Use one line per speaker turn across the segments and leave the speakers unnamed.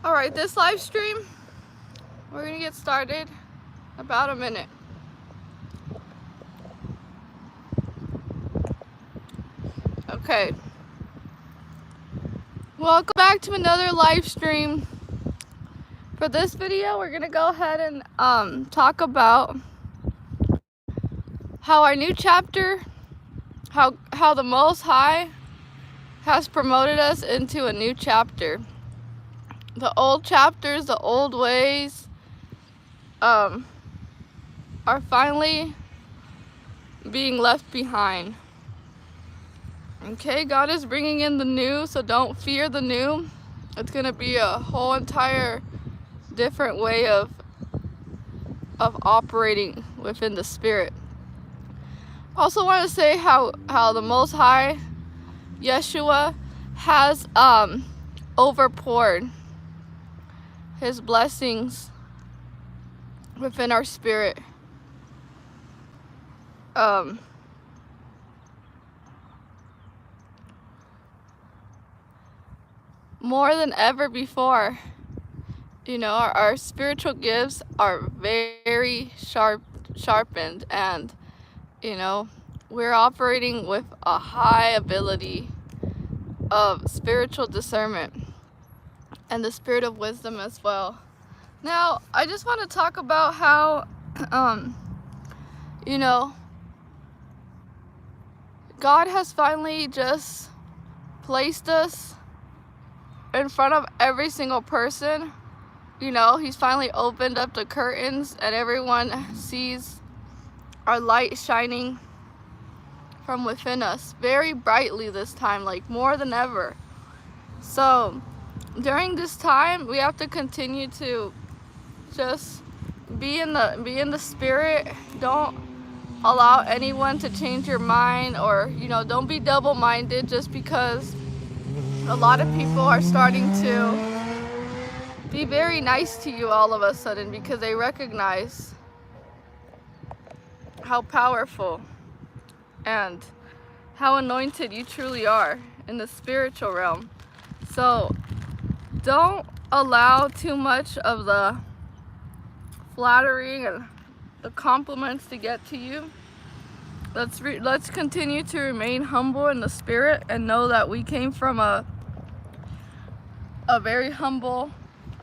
Alright, this live stream, we're going to get started in about a minute. Okay. Welcome back to another live stream. For this video, we're going to go ahead and talk about how our new chapter, how the Most High has promoted us into a new chapter. The old chapters, the old ways, are finally being left behind. Okay, God is bringing in the new, so don't fear the new. It's going to be a whole entire different way of operating within the Spirit. Also want to say how the Most High, Yeshua, has overpoured His blessings within our spirit. More than ever before. You know, our spiritual gifts are very sharpened, and you know, we're operating with a high ability of spiritual discernment and the spirit of wisdom as well. Now, I just want to talk about how, you know, God has finally just placed us in front of every single person. You know, He's finally opened up the curtains and everyone sees our light shining from within us very brightly this time, like more than ever. So during this time, we have to continue to just be in the spirit. Don't allow anyone to change your mind, or you know, don't be double-minded just because a lot of people are starting to be very nice to you all of a sudden because they recognize how powerful and how anointed you truly are in the spiritual realm. So don't allow too much of the flattering and the compliments to get to you. Let's continue to remain humble in the spirit and know that we came from a very humble,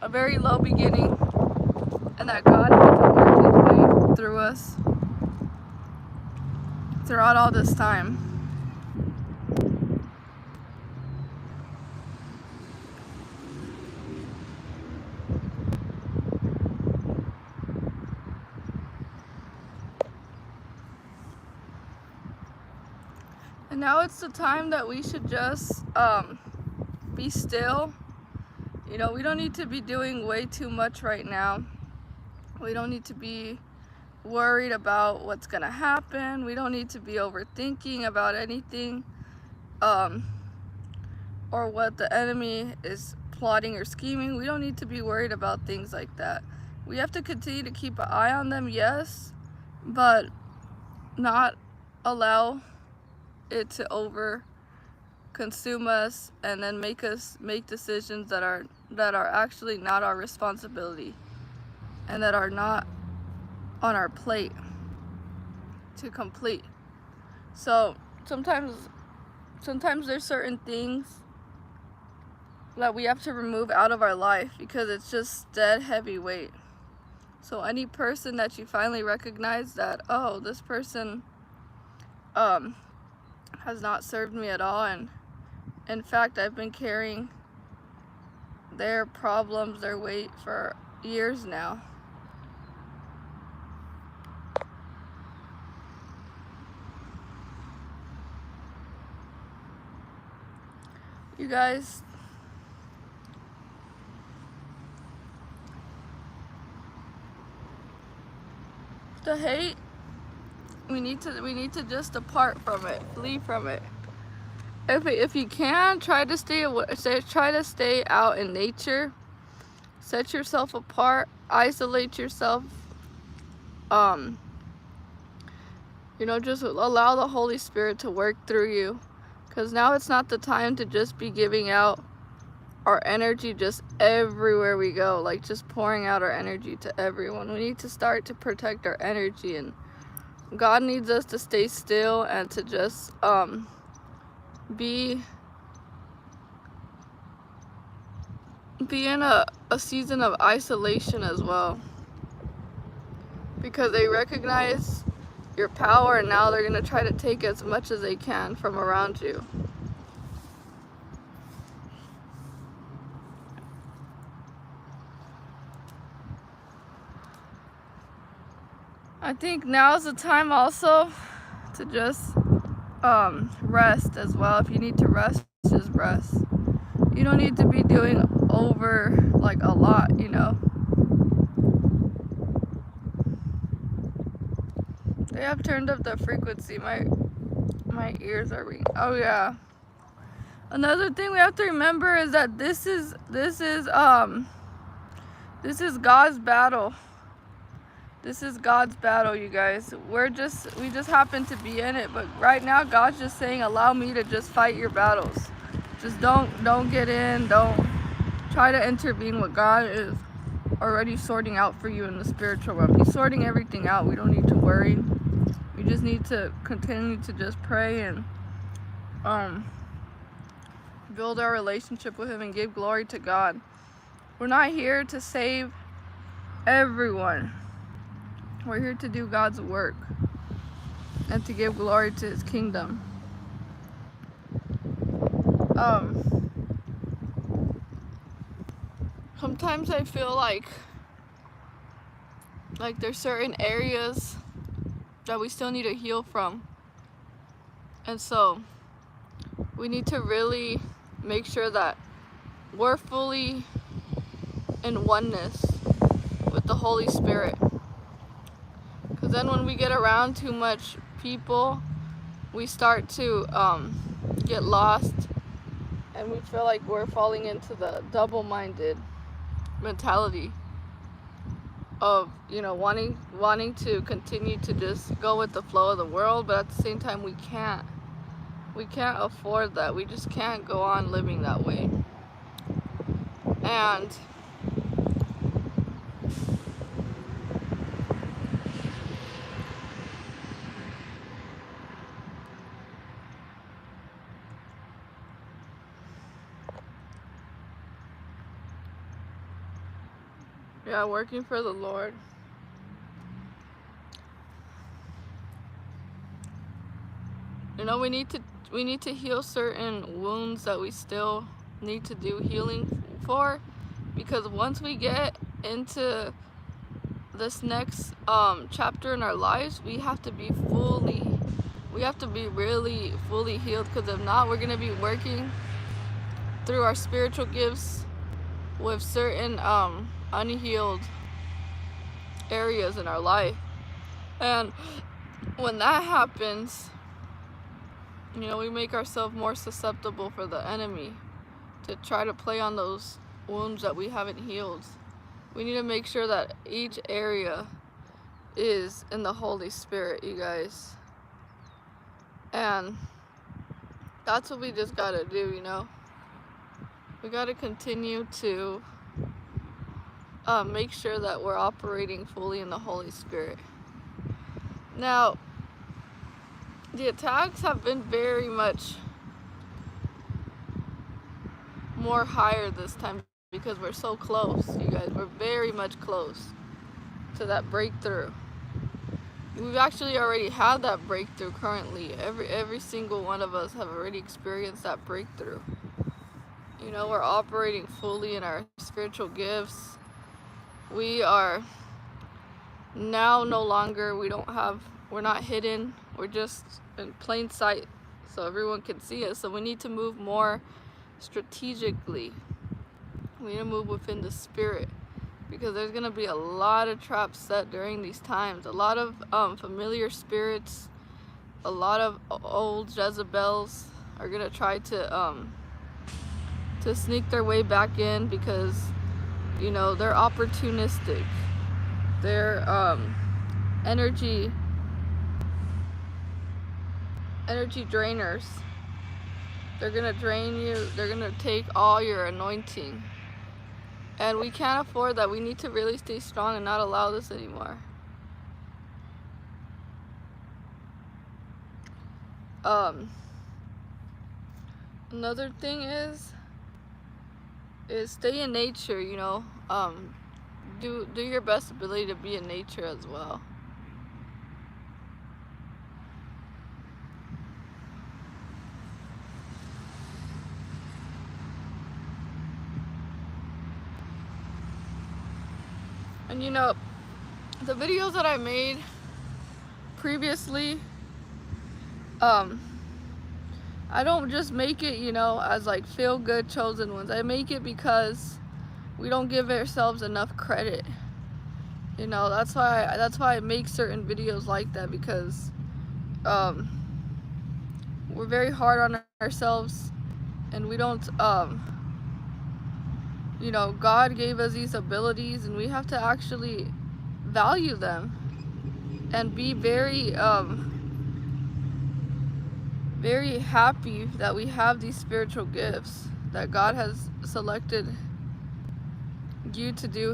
a very low beginning, and that God had to work His way through us throughout all this time. And now it's the time that we should just be still. You know, we don't need to be doing way too much right now. We don't need to be worried about what's gonna happen. We don't need to be overthinking about anything, or what the enemy is plotting or scheming. We don't need to be worried about things like that. We have to continue to keep an eye on them, yes, but not allow it to over consume us and then make us make decisions that are actually not our responsibility and that are not on our plate to complete. So sometimes there's certain things that we have to remove out of our life because it's just dead heavy weight. So any person that you finally recognize that, oh, this person has not served me at all, and in fact I've been carrying their problems, their weight for years now. You guys, the hate, we need to just depart from it, flee from it. If you can, try to stay out in nature. Set yourself apart, isolate yourself. You know, just allow the Holy Spirit to work through you, because now it's not the time to just be giving out our energy just everywhere we go, like just pouring out our energy to everyone. We need to start to protect our energy, and God needs us to stay still and to just be in a season of isolation as well, because they recognize your power, and now they're going to try to take as much as they can from around you. I think now's the time also to just rest as well. If you need to rest, just rest. You don't need to be doing over like a lot, you know. They have turned up the frequency. My ears are ringing. Oh yeah. Another thing we have to remember is that this is God's battle. This is God's battle, you guys. We just happen to be in it, but right now God's just saying, allow me to just fight your battles. Just don't get in, don't try to intervene what God is already sorting out for you in the spiritual realm. He's sorting everything out. We don't need to worry. We just need to continue to just pray and build our relationship with Him and give glory to God. We're not here to save everyone. We're here to do God's work and to give glory to His kingdom. Sometimes I feel like there's certain areas that we still need to heal from. And so we need to really make sure that we're fully in oneness with the Holy Spirit. Because then when we get around too much people, we start to get lost, and we feel like we're falling into the double-minded mentality of, you know, wanting to continue to just go with the flow of the world, but at the same time we can't afford that. We just can't go on living that way. And yeah, working for the Lord. You know, we need to heal certain wounds that we still need to do healing for, because once we get into this next chapter in our lives, we have to be really fully healed, because if not, we're going to be working through our spiritual gifts with certain unhealed areas in our life. And when that happens, you know, we make ourselves more susceptible for the enemy to try to play on those wounds that we haven't healed. We need to make sure that each area is in the Holy Spirit, you guys. And that's what we just gotta do, you know. We gotta continue to make sure that we're operating fully in the Holy Spirit. Now, the attacks have been very much more higher this time because we're so close, you guys. We're very much close to that breakthrough. We've actually already had that breakthrough currently. Every single one of us have already experienced that breakthrough. You know, we're operating fully in our spiritual gifts. We are now no longer, we're not hidden. We're just in plain sight so everyone can see us. So we need to move more strategically. We need to move within the Spirit, because there's going to be a lot of traps set during these times. A lot of familiar spirits, a lot of old Jezebels are going to try to sneak their way back in, because, you know, they're opportunistic. They're energy drainers. They're gonna drain you. They're gonna take all your anointing. And we can't afford that. We need to really stay strong and not allow this anymore. Another thing is stay in nature, you know. Do your best ability to be in nature as well. And you know, the videos that I made previously, I don't just make it, you know, as like feel good chosen ones. I make it because we don't give ourselves enough credit. You know, that's why I make certain videos like that, because we're very hard on ourselves, and we don't you know, God gave us these abilities and we have to actually value them and be very very happy that we have these spiritual gifts that God has selected you to do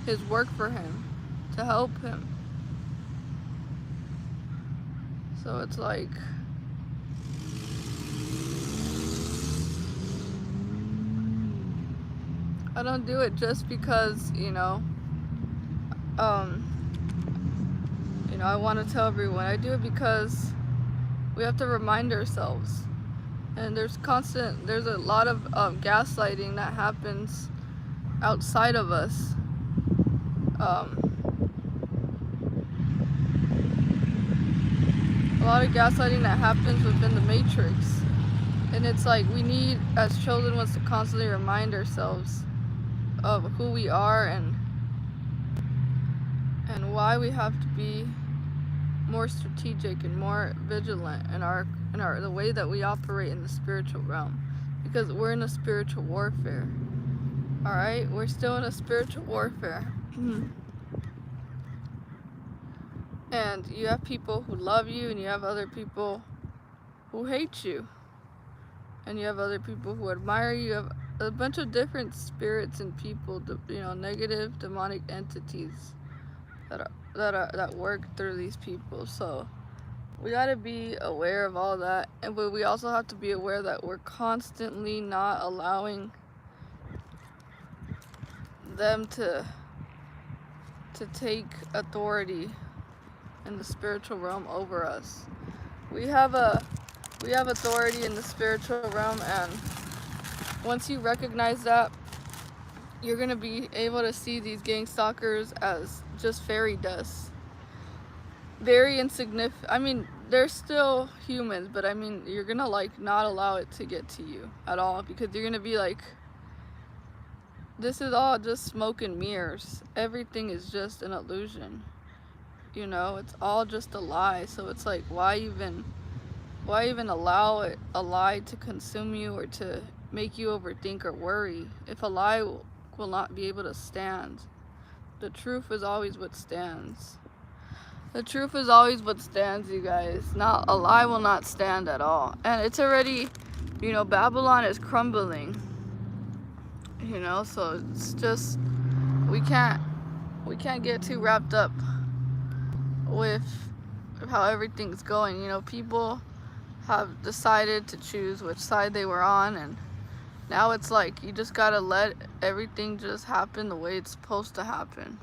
his work for him, to help him. So it's like, I don't do it just because, you know, I want to tell everyone. I do it because we have to remind ourselves. And there's a lot of gaslighting that happens outside of us. A lot of gaslighting that happens within the matrix. And it's like, we need, as chosen ones, to constantly remind ourselves of who we are and why we have to be more strategic and more vigilant in the way that we operate in the spiritual realm, because we're in a spiritual warfare. All right, we're still in a spiritual warfare. And you have people who love you, and you have other people who hate you, and you have other people who admire you. You have a bunch of different spirits and people, you know, negative demonic entities that work through these people. So we got to be aware of all that, but we also have to be aware that we're constantly not allowing them to take authority in the spiritual realm over us. We have authority in the spiritual realm, and once you recognize that, you're gonna be able to see these gang stalkers as just fairy dust. Very insignificant. I mean, they're still humans, but I mean, you're gonna like not allow it to get to you at all, because you're gonna be like, this is all just smoke and mirrors. Everything is just an illusion. You know, it's all just a lie. So it's like, why even allow a lie to consume you or to make you overthink or worry if a lie will not be able to stand? The truth is always what stands. The truth is always what stands, you guys. Not a lie will not stand at all. And it's already, you know, Babylon is crumbling. You know, so it's just, we can't get too wrapped up with how everything's going. You know, people have decided to choose which side they were on, and now it's like, you just gotta let everything just happen the way it's supposed to happen.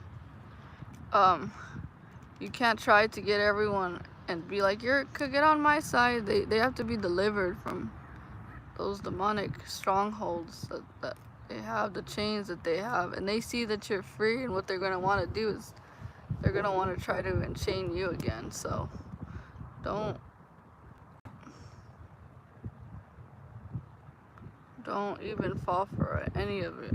You can't try to get everyone and be like, could get on my side. They have to be delivered from those demonic strongholds that they have, the chains that they have, and they see that you're free, and what they're gonna want to do is they're gonna want to try to enchain you again. So don't even fall for any of it.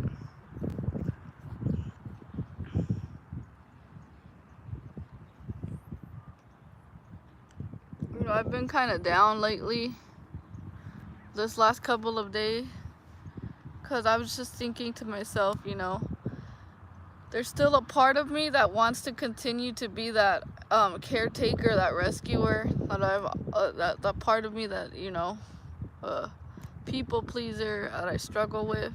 You know, I've been kind of down lately, this last couple of days, because I was just thinking to myself, you know, there's still a part of me that wants to continue to be that caretaker, that rescuer, that part of me that, you know, a people pleaser that I struggle with.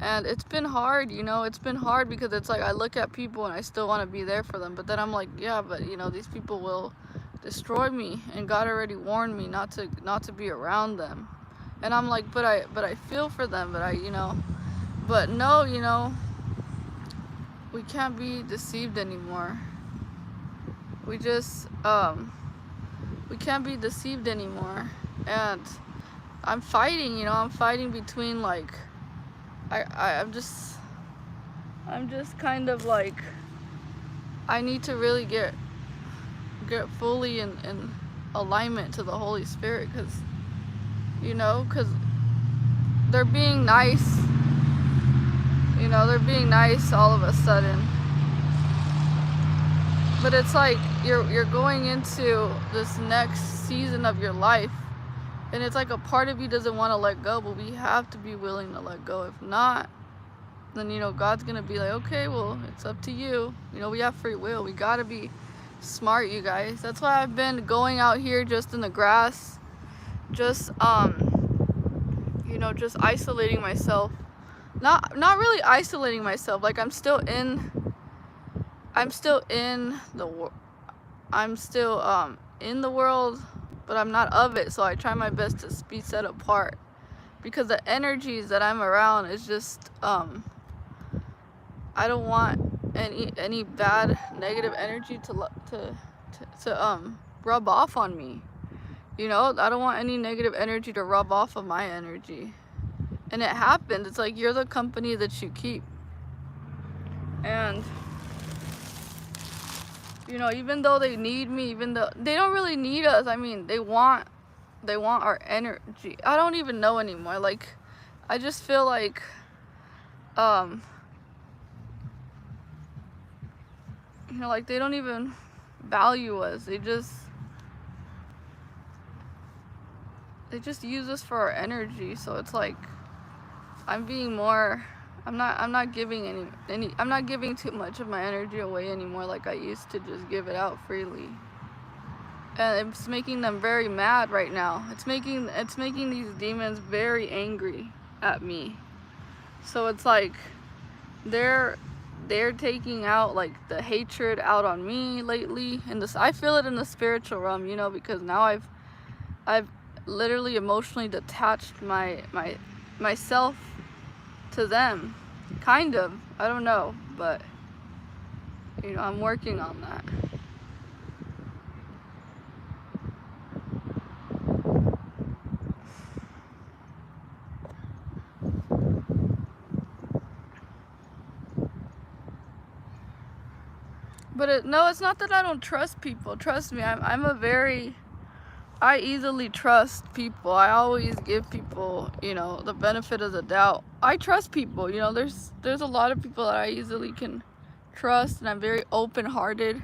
And it's been hard, you know, it's been hard because it's like I look at people and I still want to be there for them. But then I'm like, yeah, but you know, these people will destroy me, and God already warned me not to be around them. And I'm like, but I feel for them, but no, you know, we can't be deceived anymore. We just we can't be deceived anymore. And I'm fighting, you know, I'm fighting between like I'm just kind of like, I need to really get fully in alignment to the Holy Spirit, because you know, because they're being nice, you know, they're being nice all of a sudden, but it's like you're going into this next season of your life, and it's like a part of you doesn't want to let go, but we have to be willing to let go. If not, then, you know, God's gonna be like, okay, well, it's up to you. You know, we have free will. We gotta be smart, you guys. That's why I've been going out here just in the grass, just you know, just isolating myself. Not really isolating myself. Like I'm still in the world, but I'm not of it. So I try my best to be set apart, because the energies that I'm around is just I don't want any bad negative energy to rub off on me. You know, I don't want any negative energy to rub off of my energy. And it happens. It's like you're the company that you keep. And you know, even though they need me, even though they don't really need us, I mean, they want our energy. I don't even know anymore. Like, I just feel like you know, like they don't even value us. They just use us for our energy. So it's like I'm not giving I'm not giving too much of my energy away anymore, like I used to just give it out freely. And it's making them very mad right now. It's making these demons very angry at me. So it's like they're taking out like the hatred out on me lately, and I feel it in the spiritual realm, you know, because now I've literally emotionally detached myself to them, kind of. I don't know, but you know, I'm working on that. But no, it's not that I don't trust people. Trust me, I easily trust people. I always give people, you know, the benefit of the doubt. I trust people, you know, there's a lot of people that I easily can trust, and I'm very open-hearted.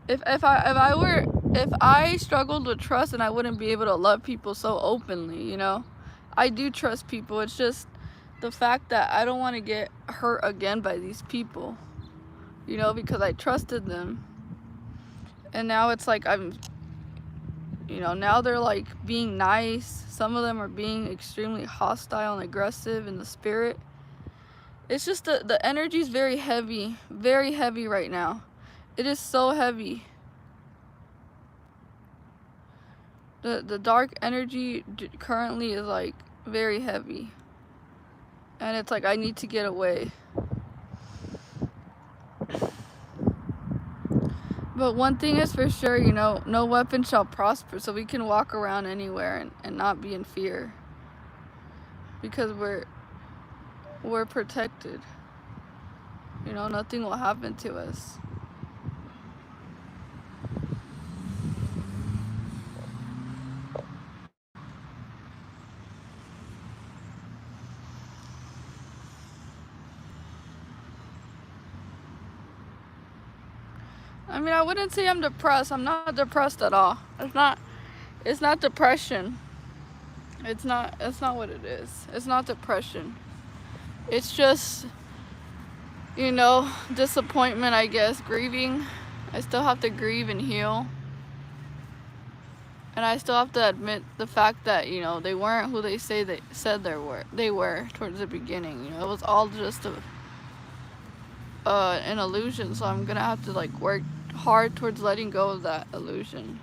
If I struggled with trust, then I wouldn't be able to love people so openly, you know. I do trust people. It's just the fact that I don't want to get hurt again by these people, you know, because I trusted them. And now it's like you know, now they're like being nice. Some of them are being extremely hostile and aggressive in the spirit. It's just the energy is very heavy right now. It is so heavy. The dark energy currently is like very heavy. And it's like I need to get away. But one thing is for sure, you know, no weapon shall prosper, so we can walk around anywhere and not be in fear, because we're protected. You know, nothing will happen to us. I mean, I wouldn't say I'm depressed. I'm not depressed at all. It's not depression. It's not what it is. It's not depression. It's just, you know, disappointment, I guess, grieving. I still have to grieve and heal. And I still have to admit the fact that, you know, they weren't who they said they were towards the beginning. You know, it was all just an illusion. So I'm gonna have to like work hard towards letting go of that illusion.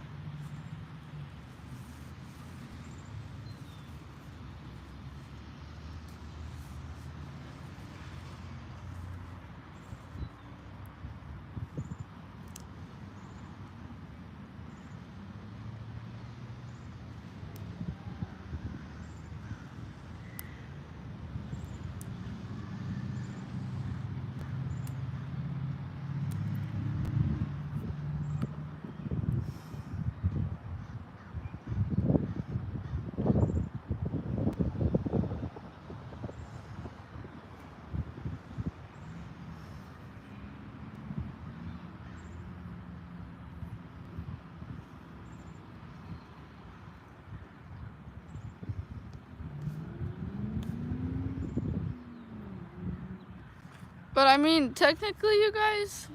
But I mean, technically, you guys,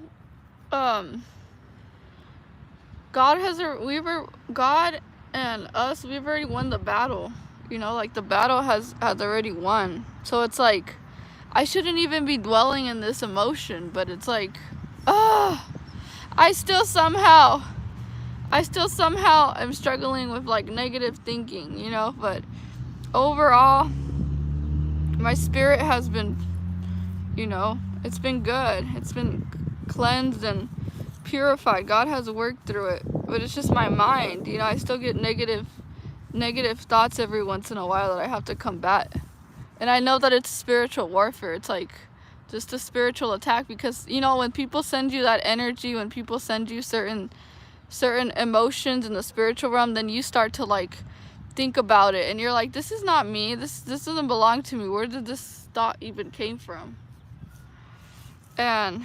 God and us, we've already won the battle. You know, like the battle has already won. So it's like, I shouldn't even be dwelling in this emotion, but it's like, I still somehow am struggling with like negative thinking, you know, but overall, my spirit has been, you know, it's been good. It's been cleansed and purified. God has worked through it, but it's just my mind, you know. I still get negative thoughts every once in a while that I have to combat, and I know that it's spiritual warfare. It's like just a spiritual attack, because, you know, when people send you that energy, when people send you certain emotions in the spiritual realm, then you start to like think about it, and you're like, this is not me, this doesn't belong to me. Where did this thought even came from? And,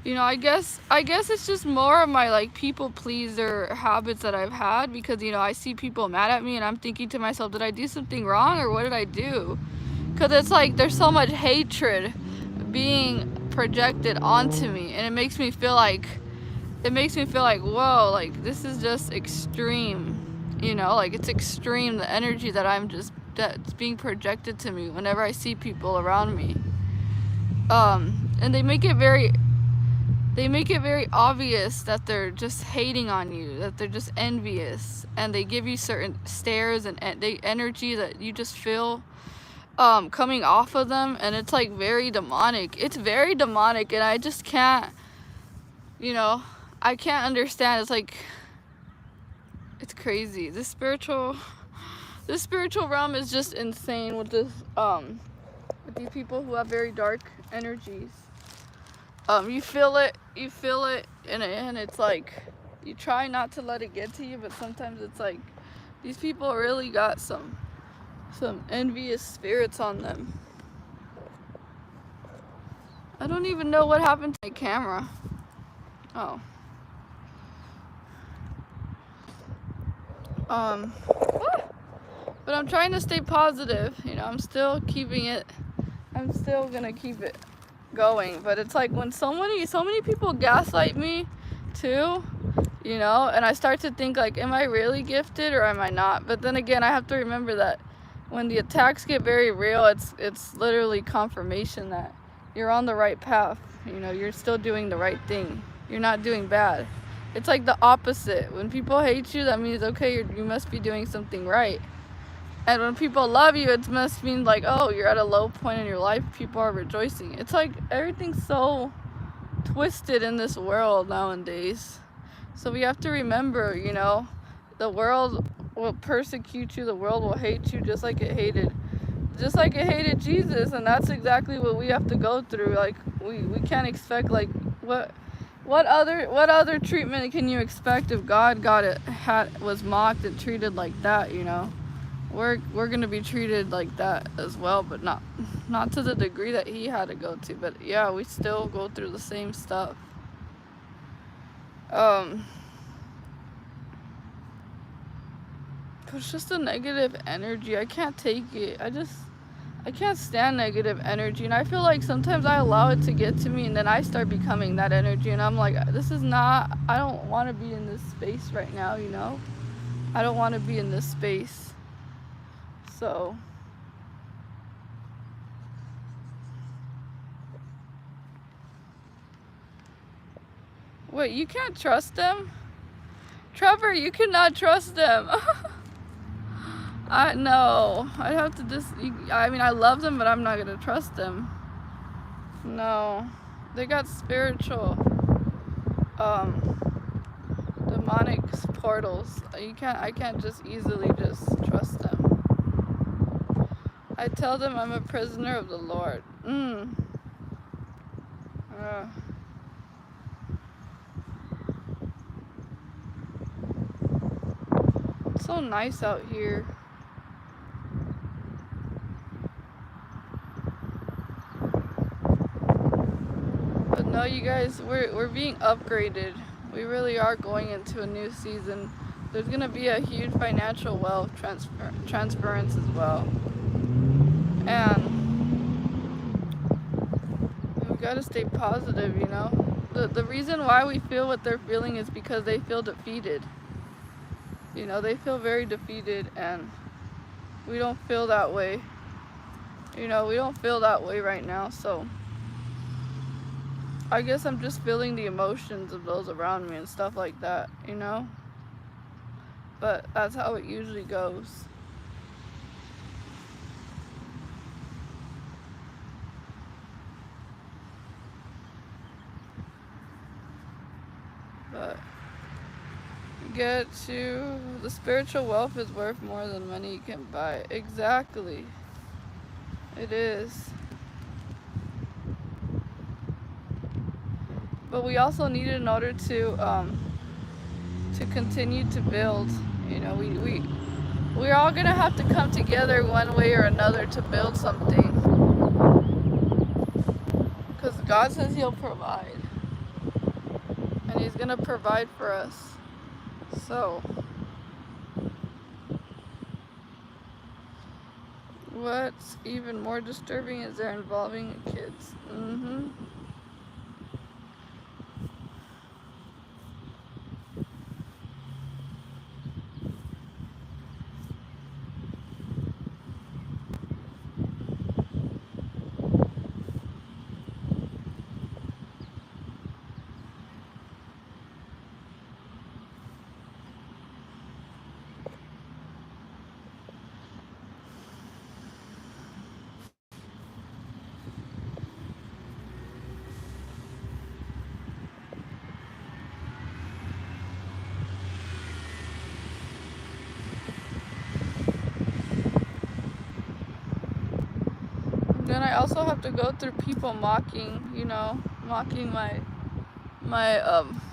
you know, I guess it's just more of my like people pleaser habits that I've had, because, you know, I see people mad at me and I'm thinking to myself, did I do something wrong, or what did I do? Because it's like there's so much hatred being projected onto me, and it makes me feel like whoa, like this is just extreme, you know, like it's extreme, the energy that's being projected to me whenever I see people around me. And they make it very obvious that they're just hating on you, that they're just envious, and they give you certain stares and the energy that you just feel coming off of them, and it's like very demonic. It's very demonic, and I just can't, you know, I can't understand. It's like, it's crazy. This spiritual realm is just insane with this with these people who have very dark energies. You feel it, and it's like, you try not to let it get to you, but sometimes it's like, these people really got some envious spirits on them. I don't even know what happened to my camera. Oh. But I'm trying to stay positive, you know, I'm still gonna keep it going. But it's like when so many people gaslight me too, you know, and I start to think like, am I really gifted or am I not? But then again, I have to remember that when the attacks get very real, it's literally confirmation that you're on the right path. You know, you're still doing the right thing. You're not doing bad. It's like the opposite. When people hate you, that means, okay, you must be doing something right. And when people love you, it must mean like, oh, you're at a low point in your life, people are rejoicing. It's like everything's so twisted in this world nowadays. So we have to remember, you know, the world will persecute you, the world will hate you just like it hated Jesus, and that's exactly what we have to go through. Like we can't expect, like, what other treatment can you expect if God was mocked and treated like that, you know? We're gonna be treated like that as well, but not to the degree that he had to go to. But yeah, we still go through the same stuff. It's just a negative energy. I can't take it. I can't stand negative energy, and I feel like sometimes I allow it to get to me, and then I start becoming that energy, and I'm like, this is not, I don't want to be in this space right now, you know? I don't want to be in this space. So wait, you can't trust them? Trevor, you cannot trust them. No, I have to just, I mean, I love them, but I'm not gonna trust them. No, they got spiritual, demonic portals. I can't just easily just trust them. I tell them I'm a prisoner of the Lord. It's so nice out here. But no, you guys, we're being upgraded. We really are going into a new season. There's gonna be a huge financial wealth transference as well. And we gotta stay positive, you know? The reason why we feel what they're feeling is because they feel defeated. You know, they feel very defeated, and we don't feel that way. You know, we don't feel that way right now, so I guess I'm just feeling the emotions of those around me and stuff like that, you know? But that's how it usually goes. But get to the spiritual wealth is worth more than money can buy. Exactly. It is. But we also need it in order to continue to build. You know, we're all gonna have to come together one way or another to build something. Because God says He'll provide. And He's gonna provide for us. So what's even more disturbing is they're involving kids. Then I also have to go through people mocking, you know, mocking my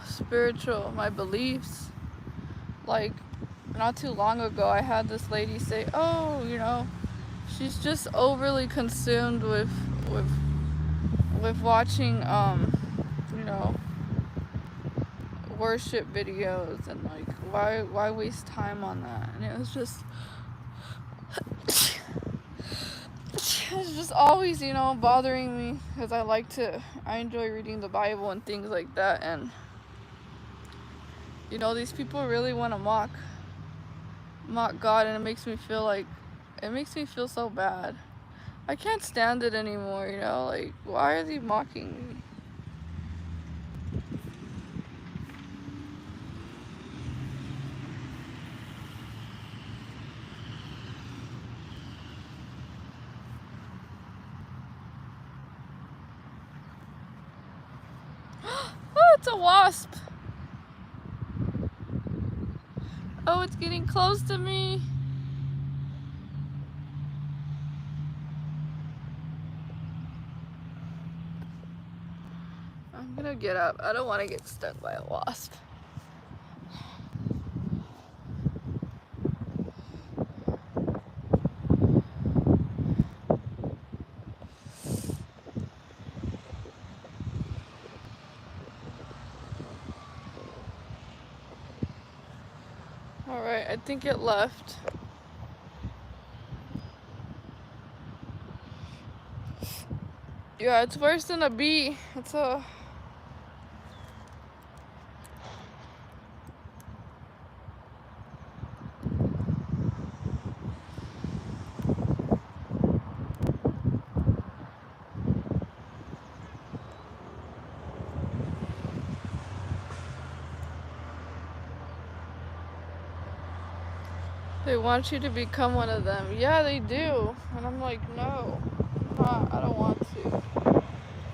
spiritual, my beliefs. Like, not too long ago, I had this lady say, oh, you know, she's just overly consumed with watching, you know, worship videos, and like, why waste time on that? And it was just, it's just always, you know, bothering me, because I enjoy reading the Bible and things like that, and you know, these people really want to mock God, and it makes me feel so bad. I can't stand it anymore, you know, like, why are they mocking me? Oh, it's a wasp. Oh, it's getting close to me. I'm gonna get up. I don't want to get stung by a wasp. Alright, I think it left. Yeah, it's worse than a bee. It's a... They want you to become one of them. Yeah, they do. And I'm like, no, I don't want to.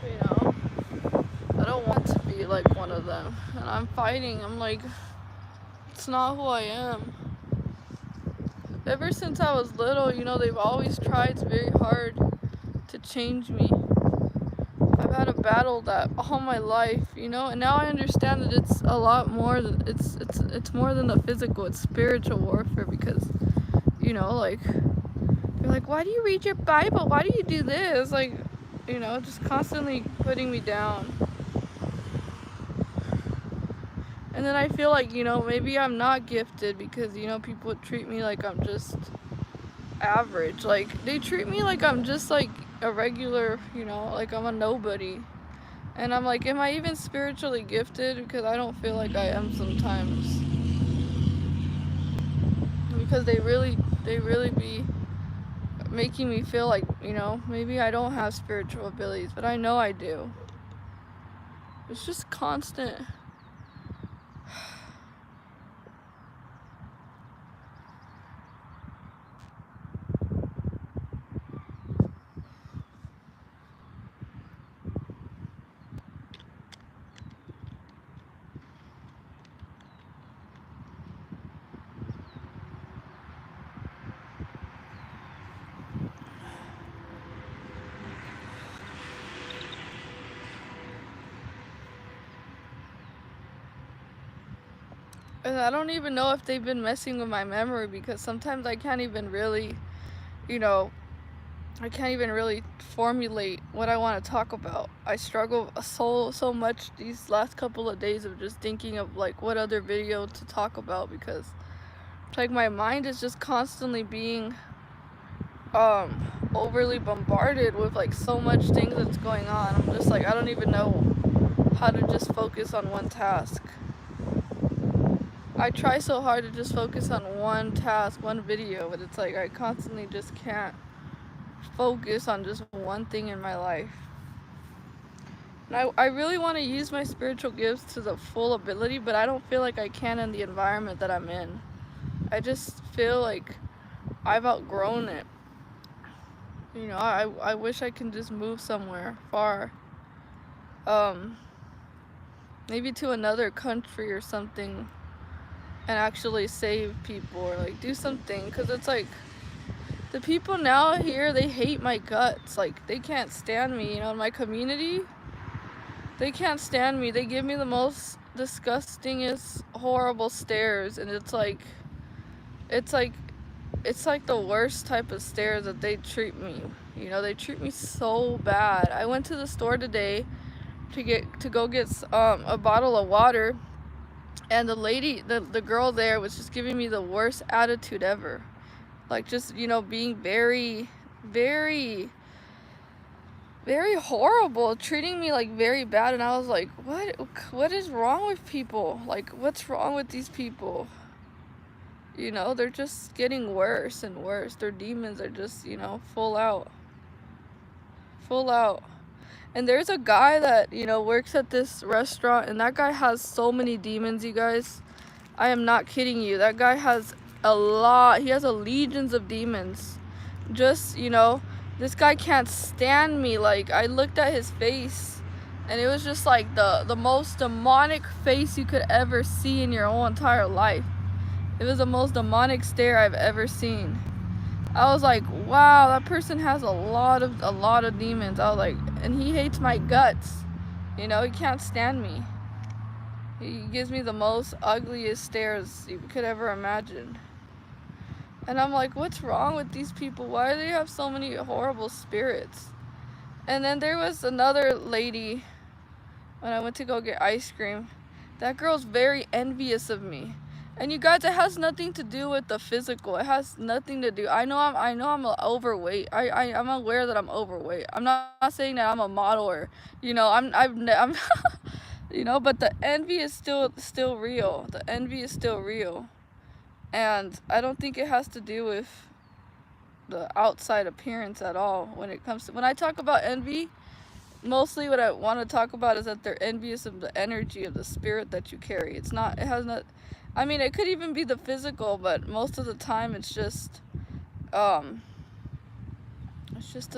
You know, I don't want to be like one of them. And I'm fighting. I'm like, it's not who I am. Ever since I was little, you know, they've always tried very hard to change me. I've had a battle that all my life, you know, and now I understand that it's a lot more than it's more than the physical. It's spiritual warfare because, you know, like, they're like, why do you read your Bible? Why do you do this? Like, you know, just constantly putting me down. And then I feel like, you know, maybe I'm not gifted because, you know, people treat me like I'm just average. Like, they treat me like I'm just like a regular, you know, like I'm a nobody. And I'm like, am I even spiritually gifted? Because I don't feel like I am sometimes. Because they really be making me feel like, you know, maybe I don't have spiritual abilities, but I know I do. It's just constant. And I don't even know if they've been messing with my memory because sometimes I can't even really, you know, I can't even really formulate what I want to talk about. I struggle so much these last couple of days of just thinking of like what other video to talk about because like my mind is just constantly being overly bombarded with like so much things that's going on. I'm just like, I don't even know how to just focus on one task. I try so hard to just focus on one task, one video, but it's like I constantly just can't focus on just one thing in my life. And I really want to use my spiritual gifts to the full ability, but I don't feel like I can in the environment that I'm in. I just feel like I've outgrown it. You know, I wish I can just move somewhere far. Maybe to another country or something and actually save people or like do something, because it's like the people now here, they hate my guts. Like, they can't stand me, you know, in my community. They can't stand me. They give me the most disgustingest, horrible stares, and it's like the worst type of stares that they treat me. You know, they treat me so bad. I went to the store today to go get a bottle of water, and the lady, the girl there was just giving me the worst attitude ever. Like, just, you know, being very, very, very horrible, treating me like very bad. And I was like, what is wrong with people? Like, what's wrong with these people? You know, they're just getting worse and worse. Their demons are just, you know, full out. And there's a guy that, you know, works at this restaurant, and that guy has so many demons, you guys. I am not kidding you. That guy has a lot. He has legions of demons. Just, you know, this guy can't stand me. Like, I looked at his face, and it was just like the most demonic face you could ever see in your whole entire life. It was the most demonic stare I've ever seen. I was like, wow, that person has a lot of demons. I was like, and he hates my guts. You know, he can't stand me. He gives me the most ugliest stares you could ever imagine. And I'm like, what's wrong with these people? Why do they have so many horrible spirits? And then there was another lady when I went to go get ice cream. That girl's very envious of me. And you guys, it has nothing to do with the physical. It has nothing to do. I know I'm overweight. I'm aware that I'm overweight. I'm not saying that I'm a model or, you know, I'm you know, but the envy is still real. The envy is still real. And I don't think it has to do with the outside appearance at all when it comes to, when I talk about envy, mostly what I want to talk about is that they're envious of the energy of the spirit that you carry. It's not, it has not, I mean, it could even be the physical, but most of the time it's just a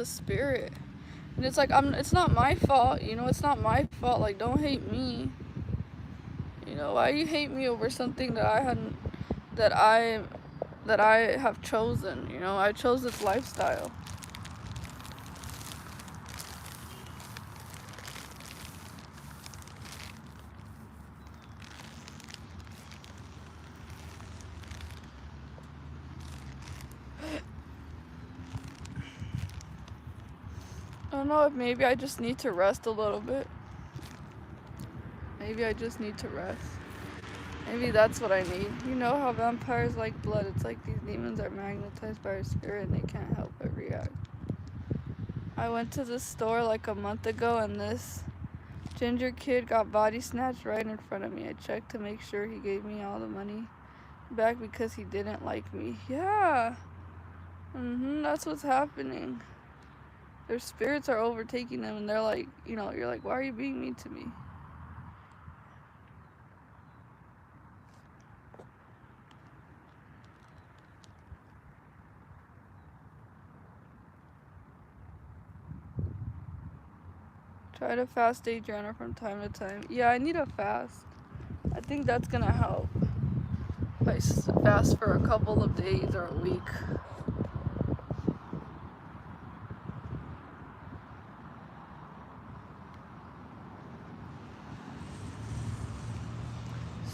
spirit. And it's like, it's not my fault, you know, it's not my fault. Like, don't hate me. You know, why you hate me over something that I hadn't, that I have chosen, you know? I chose this lifestyle. I don't know if maybe I just need to rest a little bit. Maybe I just need to rest. Maybe that's what I need. You know how vampires like blood? It's like these demons are magnetized by our spirit and they can't help but react. I went to the store like a month ago and this ginger kid got body snatched right in front of me. I checked to make sure he gave me all the money back because he didn't like me. Yeah. That's what's happening. Their spirits are overtaking them and they're like, you know, you're like, why are you being mean to me? Try to fast, Adriana, from time to time. Yeah, I need a fast. I think that's gonna help. If I fast for a couple of days or a week.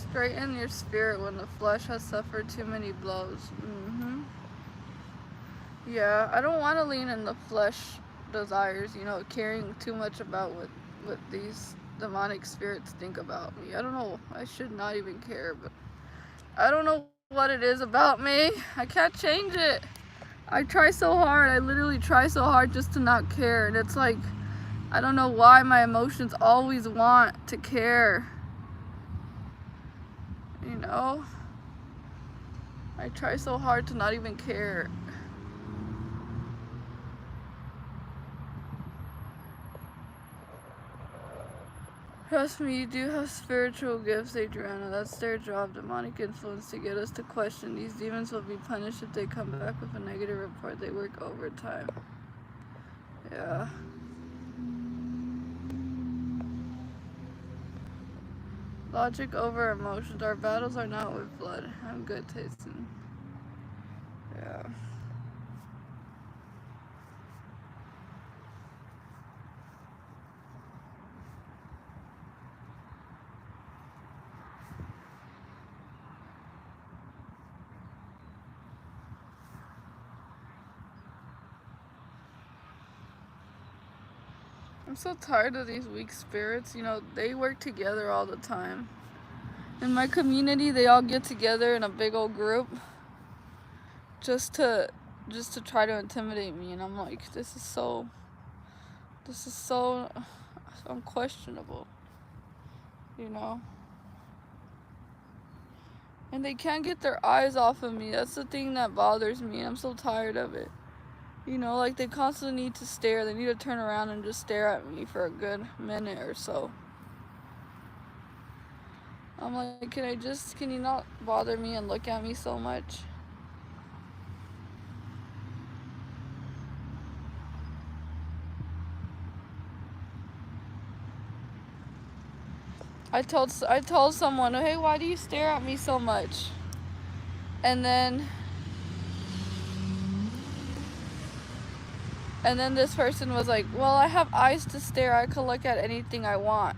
Straighten your spirit when the flesh has suffered too many blows. Yeah, I don't want to lean in the flesh desires, you know, caring too much about what these demonic spirits think about me. I don't know. I should not even care, but I don't know what it is about me. I can't change it. I try so hard. I literally try so hard just to not care. And it's like, I don't know why my emotions always want to care. You know? I try so hard to not even care. Trust me, you do have spiritual gifts, Adriana. That's their job, demonic influence, to get us to question. These demons will be punished if they come back with a negative report. They work overtime. Yeah. Logic over emotions. Our battles are not with blood. I'm good, Tyson. Yeah. I'm so tired of these weak spirits. You know, they work together all the time. In my community, they all get together in a big old group just to try to intimidate me, and I'm like, this is so unquestionable, you know? And they can't get their eyes off of me. That's the thing that bothers me. I'm so tired of it. You know, like they constantly need to stare. They need to turn around and just stare at me for a good minute or so. I'm like, can you not bother me and look at me so much? I told someone, hey, why do you stare at me so much? And then this person was like, well, I have eyes to stare. I could look at anything I want.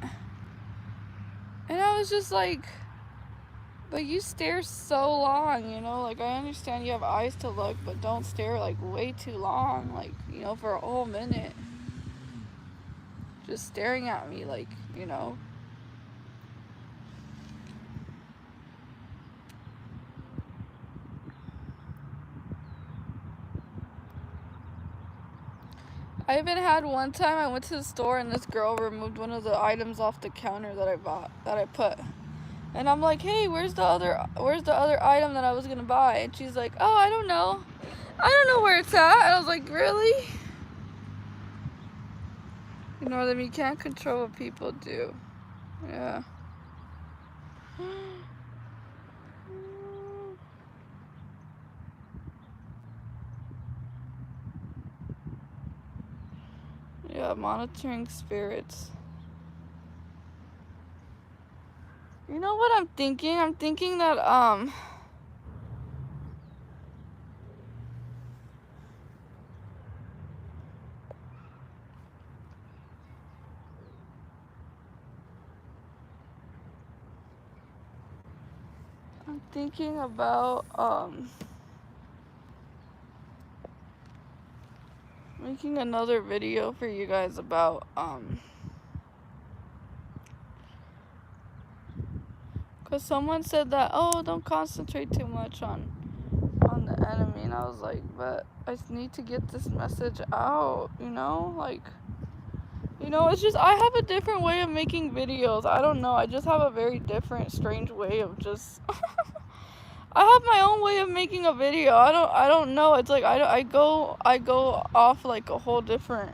And I was just like, but you stare so long, you know? Like, I understand you have eyes to look, but don't stare like way too long, like, you know, for a whole minute. Just staring at me, like, you know. I even had one time I went to the store and this girl removed one of the items off the counter that I put. And I'm like, hey, where's the other item that I was gonna buy? And she's like, oh, I don't know. I don't know where it's at. And I was like, really? You know that you can't control what people do. Yeah. Yeah, monitoring spirits. You know what I'm thinking? I'm thinking that, I'm thinking about, making another video for you guys about, because someone said that, oh, don't concentrate too much on the enemy. And I was like, but I need to get this message out, you know? Like, you know, it's just, I have a different way of making videos. I don't know. I just have a very different, strange way of just... I have my own way of making a video. I don't know. It's like, I go off like a whole different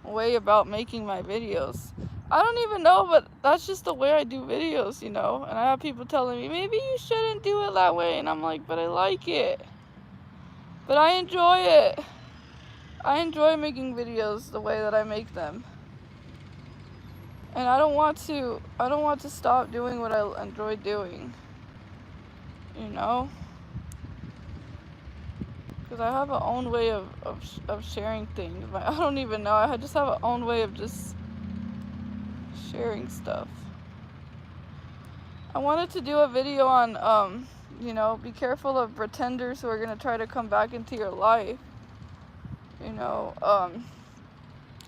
way about making my videos. I don't even know, but that's just the way I do videos, you know? And I have people telling me, maybe you shouldn't do it that way. And I'm like, but I like it. But I enjoy it. I enjoy making videos the way that I make them. And I don't want to stop doing what I enjoy doing. You know? Because I have an own way of sharing things. I don't even know. I just have an own way of just sharing stuff. I wanted to do a video on, you know, be careful of pretenders who are going to try to come back into your life. You know,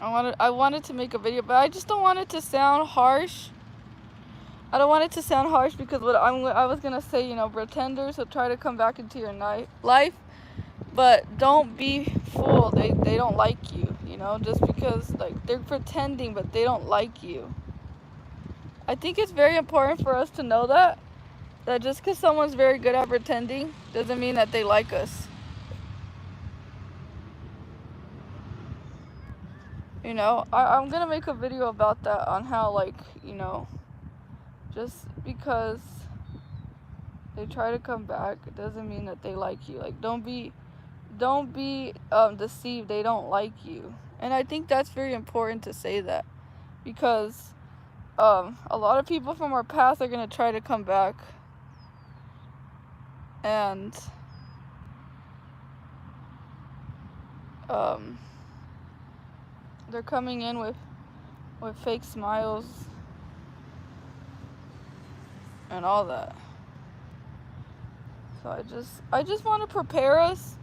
I wanted to make a video, but I just don't want it to sound harsh. I don't want it to sound harsh because what I was going to say, you know, pretenders will try to come back into your life, but don't be fooled. They don't like you, you know, just because, like, they're pretending, but they don't like you. I think it's very important for us to know that just because someone's very good at pretending doesn't mean that they like us. You know, I'm gonna make a video about that, on how, like, you know, just because they try to come back, it doesn't mean that they like you. Like, don't be deceived. They don't like you. And I think that's very important to say that, because a lot of people from our past are gonna try to come back, and they're coming in with fake smiles and all that. So I just want to prepare us.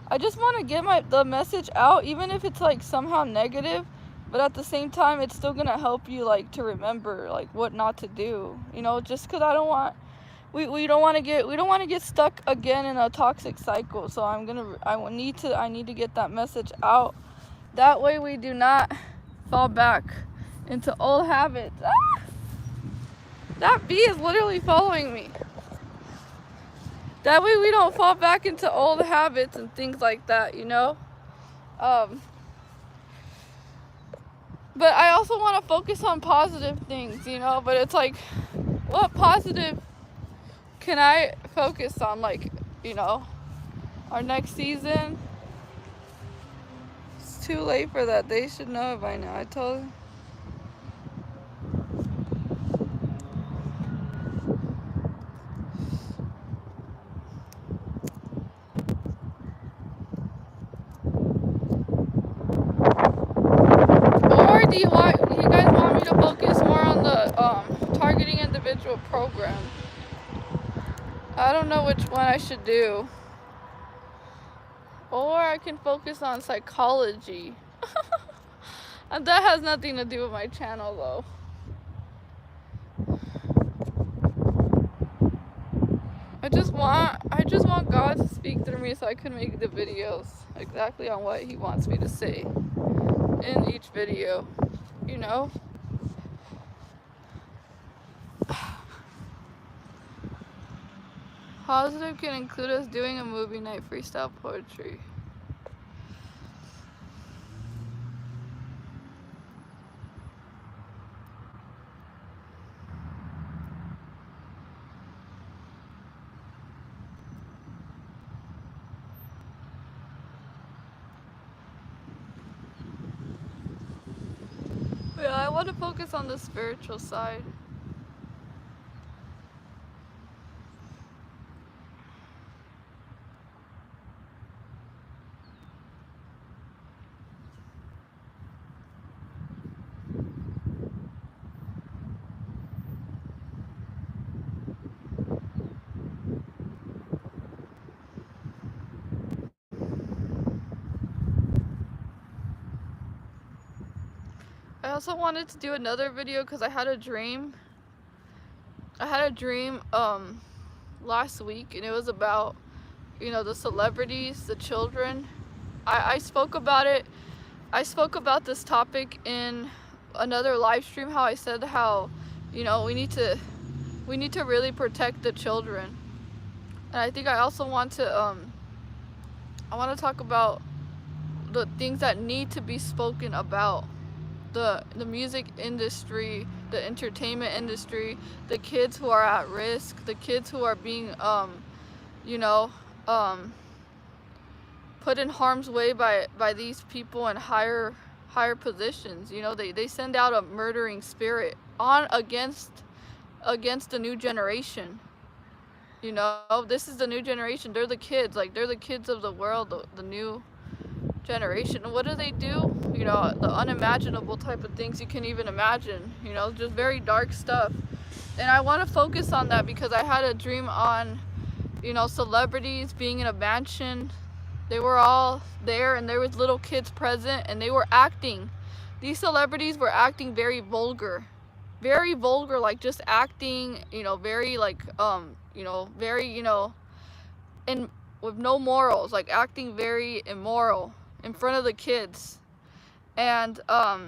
I just want to get the message out, even if it's like somehow negative, but at the same time it's still gonna help you, like, to remember, like, what not to do, you know, just because I don't want we don't want to get stuck again in a toxic cycle. So I need to get that message out. That way we do not fall back into old habits. Ah! That bee is literally following me. That way we don't fall back into old habits and things like that, you know? But I also want to focus on positive things, you know? But it's like, what positive can I focus on? Like, you know, our next season? It's too late for that. They should know it by now. I told them. Or do you guys want me to focus more on the targeting individual program? I don't know which one I should do. Or I can focus on psychology. And that has nothing to do with my channel, though. just want God to speak through me so I can make the videos exactly on what he wants me to say in each video, you know? Positive can include us doing a movie night freestyle poetry. Yeah, I want to focus on the spiritual side. I also wanted to do another video because I had a dream. Last week, and it was about, you know, the celebrities, the children. I spoke about it. I spoke about this topic in another live stream, how I said how, you know, we need to really protect the children. And I think I also want to talk about the things that need to be spoken about. The music industry, the entertainment industry, the kids who are at risk, the kids who are being you know, put in harm's way by these people in higher positions. You know, they send out a murdering spirit on against the new generation. You know, this is the new generation. They're the kids, like they're the kids of the world, the new generation. And what do? You know, the unimaginable type of things you can even imagine, you know, just very dark stuff. And I want to focus on that because I had a dream on, you know, celebrities being in a mansion. They were all there and there was little kids present and they were acting. These celebrities were acting very vulgar, like just acting, you know, very like, you know, very, you know, and with no morals, like acting very immoral in front of the kids. And I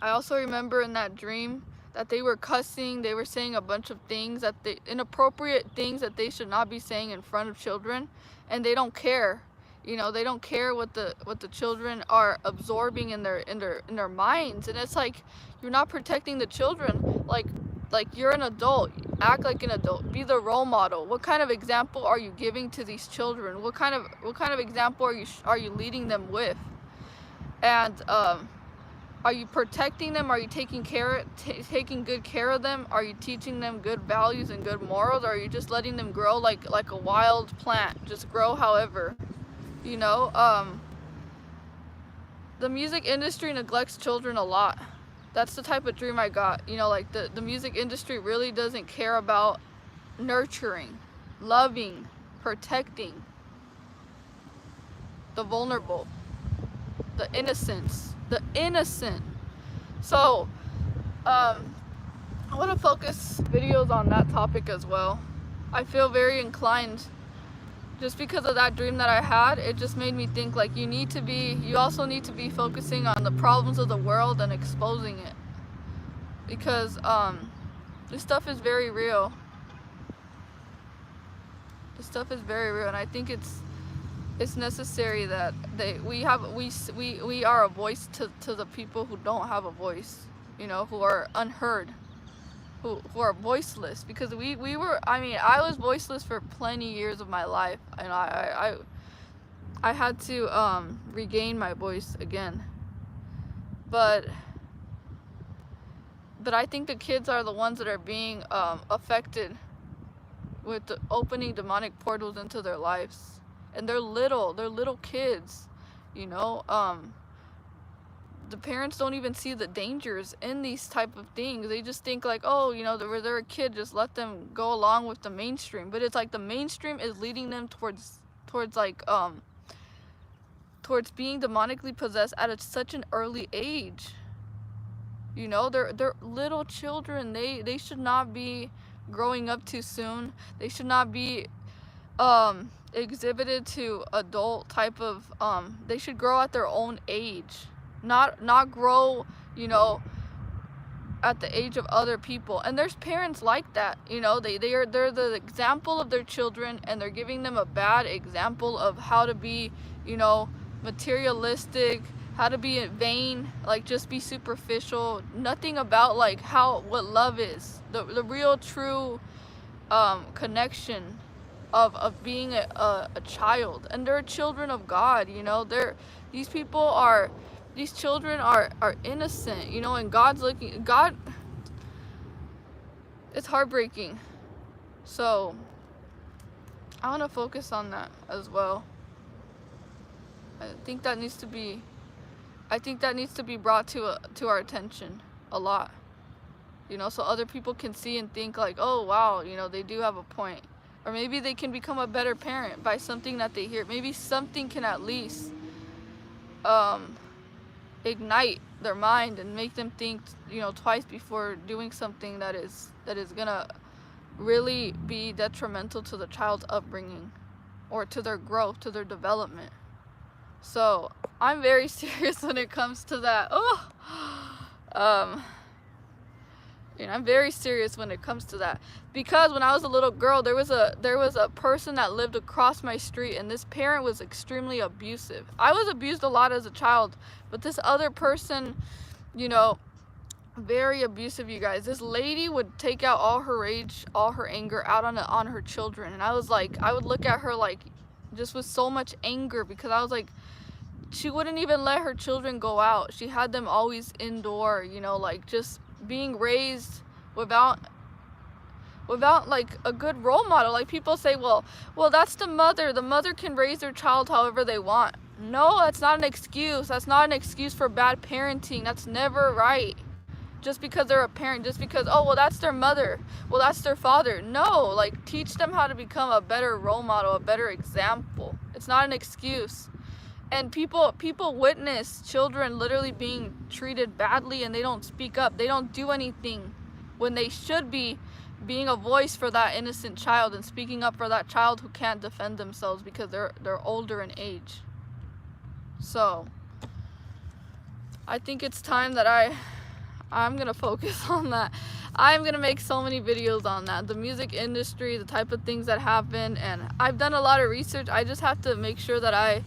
also remember in that dream that they were cussing, they were saying a bunch of things inappropriate things that they should not be saying in front of children, and they don't care. You know, they don't care what the children are absorbing in their minds. And it's like, you're not protecting the children. Like you're an adult, act like an adult, be the role model. What kind of example are you giving to these children? What kind of example are you leading them with? And are you protecting them? Are you taking good care of them? Are you teaching them good values and good morals? Or are you just letting them grow like a wild plant, just grow however? You know, the music industry neglects children a lot. That's the type of dream I got. You know, like the music industry really doesn't care about nurturing, loving, protecting the vulnerable, the innocent. So I want to focus videos on that topic as well. I feel very inclined, just because of that dream that I had. It just made me think, like, you also need to be focusing on the problems of the world and exposing it, because this stuff is very real. And I think it's necessary that we are a voice to the people who don't have a voice, you know, who are unheard, who are voiceless. Because I was voiceless for plenty years of my life, and I had to regain my voice again. But I think the kids are the ones that are being affected with opening demonic portals into their lives. And they're little kids, you know. The parents don't even see the dangers in these type of things. They just think like, oh, you know, they're a kid, just let them go along with the mainstream. But it's like the mainstream is leading them towards being demonically possessed at such an early age. You know, they're little children. They should not be growing up too soon. They should not be exhibited to adult type of they should grow at their own age, not grow, you know, at the age of other people. And there's parents like that, you know, they're the example of their children, and they're giving them a bad example of how to be, you know, materialistic, how to be vain, like just be superficial, nothing about like what love is, the real true connection of being a child. And they're children of God, you know. These children are innocent, you know, and God's looking. God, it's heartbreaking. So I want to focus on that as well. I think that needs to be brought to our attention a lot, you know, so other people can see and think like, oh wow, you know, they do have a point. Or maybe they can become a better parent by something that they hear. Maybe something can at least ignite their mind and make them think, you know, twice before doing something that is gonna really be detrimental to the child's upbringing or to their growth, to their development. So I'm very serious when it comes to that. You know, I'm very serious when it comes to that, because when I was a little girl, there was a person that lived across my street, and this parent was extremely abusive. I was abused a lot as a child, but this other person, you know, very abusive, you guys. This lady would take out all her rage, all her anger out on her children, and I was like, I would look at her like just with so much anger, because I was like, she wouldn't even let her children go out. She had them always indoor, you know, like just being raised without like a good role model. Like people say, well that's the mother can raise their child however they want. No, that's not an excuse. That's not an excuse for bad parenting. That's never right. Just because they're a parent, just because, oh well, that's their mother, well that's their father. No, like teach them how to become a better role model, a better example. It's not an excuse. And people witness children literally being treated badly, and they don't speak up. They don't do anything when they should be being a voice for that innocent child and speaking up for that child who can't defend themselves because they're older in age. So I think it's time that I'm gonna focus on that. I'm gonna make so many videos on that, the music industry, the type of things that happen, and I've done a lot of research. I just have to make sure that I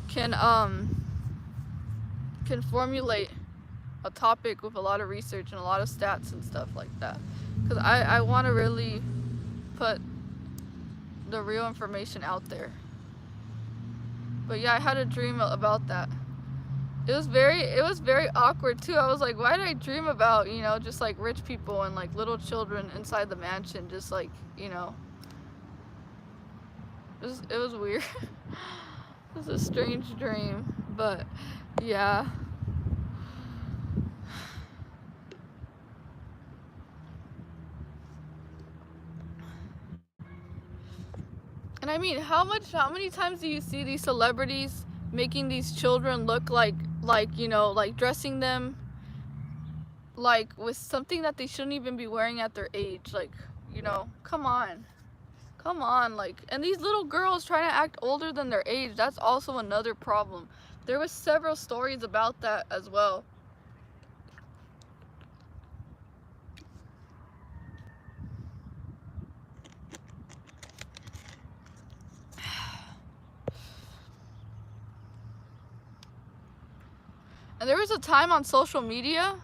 can formulate a topic with a lot of research and a lot of stats and stuff like that, because I want to really put the real information out there. But yeah, I had a dream about that. It was very awkward too. I was like, why did I dream about, you know, just like rich people and like little children inside the mansion, just like, you know, it was weird. It was a strange dream, but yeah. And I mean, how many times do you see these celebrities making these children look like, you know, like dressing them like with something that they shouldn't even be wearing at their age? Like, you know, come on, like, and these little girls trying to act older than their age, that's also another problem. There was several stories about that as well. And there was a time on social media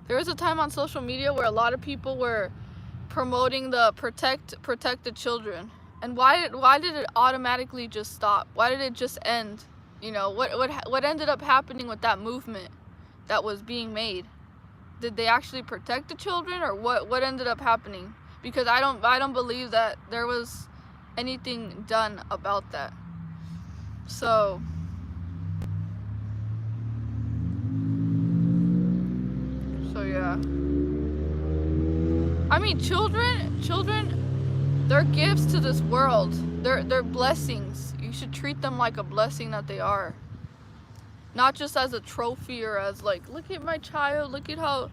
where a lot of people were promoting the protect the children. And why did it automatically just stop? Why did it just end? You know, what ended up happening with that movement that was being made? Did they actually protect the children, or what ended up happening? Because I don't believe that there was anything done about that. So yeah. I mean, children, they're gifts to this world. They're blessings. You should treat them like a blessing that they are. Not just as a trophy or as like, look at my child, look at how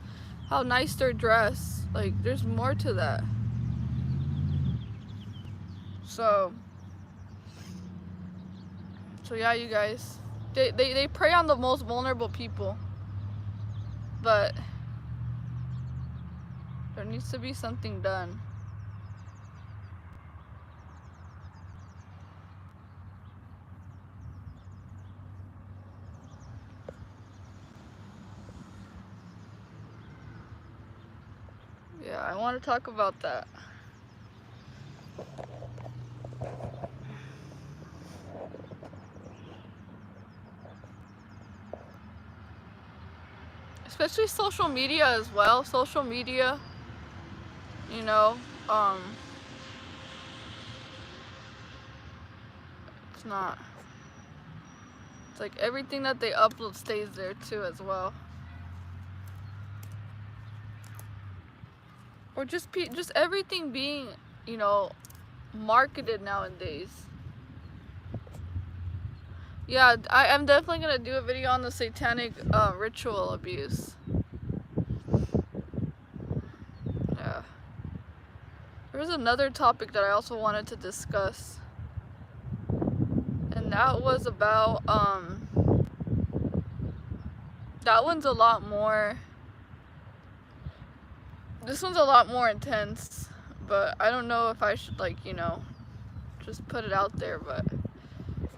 nice they're dressed. Like, there's more to that. So yeah, you guys, they prey on the most vulnerable people, but there needs to be something done. Yeah, I want to talk about that. Especially social media as well. Social media, you know, it's not. It's like everything that they upload stays there too as well. Or just everything being, you know, marketed nowadays. Yeah, I'm definitely gonna do a video on the satanic ritual abuse. Yeah. There was another topic that I also wanted to discuss, and that was about that one's a lot more. This one's a lot more intense, but I don't know if I should, like, you know, just put it out there, but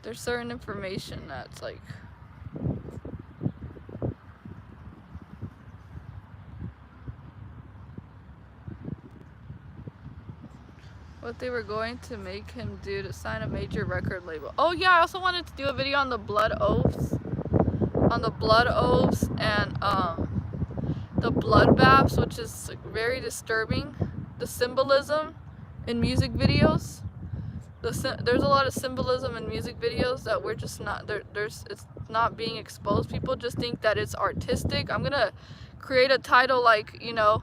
there's certain information that's like, what they were going to make him do to sign a major record label. Oh yeah, I also wanted to do a video on the blood oaths. On the blood oaths and the blood baths, which is very disturbing. The symbolism in music videos. There's a lot of symbolism in music videos that we're just not it's not being exposed. People just think that it's artistic. I'm gonna create a title like, you know,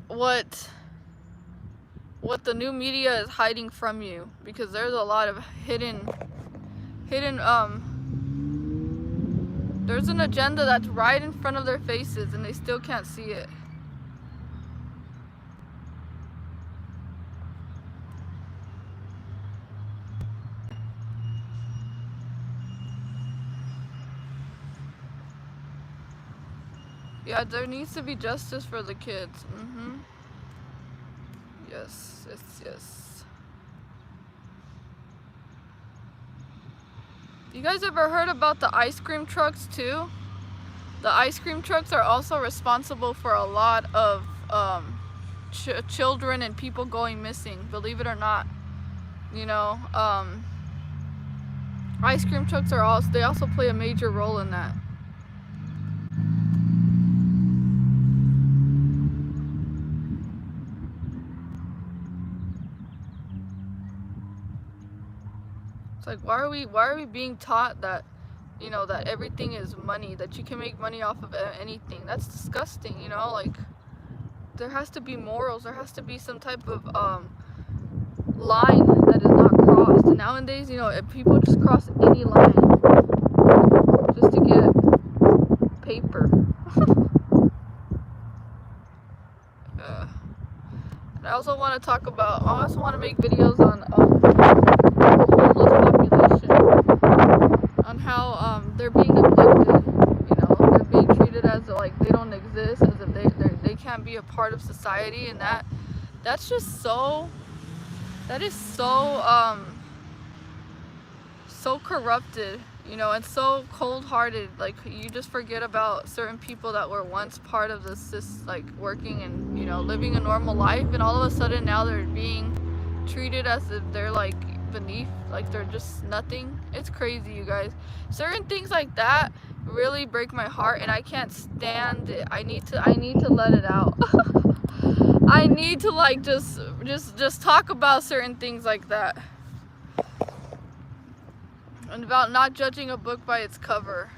what the new media is hiding from you, because there's a lot of hidden there's an agenda that's right in front of their faces and they still can't see it. Yeah, there needs to be justice for the kids. Yes, yes. You guys ever heard about the ice cream trucks too? The ice cream trucks are also responsible for a lot of children and people going missing, believe it or not. You know, ice cream trucks they also play a major role in that. It's like, why are we being taught that, you know, that everything is money, that you can make money off of anything? That's disgusting, you know. Like, there has to be morals, there has to be some type of line that is not crossed. And nowadays, you know, if people just cross any line just to get paper. And I also want to talk about, I also want to make videos on homeless population, on how they're being neglected, you know, they're being treated as like they don't exist, as if they can't be a part of society, and that's just so, that is so so corrupted, you know, and so cold-hearted. Like, you just forget about certain people that were once part of this like working and, you know, living a normal life, and all of a sudden now they're being treated as if they're like beneath, like they're just nothing. It's crazy, you guys. Certain things like that really break my heart, and I can't stand it. I need to let it out. I need to, like, just talk about certain things like that, and about not judging a book by its cover.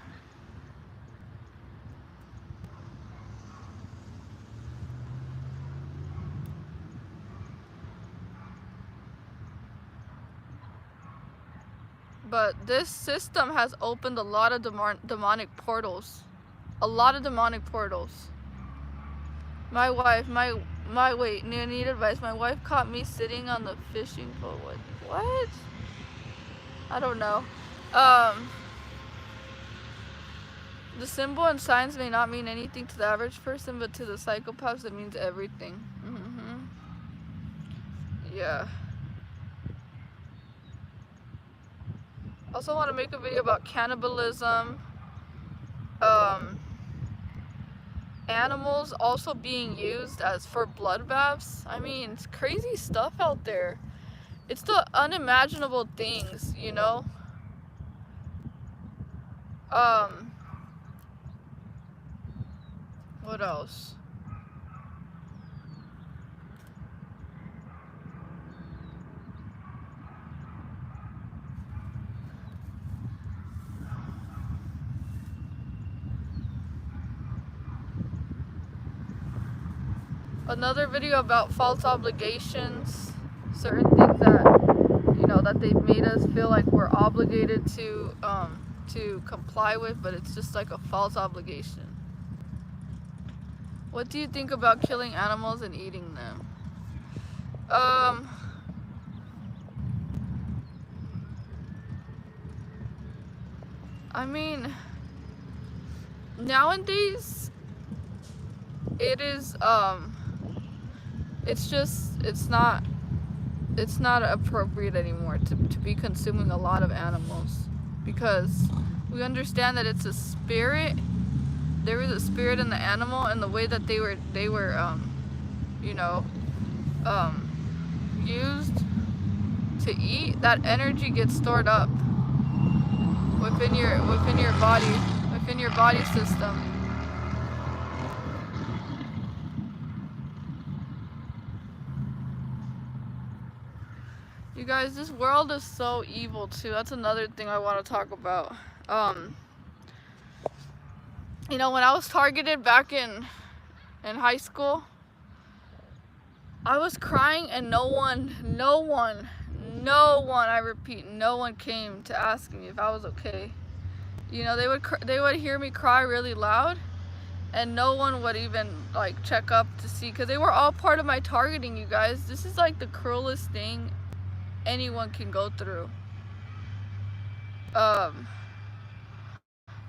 But this system has opened a lot of demonic portals. A lot of demonic portals. My wife, Wait, need advice. My wife caught me sitting on the fishing pole. What? I don't know. The symbol and signs may not mean anything to the average person, but to the psychopaths it means everything. Yeah. Also want to make a video about cannibalism. Animals also being used as for bloodbaths. I mean, it's crazy stuff out there. It's the unimaginable things, you know? What else? Another video about false obligations, certain things that, you know, that they've made us feel like we're obligated to comply with, but it's just like a false obligation. What do you think about killing animals and eating them? I mean, nowadays it is it's not appropriate anymore to be consuming a lot of animals, because we understand that it's a spirit. There is a spirit in the animal, and the way that they were you know, used to eat, that energy gets stored up within your body system. You guys, this world is so evil too. That's another thing I want to talk about. You know, when I was targeted back in high school, I was crying and no one, I repeat, no one came to ask me if I was okay. You know, they would hear me cry really loud, and no one would even like check up to see, because they were all part of my targeting, you guys. This is like the cruelest thing anyone can go through.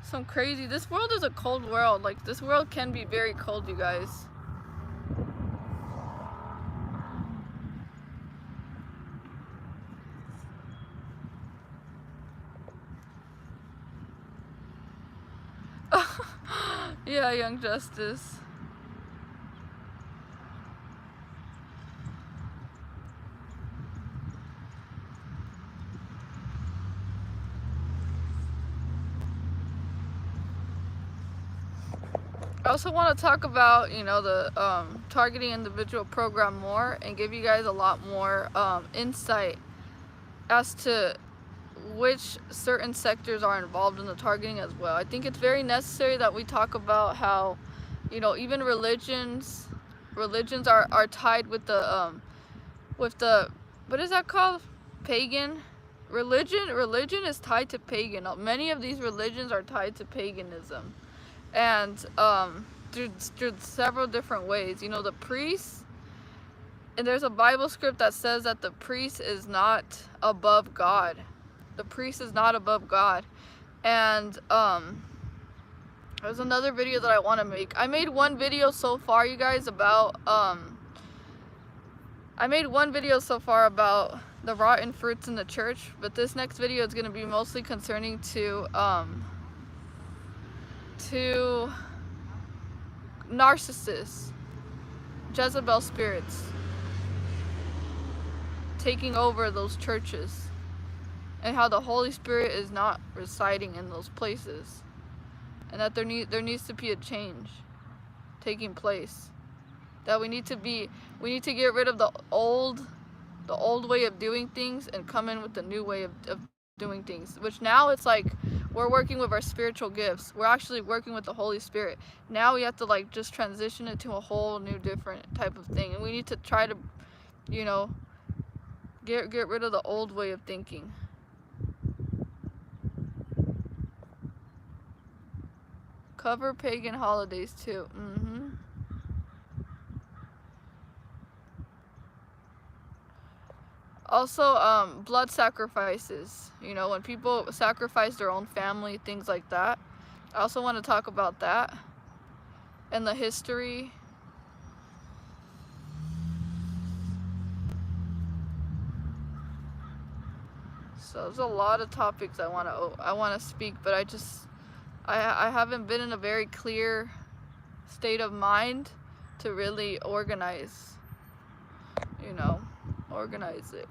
Some crazy, this world is a cold world. Like, this world can be very cold, you guys. Yeah, Young Justice. I also want to talk about, you know, the targeting individual program more, and give you guys a lot more insight as to which certain sectors are involved in the targeting as well. I think it's very necessary that we talk about how, you know, even religions are tied with the what is that called? Pagan religion is tied to pagan. Many of these religions are tied to paganism, and through several different ways. You know, the priest, and there's a Bible script that says that the priest is not above God. The priest is not above God. And there's another video that I want to make. I made one video so far, you guys, about the rotten fruits in the church, but this next video is going to be mostly concerning to narcissists, Jezebel spirits taking over those churches, and how the Holy Spirit is not residing in those places, and that there needs to be a change taking place. That we need to get rid of the old way of doing things and come in with the new way of doing things. Which now it's like we're working with our spiritual gifts. We're actually working with the Holy Spirit. Now we have to like just transition it to a whole new different type of thing, and we need to try to, you know, get rid of the old way of thinking. Cover pagan holidays too. Also, blood sacrifices. You know, when people sacrifice their own family, things like that. I also want to talk about that and the history. So there's a lot of topics I want to speak, but I haven't been in a very clear state of mind to really organize, you know, organize it.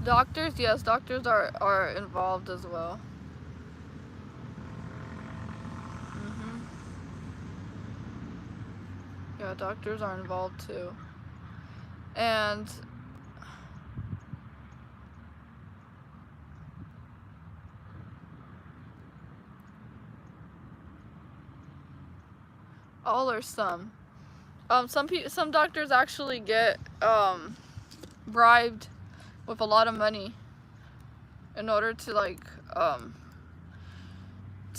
Doctors, yes, doctors are involved as well. Yeah, doctors are involved too. And all or some. Some doctors actually get bribed with a lot of money in order to like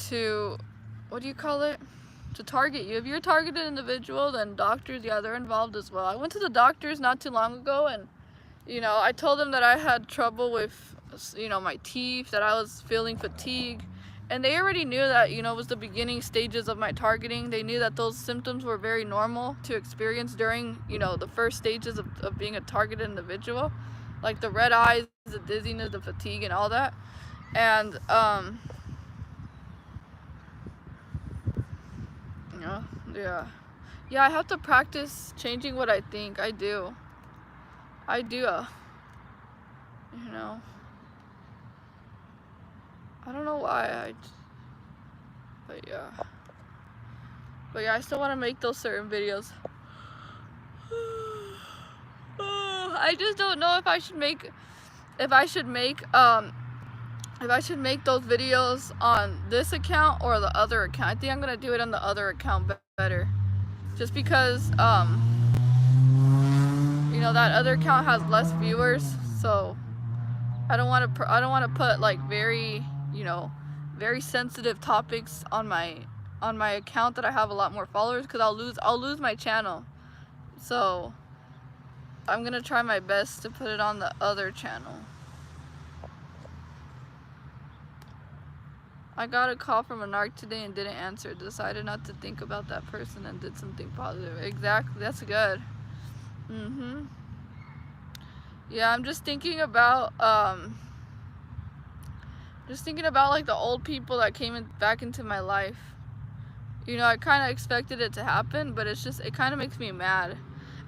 to, what do you call it? To target you. If you're a targeted individual, then doctors, yeah, they're involved as well. I went to the doctors not too long ago, and you know, I told them that I had trouble with, you know, my teeth, that I was feeling fatigue, and they already knew that, you know, it was the beginning stages of my targeting. They knew that those symptoms were very normal to experience during, you know, the first stages of being a targeted individual, like the red eyes, the dizziness, the fatigue, and all that. And yeah, I have to practice changing what I think. I do, you know, I don't know why, but yeah, I still want to make those certain videos. I just don't know if I should make those videos on this account or the other account. I think I'm gonna do it on the other account better, just because you know, that other account has less viewers, so I don't want to put like very, you know, very sensitive topics on my account that I have a lot more followers, because I'll lose my channel. So I'm gonna try my best to put it on the other channel. I got a call from a narc today and didn't answer. Decided not to think about that person and did something positive. Exactly, that's good. Yeah, I'm just thinking about like the old people that came back into my life. You know, I kind of expected it to happen, but it kind of makes me mad.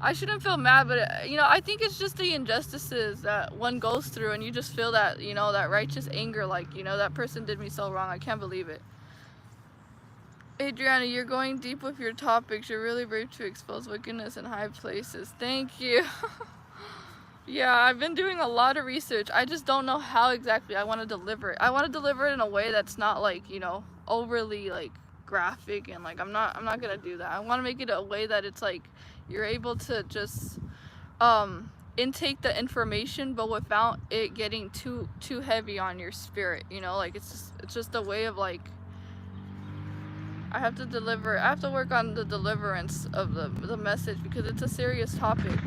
I shouldn't feel mad, but you know, I think it's just the injustices that one goes through, and you just feel that, you know, that righteous anger, like, you know, that person did me so wrong. I can't believe it. Adriana, you're going deep with your topics. You're really brave to expose wickedness in high places. Thank you. Yeah, I've been doing a lot of research. I just don't know how exactly I want to deliver it. I want to deliver it in a way that's not like, you know, overly like graphic, and like I'm not gonna do that. I want to make it a way that it's like you're able to just intake the information, but without it getting too heavy on your spirit, you know, like it's just a way of like, I have to work on the deliverance of the message, because it's a serious topic.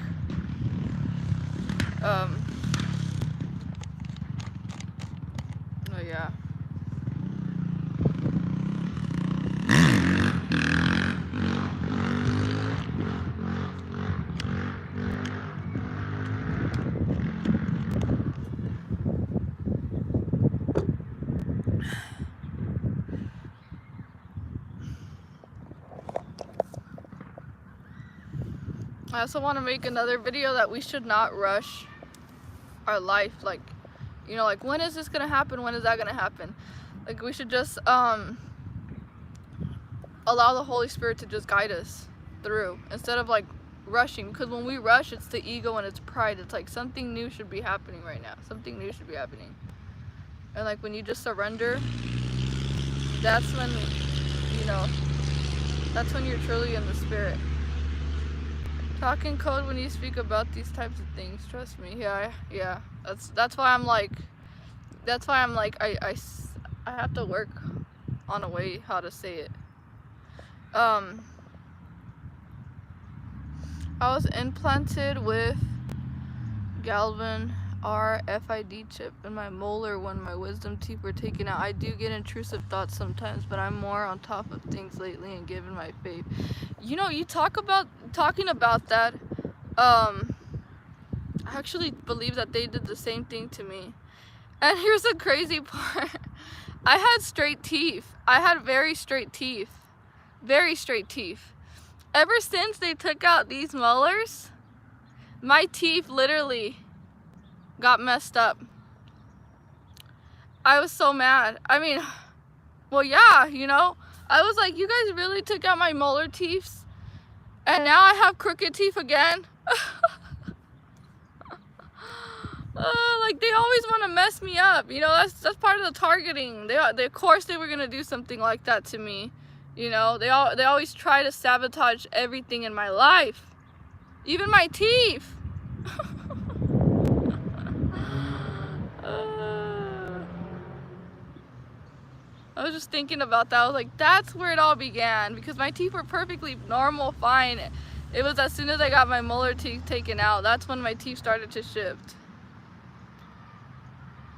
Oh yeah. I also want to make another video that we should not rush our life. Like, you know, like, when is this gonna happen? When is that gonna happen? Like, we should just allow the Holy Spirit to just guide us through, instead of like rushing, because when we rush, it's the ego and it's pride. It's like something new should be happening right now. Something new should be happening. And like when you just surrender, that's when, you know, that's when you're truly in the spirit. Talk in code when you speak about these types of things. Trust me. Yeah. That's why I'm like, I have to work on a way how to say it. I was implanted with Galvan RFID chip in my molar when my wisdom teeth were taken out. I do get intrusive thoughts sometimes, but I'm more on top of things lately and given my faith. You know, you talking about that. I actually believe that they did the same thing to me. And here's the crazy part. I had straight teeth. I had very straight teeth. Very straight teeth. Ever since they took out these molars, my teeth literally got messed up. I was so mad. I mean, well, yeah, you know, I was like, you guys really took out my molar teeth, and now I have crooked teeth again. Like they always want to mess me up, you know. That's part of the targeting. They of course they were gonna do something like that to me, you know. They always try to sabotage everything in my life, even my teeth. I was just thinking about that. I was like, that's where it all began, because my teeth were perfectly normal, fine. It was as soon as I got my molar teeth taken out, that's when my teeth started to shift.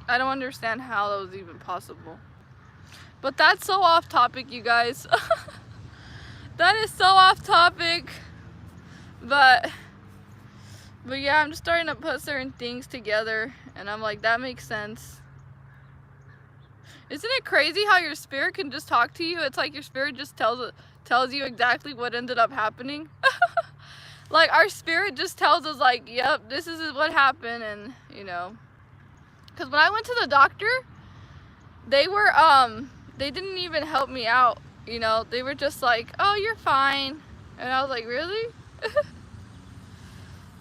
I don't understand how that was even possible. But that's so off topic, you guys. That is so off topic. But yeah, I'm just starting to put certain things together, and I'm like, that makes sense. Isn't it crazy how your spirit can just talk to you? It's like your spirit just tells you exactly what ended up happening. Like our spirit just tells us like, yep, this is what happened. And you know, because when I went to the doctor, they didn't even help me out, you know. They were just like, oh, you're fine. And I was like, really?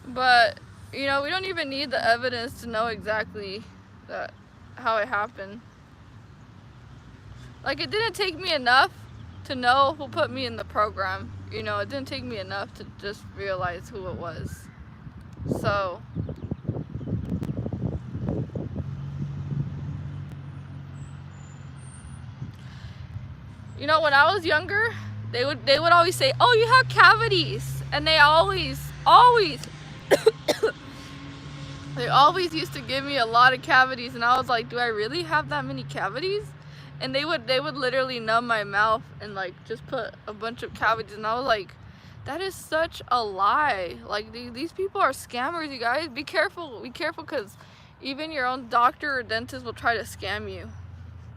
But you know, we don't even need the evidence to know exactly how it happened. Like, it didn't take me enough to know who put me in the program. You know, it didn't take me enough to just realize who it was. So, you know, when I was younger, they would always say, oh, you have cavities. And they always they always used to give me a lot of cavities. And I was like, do I really have that many cavities? And they would literally numb my mouth and like just put a bunch of cavities, and I was like, that is such a lie. Like these people are scammers, you guys. Be careful, because even your own doctor or dentist will try to scam you,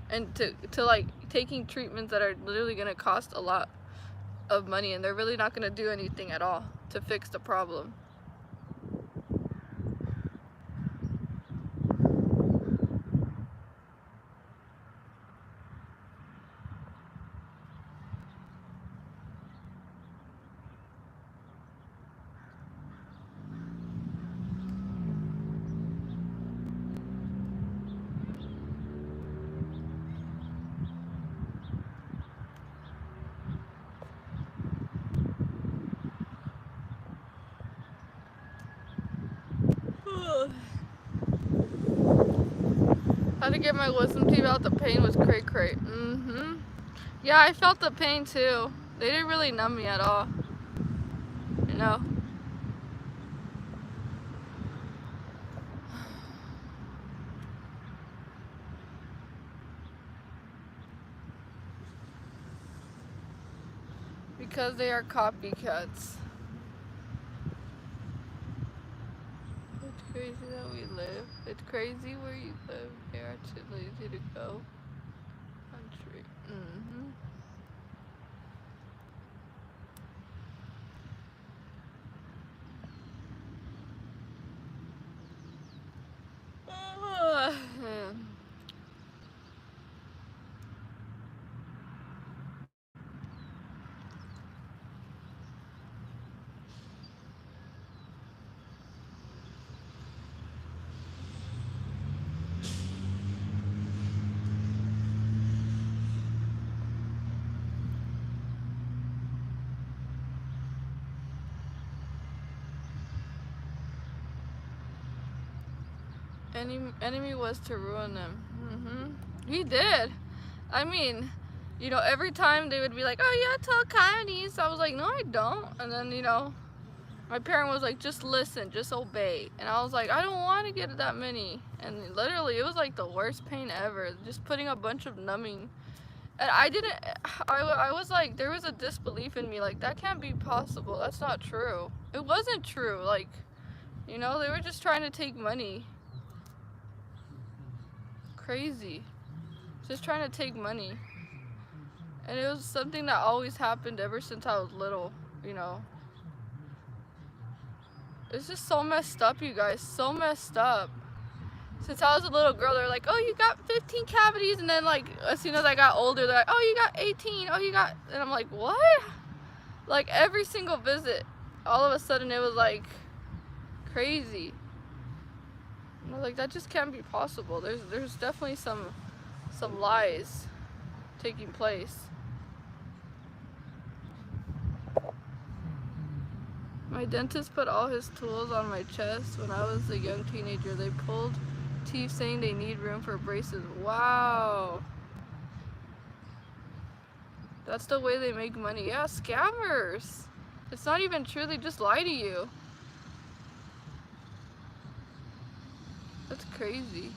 and to like taking treatments that are literally gonna cost a lot of money, and they're really not gonna do anything at all to fix the problem. How to get my wisdom teeth out, the pain was cray-cray. Yeah, I felt the pain too. They didn't really numb me at all, you know. Because they are copycats. It's crazy that we live. It's crazy where you live. They are too lazy to go. Country. Enemy was to ruin them. He did. I mean, you know, every time they would be like, oh, yeah, tell comedies. I was like, no, I don't. And then, you know, my parent was like, just listen, just obey. And I was like, I don't want to get that many. And literally, it was like the worst pain ever. Just putting a bunch of numbing. And I was like, there was a disbelief in me. Like, that can't be possible. That's not true. It wasn't true. Like, you know, they were just trying to take money. Crazy. Just trying to take money. And it was something that always happened ever since I was little, you know. It's just so messed up, you guys. So messed up. Since I was a little girl, they're like, oh, you got 15 cavities. And then, like, as soon as I got older, they're like, oh, you got 18. Oh, you got... And I'm like, what? Like, every single visit, all of a sudden, it was, like, crazy. I was like, that just can't be possible. There's definitely some lies taking place. My dentist put all his tools on my chest when I was a young teenager. They pulled teeth saying they need room for braces. Wow. That's the way they make money. Yeah, scammers. It's not even true. They just lie to you. That's crazy.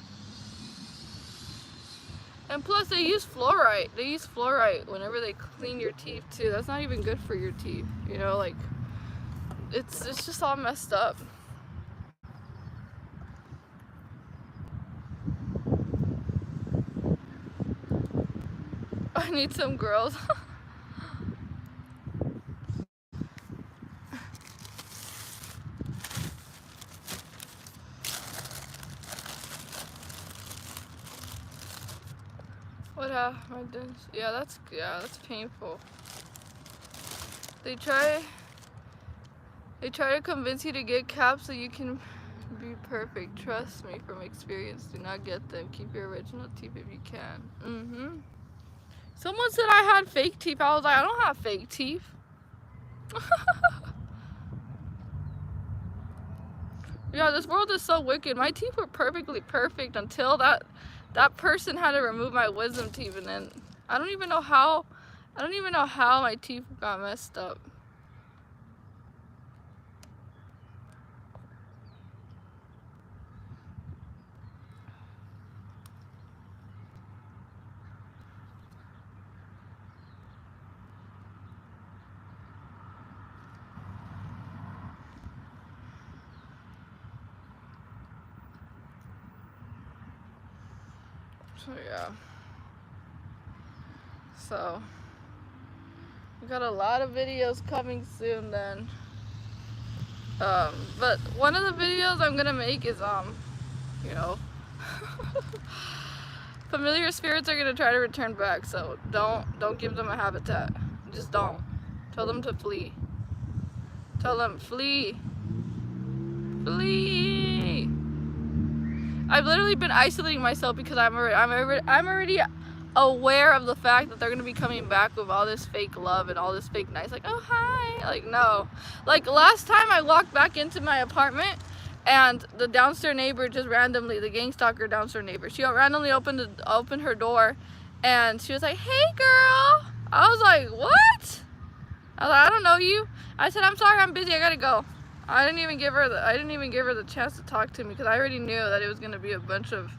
And plus they use fluoride. They use fluoride whenever they clean your teeth too. That's not even good for your teeth. You know, like, it's just all messed up. I need some girls. What happened? Yeah, that's painful. They try to convince you to get caps so you can be perfect. Trust me from experience. Do not get them. Keep your original teeth if you can. Someone said I had fake teeth. I was like, I don't have fake teeth. Yeah, this world is so wicked. My teeth were perfectly perfect until that person had to remove my wisdom teeth, and then I don't even know how my teeth got messed up. So yeah. So we got a lot of videos coming soon then. But one of the videos I'm gonna make is you know, familiar spirits are gonna try to return back, so don't give them a habitat. Just don't. Tell them to flee. Tell them flee. Flee. I've literally been isolating myself because I'm already aware of the fact that they're gonna be coming back with all this fake love and all this fake nice, like, oh hi, like, no. Like, last time I walked back into my apartment and the downstairs neighbor just randomly, the gang stalker downstairs neighbor, she randomly opened her door and she was like, hey girl. I was like, what? I was like, I don't know you. I said, I'm sorry, I'm busy, I gotta go. I didn't even give her the chance to talk to me because I already knew that it was gonna be a bunch of,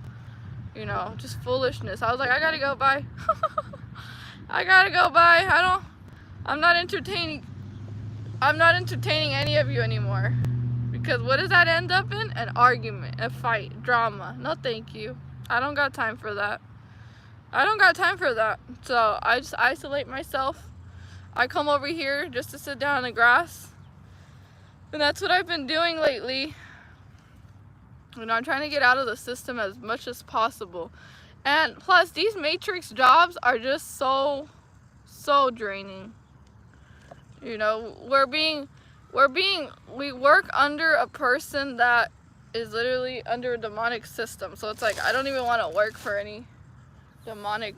you know, just foolishness. I was like, I gotta go, bye. I gotta go, bye. I'm not entertaining any of you anymore. Because what does that end up in? An argument, a fight, drama. No thank you. I don't got time for that. So I just isolate myself. I come over here just to sit down in the grass. And that's what I've been doing lately. You know, I'm trying to get out of the system as much as possible. And plus, these matrix jobs are just so draining. You know, we work under a person that is literally under a demonic system. So it's like, I don't even want to work for any demonic,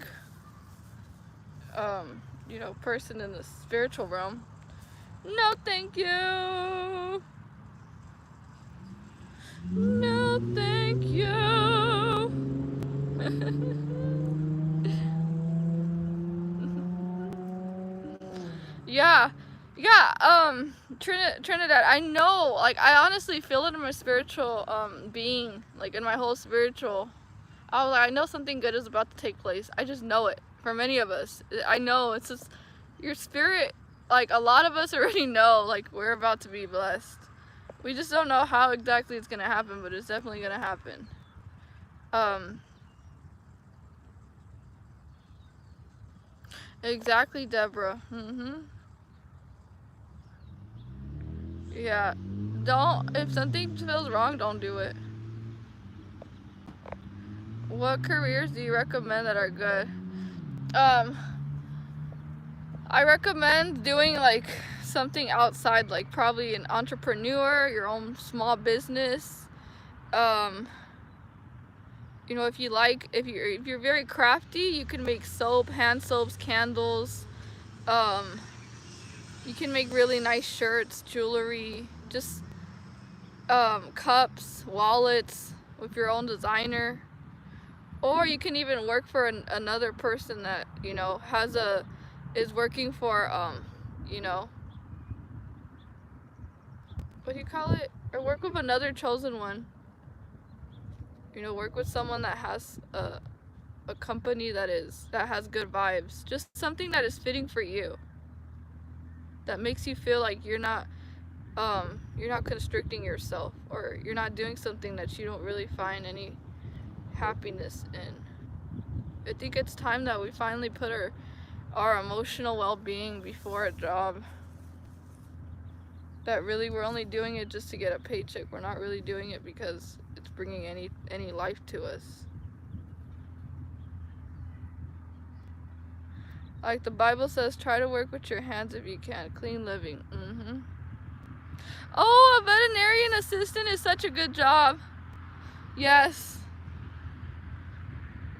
you know, person in the spiritual realm. No, thank you. No, thank you. Yeah, yeah. Trinidad. I know. Like, I honestly feel it in my spiritual being, like in my whole spiritual. I was like, I know something good is about to take place. I just know it. For many of us, I know it's just your spirit. Like, a lot of us already know. Like, we're about to be blessed. We just don't know how exactly it's gonna happen, but it's definitely gonna happen. Exactly, Deborah. Yeah. Don't, if something feels wrong, don't do it. What careers do you recommend that are good? I recommend doing like something outside, like probably an entrepreneur, your own small business. You know, if you're very crafty, you can make soap, hand soaps, candles. Um, you can make really nice shirts, jewelry, just cups, wallets with your own designer. Or you can even work for another person that, you know, is working for, you know, what do you call it? Or work with another chosen one. You know, work with someone that has a company that has good vibes. Just something that is fitting for you. That makes you feel like you're not constricting yourself, or you're not doing something that you don't really find any happiness in. I think it's time that we finally put our emotional well-being before a job. That really we're only doing it just to get a paycheck. We're not really doing it because it's bringing any life to us. Like the Bible says, try to work with your hands if you can. Clean living. Oh, a veterinarian assistant is such a good job. Yes,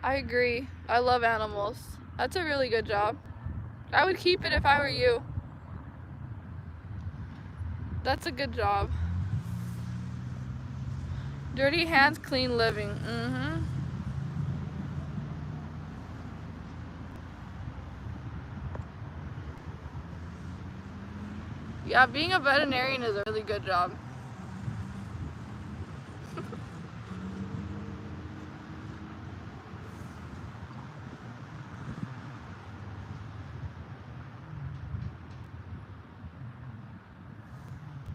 I agree. I love animals. That's a really good job. I would keep it if I were you. That's a good job. Dirty hands, clean living. Yeah, being a veterinarian is a really good job.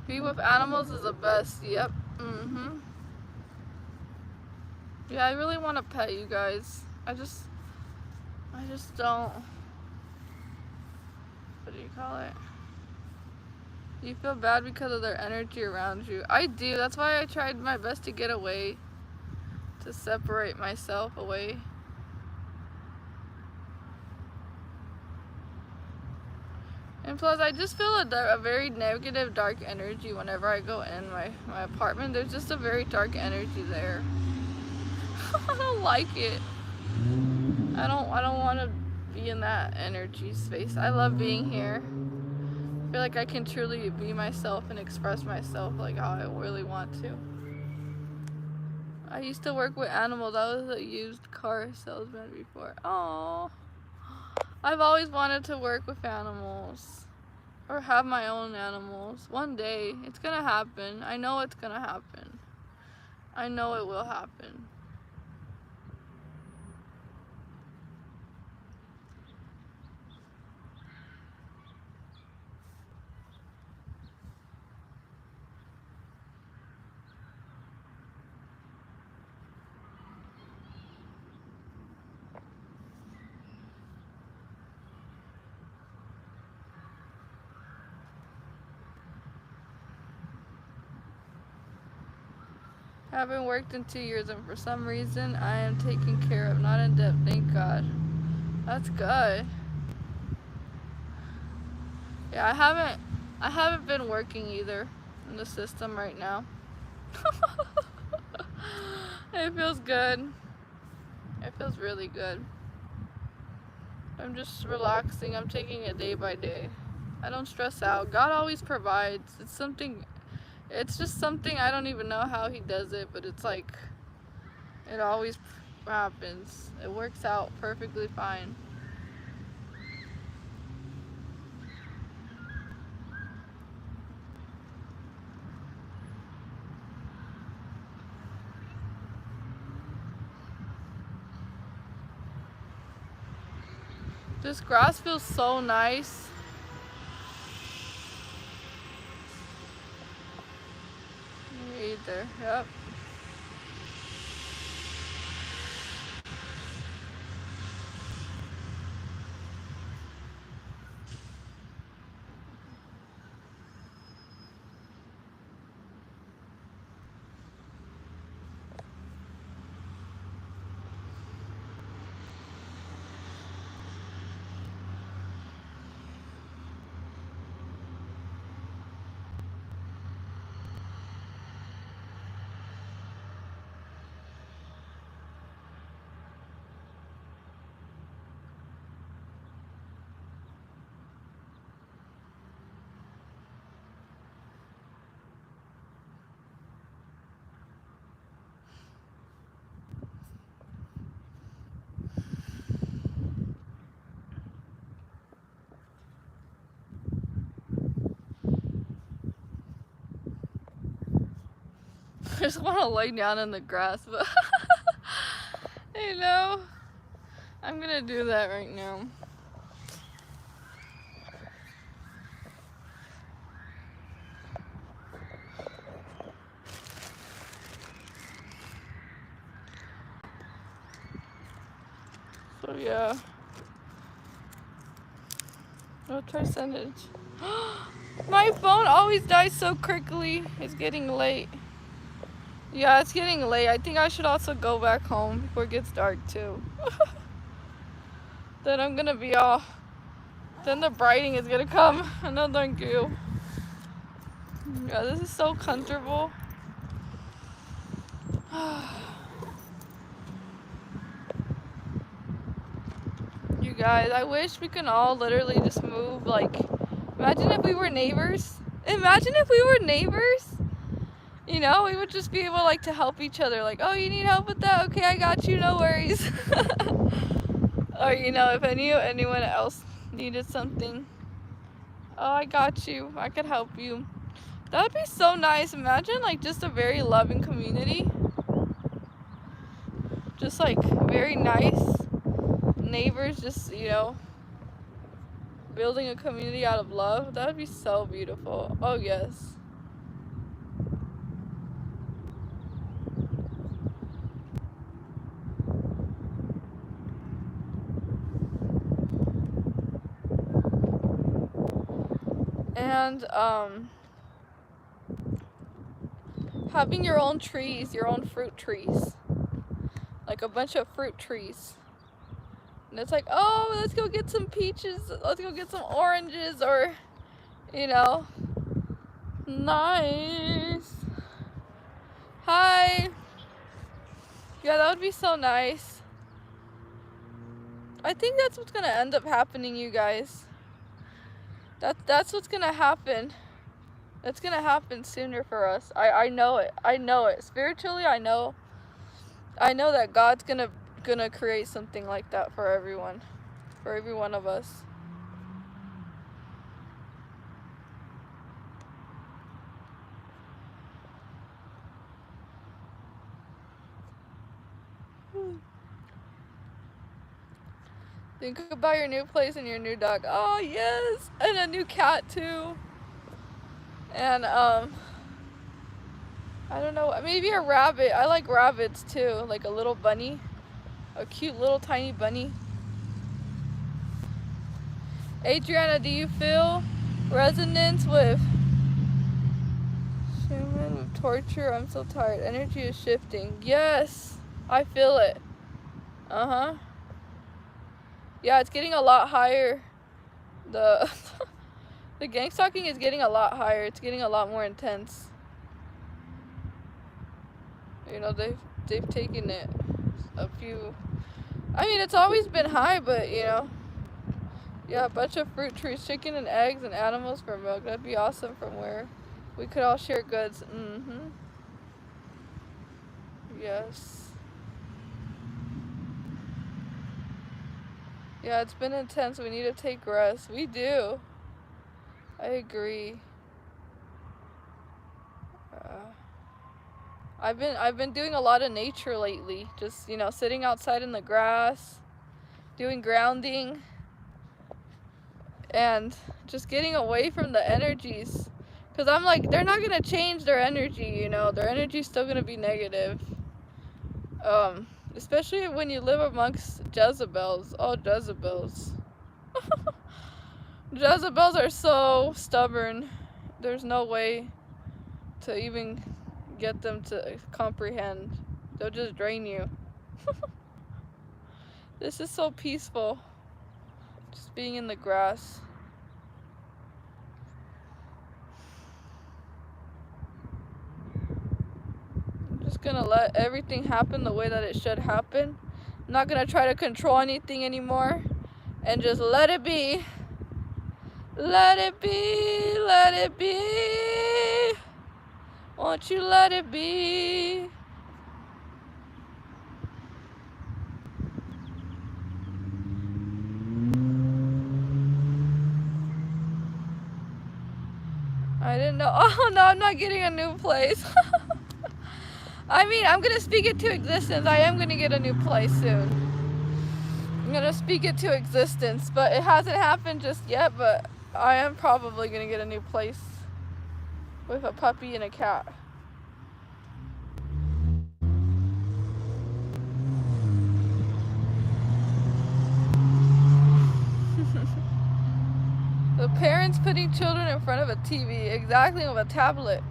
Being with animals is the best. Yep. Yeah, I really want to pet you guys. I just don't. What do you call it? You feel bad because of their energy around you. I do. That's why I tried my best to get away, to separate myself away. And plus, I just feel a very negative, dark energy whenever I go in my apartment. There's just a very dark energy there. I don't like it. I don't want to be in that energy space. I love being here. I feel like I can truly be myself and express myself like how I really want to. I used to work with animals. I was a used car salesman before. Oh, I've always wanted to work with animals or have my own animals. One day, it's gonna happen. I know it's gonna happen. I know it will happen. I haven't worked in 2 years, and for some reason I am taken care of. Not in debt, thank God. That's good. Yeah, I haven't been working either in the system right now. It feels good. It feels really good. I'm just relaxing. I'm taking it day by day. I don't stress out. God always provides. It's something It's just something, I don't even know how he does it, but it's like, it always happens. It works out perfectly fine. This grass feels so nice. Me either, yep. I just want to lay down in the grass, but you know, I'm gonna do that right now. So yeah, what percentage? My phone always dies so quickly. It's getting late. Yeah, it's getting late. I think I should also go back home before it gets dark too. Then I'm gonna be all, then the brighting is gonna come. No thank you. Yeah, this is so comfortable. You guys, I wish we can all literally just move. Like, imagine if we were neighbors. Imagine if we were neighbors. You know, we would just be able like to help each other. Like, oh, you need help with that? Okay, I got you. No worries. Or you know, if anyone else needed something, oh, I got you. I could help you. That would be so nice. Imagine like just a very loving community. Just like very nice neighbors, just, you know, building a community out of love. That would be so beautiful. Oh yes. And having your own trees, your own fruit trees, like a bunch of fruit trees. And it's like, oh, let's go get some peaches, let's go get some oranges, or, you know, nice. Hi. Yeah, that would be so nice. I think that's what's gonna end up happening, you guys. That's what's gonna happen. That's gonna happen sooner for us. I know it. I know it. Spiritually, I know that God's gonna create something like that for everyone. For every one of us. Think about your new place and your new dog. Oh yes, and a new cat too. And I don't know, maybe a rabbit. I like rabbits too, like a little bunny, a cute little tiny bunny. Adriana, do you feel resonance with human with torture? I'm so tired. Energy is shifting. Yes, I feel it. Yeah, it's getting a lot higher. The the gang stalking is getting a lot higher. It's getting a lot more intense. You know, they've taken it a few. I mean, it's always been high, but you know, yeah, a bunch of fruit trees, chicken and eggs and animals for milk. That'd be awesome from where We could all share goods. Yes. Yeah, it's been intense. We need to take rest. We do. I agree. I've been doing a lot of nature lately. Just, sitting outside in the grass, doing grounding, and just getting away from the energies. Because I'm like, they're not going to change their energy, Their energy's still going to be negative. Especially when you live amongst Jezebels. All Jezebels. Jezebels are so stubborn. There's no way to even get them to comprehend. They'll just drain you. This is so peaceful. Just being in the grass. I'm just gonna let everything happen the way that it should happen. I'm not gonna try to control anything anymore. And just let it be. Let it be. Let it be. Won't you let it be? I didn't know. Oh no, I'm not getting a new place. I mean, I'm gonna speak it to existence. I am gonna get a new place soon. I'm gonna speak it to existence, but it hasn't happened just yet, but I am probably gonna get a new place with a puppy and a cat. The parents putting children in front of a TV, exactly, with a tablet.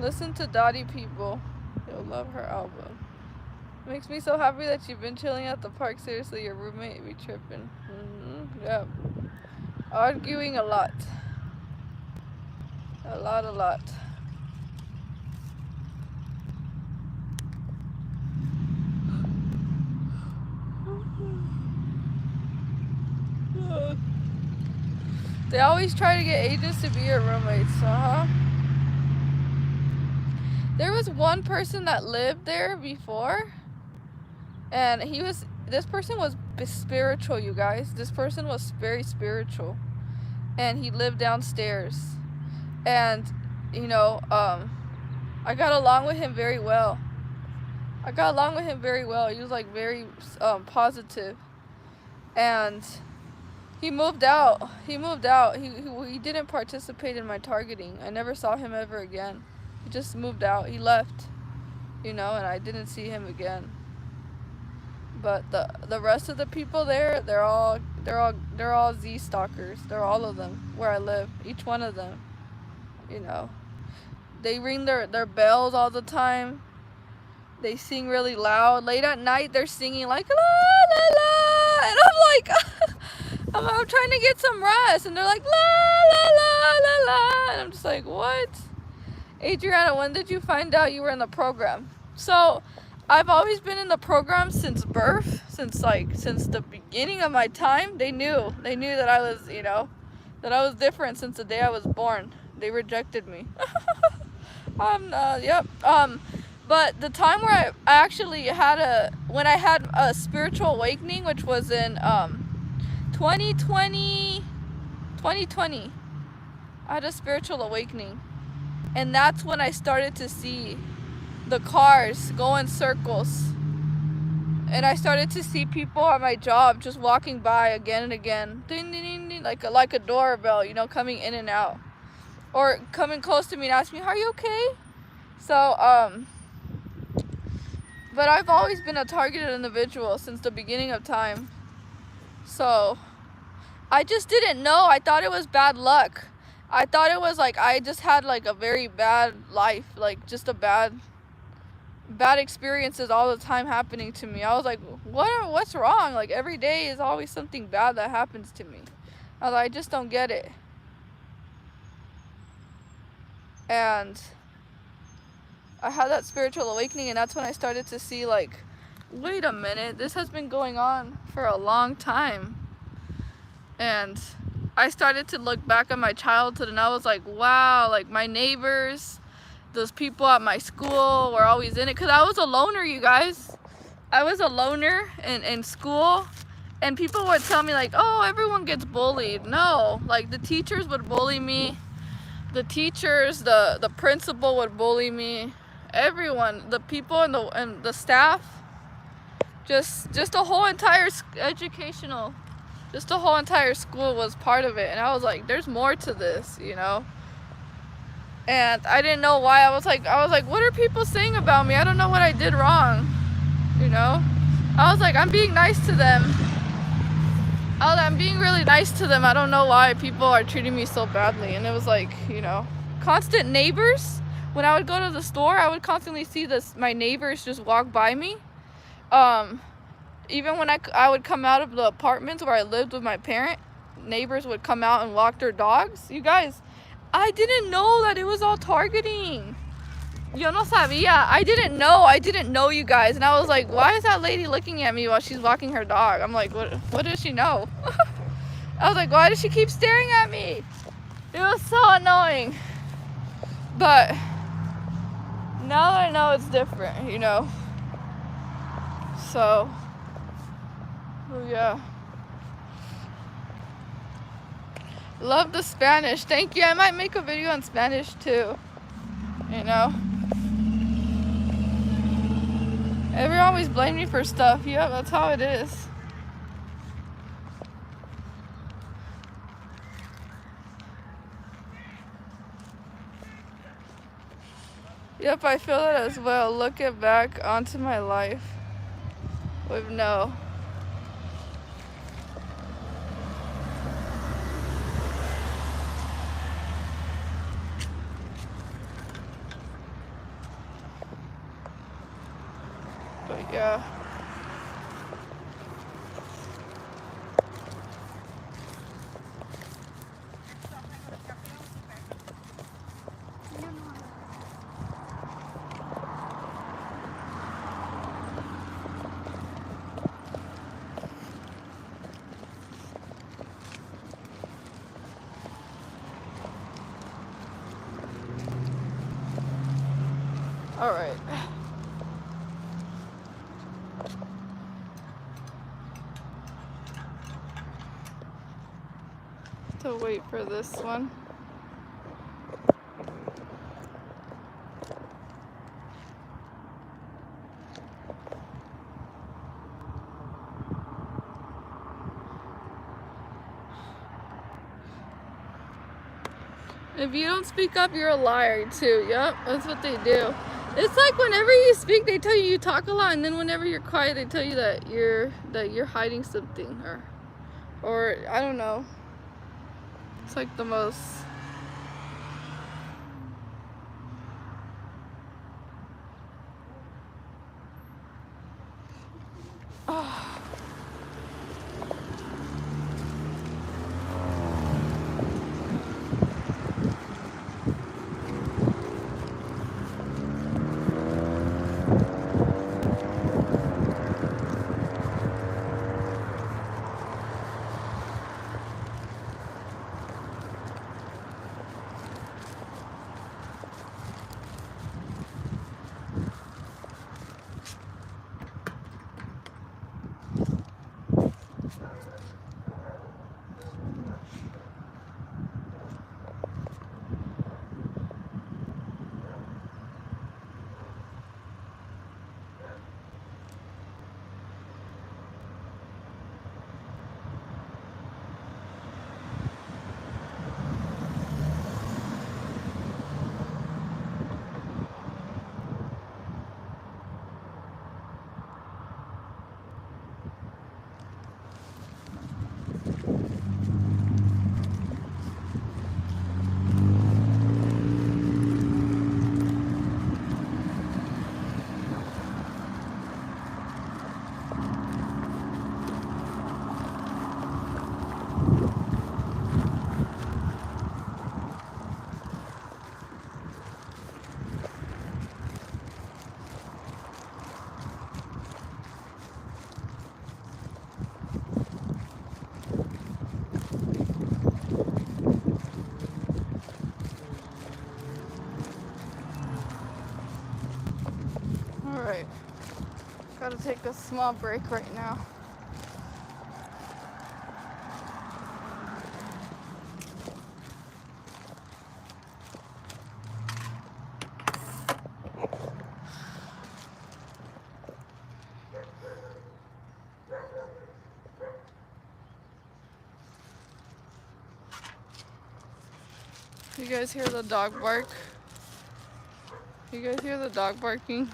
Listen to Dottie People. You'll love her album. Makes me so happy that you've been chilling at the park. Seriously, your roommate be tripping. Yep. Arguing a lot. A lot. They always try to get agents to be your roommates, There was one person that lived there before, and this person was spiritual, you guys. This person was very spiritual, and he lived downstairs. And, I got along with him very well. He was like very positive. And he moved out. He didn't participate in my targeting. I never saw him ever again. He just moved out. He left, and I didn't see him again. But the rest of the people there, they're all Z stalkers. They're all of them where I live. Each one of them, They ring their bells all the time. They sing really loud. Late at night, they're singing like la la la, and I'm like, I'm trying to get some rest, and they're like la la la la la, and I'm just like, what? Adriana, when did you find out you were in the program? So, I've always been in the program since birth, since the beginning of my time. They knew that I was, that I was different since the day I was born. They rejected me. Yep. But the time where I actually had when I had a spiritual awakening, which was in 2020, I had a spiritual awakening. And that's when I started to see the cars go in circles. And I started to see people at my job just walking by again and again. Ding, ding, ding, ding, like a doorbell, coming in and out. Or coming close to me and asking me, are you okay? So, but I've always been a targeted individual since the beginning of time. So, I just didn't know. I thought it was bad luck. I thought it was like I just had like a very bad life, like just a bad experiences all the time happening to me. I was like, what's wrong? Like every day is always something bad that happens to me. I just don't get it. And I had that spiritual awakening, and that's when I started to see like, wait a minute, this has been going on for a long time. And I started to look back at my childhood and I was like, wow, like my neighbors, those people at my school were always in it. Because I was a loner, you guys. I was a loner in school. And people would tell me like, oh, everyone gets bullied. No, like the teachers would bully me. The teachers, the principal would bully me. Everyone, the people and the staff, just the whole entire educational, just the whole entire school was part of it. And I was like, there's more to this, you know. And I didn't know why. I was like, what are people saying about me? I don't know what I did wrong, you know. I was like, I'm being nice to them. I'm being really nice to them. I don't know why people are treating me so badly. And it was like, you know, constant neighbors. When I would go to the store, I would constantly see my neighbors just walk by me. Even when I would come out of the apartments where I lived with my parent, neighbors would come out and walk their dogs. You guys, I didn't know that it was all targeting. Yo no sabía. I didn't know, you guys. And I was like, why is that lady looking at me while she's walking her dog? I'm like, what does she know? I was like, why does she keep staring at me? It was so annoying. But now that I know it's different, you know. So, yeah. Love the Spanish. Thank you. I might make a video on Spanish too. You know. Everyone always blames me for stuff. Yep, that's how it is. Yep, I feel that as well. Looking back onto my life with no. But yeah. All right. To wait for this one. If you don't speak up, you're a liar too. Yep, that's what they do. It's like whenever you speak, they tell you talk a lot, and then whenever you're quiet, they tell you that you're hiding something, or I don't know. It's like the most. Oh. to take a small break right now. You guys hear the dog bark? You guys hear the dog barking?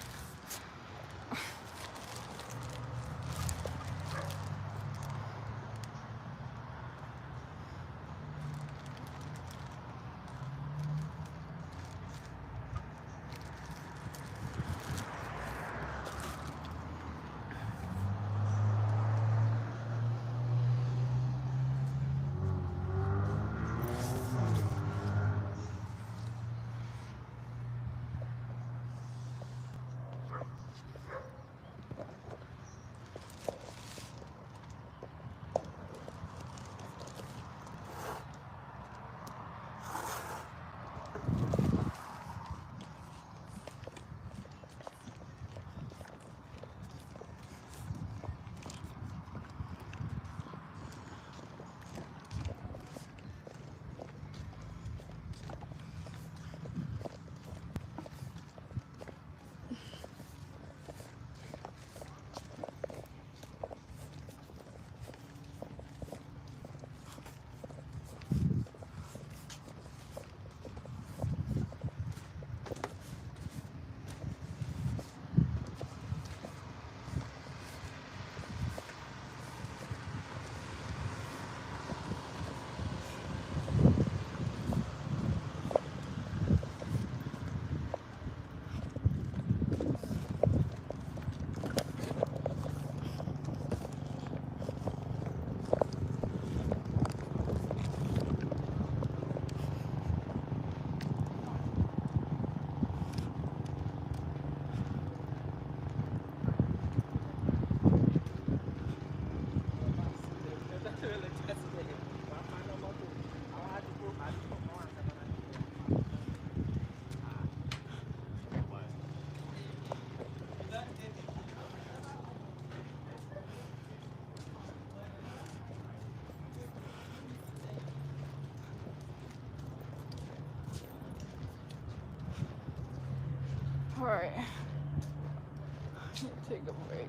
Alright, take a break.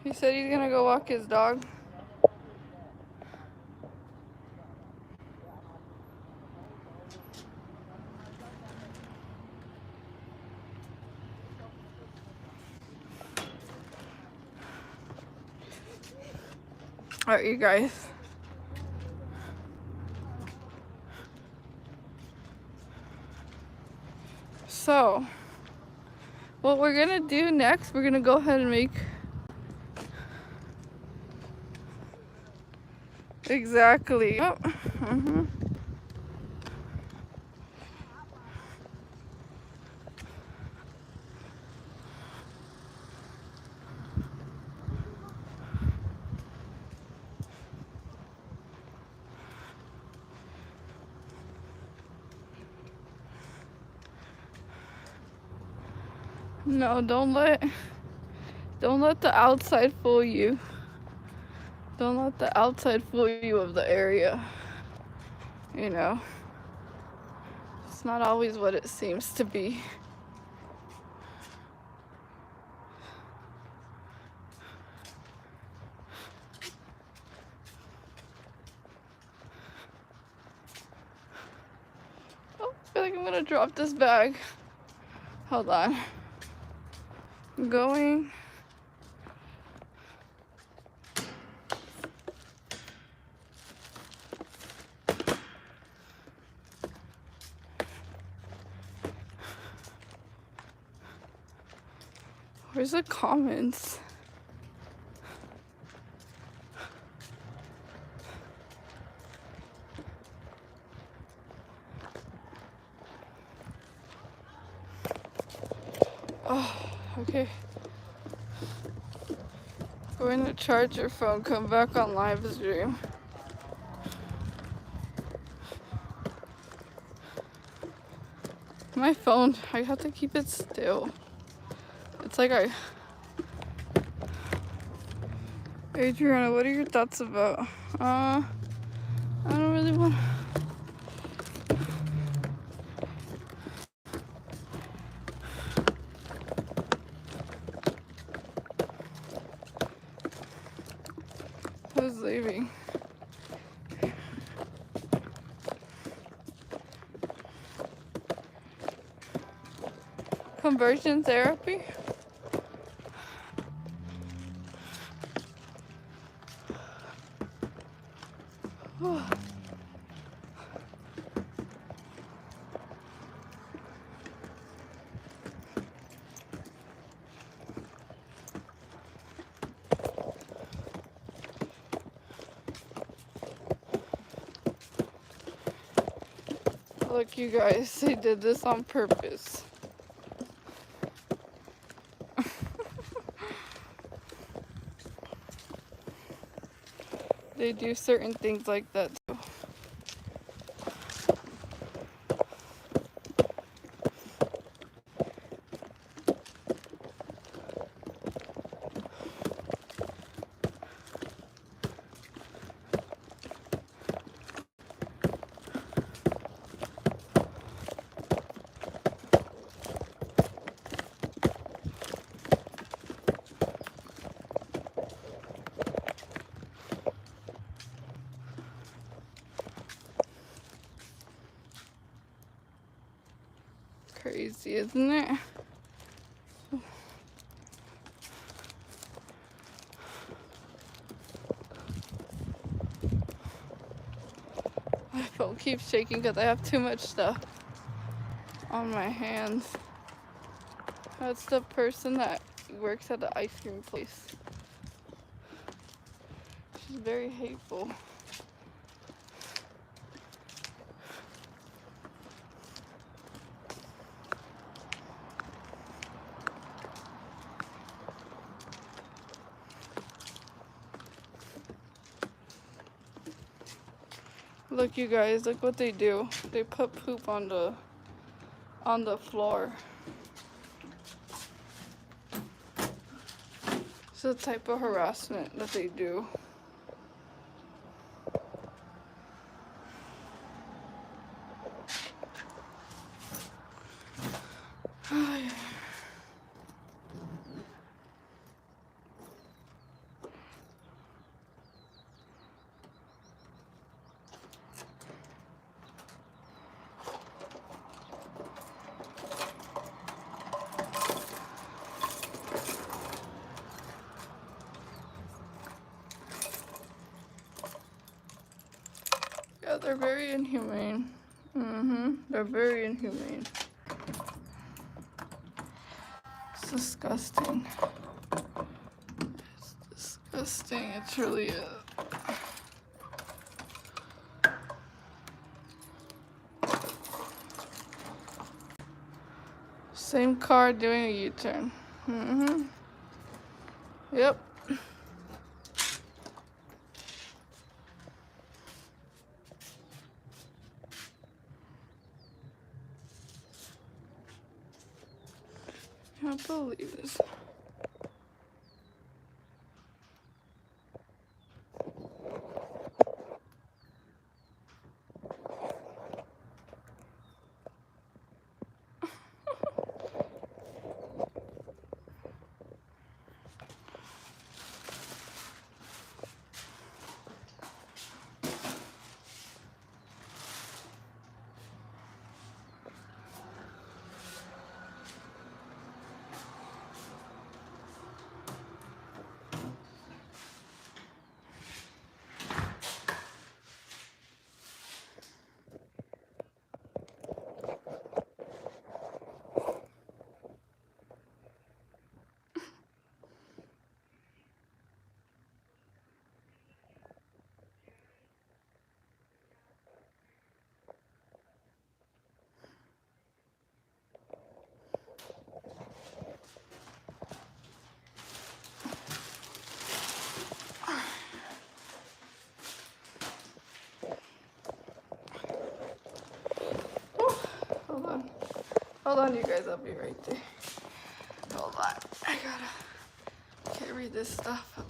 He said he's gonna go walk his dog. Alright, you guys. So, what we're gonna do next, we're gonna go ahead and make exactly. Oh, No, don't let the outside fool you. Don't let the outside fool you of the area. You know, it's not always what it seems to be. Oh, I feel like I'm gonna drop this bag. Hold on. I'm going. Where's the comments? Oh, okay. Go in to charge your phone, come back on live stream. my phone, I have to keep it still. It's like Adriana, what are your thoughts about? I don't really want. Who's leaving? Conversion therapy? Look, you guys, they did this on purpose. They do certain things like that too. Crazy, isn't it? My phone keeps shaking because I have too much stuff on my hands. That's the person that works at the ice cream place. She's very hateful. Look, you guys, look what they do. They put poop on the floor. It's the type of harassment that they do. Yeah, they're very inhumane. They're very inhumane. It's disgusting. It's disgusting. It truly is. Same car doing a U-turn. Yep. I can't believe this. Hold on, you guys. I'll be right there. Hold on. Can't read this stuff.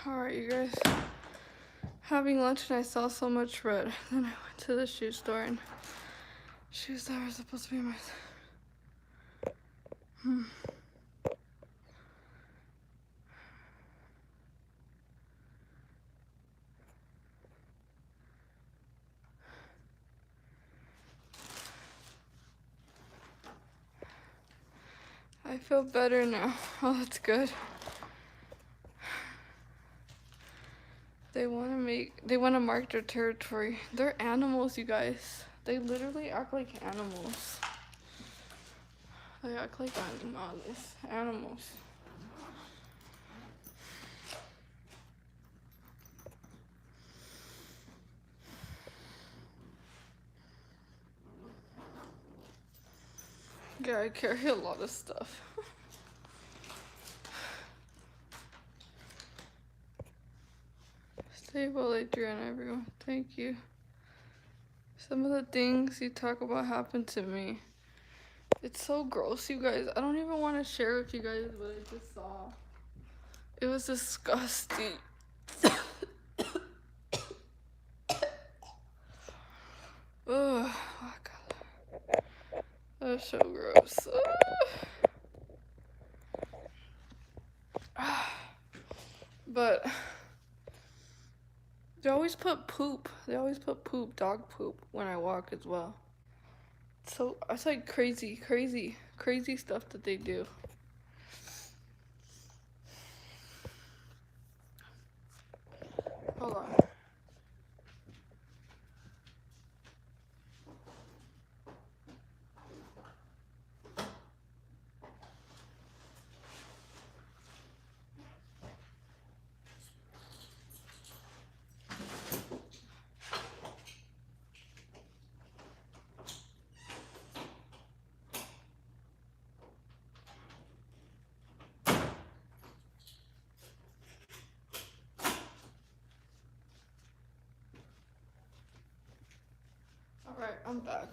Alright, you guys. Having lunch and I saw so much red. Then I went to the shoe store and shoes that were supposed to be my... I feel better now. Oh, that's good. They want to mark their territory. They're animals, you guys. They literally act like animals. They act like animals. Yeah, I carry a lot of stuff. Stay well, Adrian, everyone. Thank you. Some of the things you talk about happened to me. It's so gross, you guys. I don't even want to share with you guys what I just saw. It was disgusting. Ugh, oh God. That's so gross. But they always put poop. Dog poop, when I walk as well. So it's like crazy stuff that they do. Hold on. Alright, I'm back.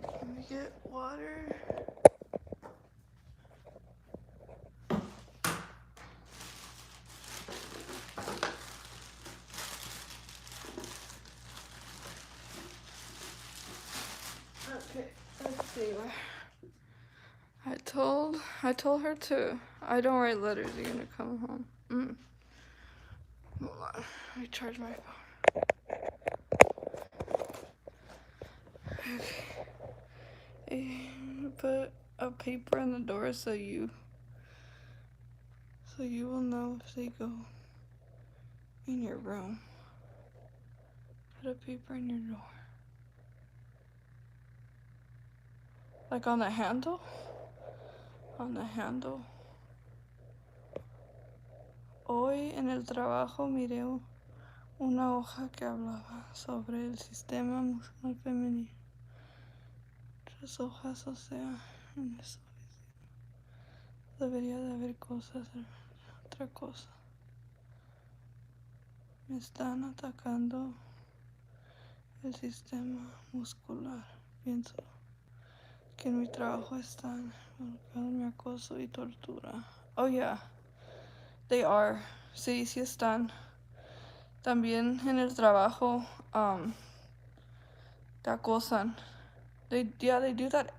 Let me get water. Okay, let's see. I told her to. I don't write letters. You're gonna come home. Hold on. Let me charge my phone. Okay. Put a paper in the door so you will know if they go in your room. Put a paper in your door. Like on the handle? On the handle. Hoy en el trabajo miré una hoja que hablaba sobre el sistema emocional femenino. Tres hojas, o sea, en eso debería de haber cosas, otra cosa. Me están atacando el sistema muscular. Pienso Que en mi trabajo están mi acoso y tortura. Oh yeah, they are. Sí, sí están. También en el trabajo te acosan. They do that.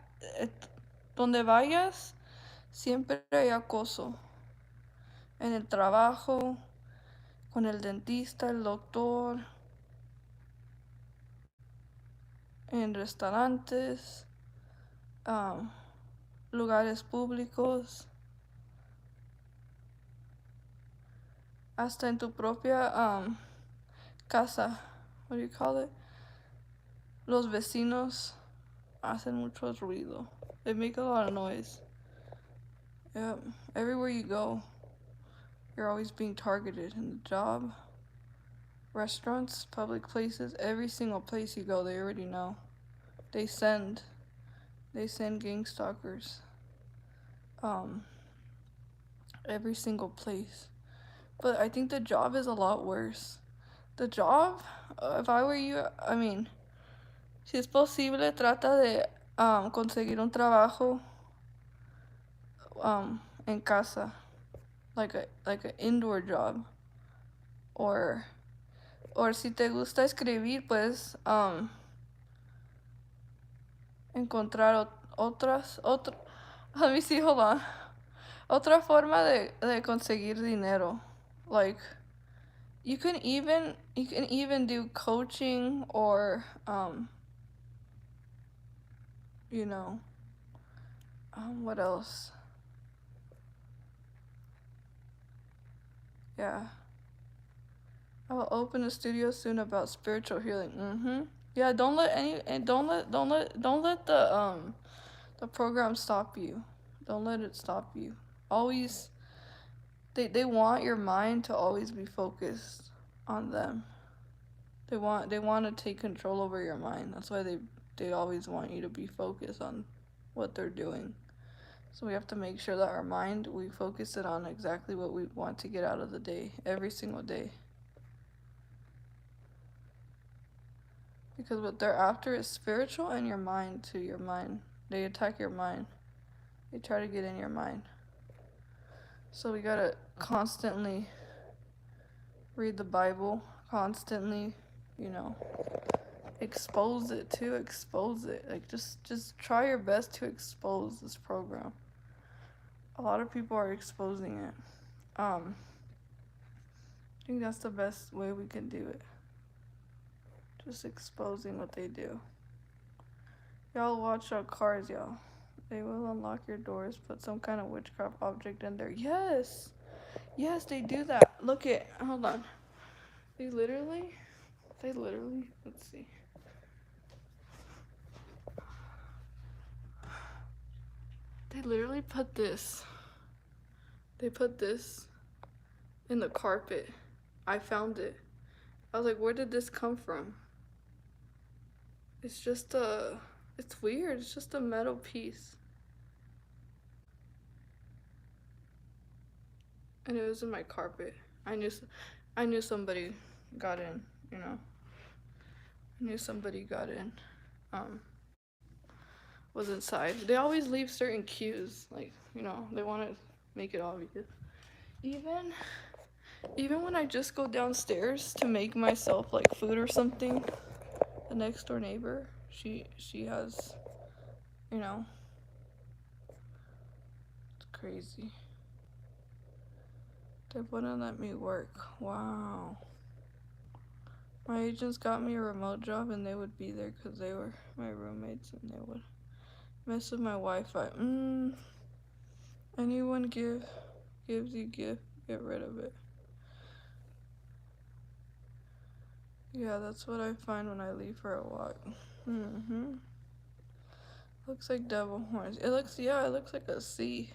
Donde vayas, siempre hay acoso. En el trabajo, con el dentista, el doctor, en restaurantes, lugares públicos, hasta en tu propia casa. What do you call it? Los vecinos hacen mucho ruido. They make a lot of noise. Yep. Everywhere you go, you're always being targeted. In the job, restaurants, public places, every single place you go, they already know. They send gang stalkers. Every single place. But I think the job is a lot worse. The job, if I were you, I mean, si es posible, trata de conseguir un trabajo en casa, like an indoor job, or si te gusta escribir, pues encontrar let me see, hold on, otra forma de conseguir dinero, like you can even do coaching or you know, what else? Yeah. I will open a studio soon about spiritual healing. Yeah, don't let the program stop you. Don't let it stop you. Always they want your mind to always be focused on them. They want to take control over your mind. That's why they always want you to be focused on what they're doing. So we have to make sure that our mind, we focus it on exactly what we want to get out of the day, every single day. Because what they're after is spiritual and your mind too, your mind. They attack your mind. They try to get in your mind. So we gotta constantly read the Bible, constantly, expose it. Like just try your best to expose this program. A lot of people are exposing it. I think that's the best way we can do it. Just exposing what they do. Y'all watch our cars, y'all. They will unlock your doors, put some kind of witchcraft object in there. Yes, they do that. Hold on. They literally, let's see. They literally put this. They put this in the carpet. I found it. I was like, where did this come from? It's weird. It's just a metal piece. And it was in my carpet. I knew somebody got in, I knew somebody got in. Was inside. They always leave certain cues, like, they want to make it obvious. Even when I just go downstairs to make myself like food or something, the next door neighbor, she has, it's crazy. They wouldn't let me work. Wow. My agents got me a remote job and they would be there because they were my roommates and they would mess with my Wi-Fi. Anyone gives you gift, get rid of it. Yeah, that's what I find when I leave for a walk. Looks like devil horns. It looks like a C.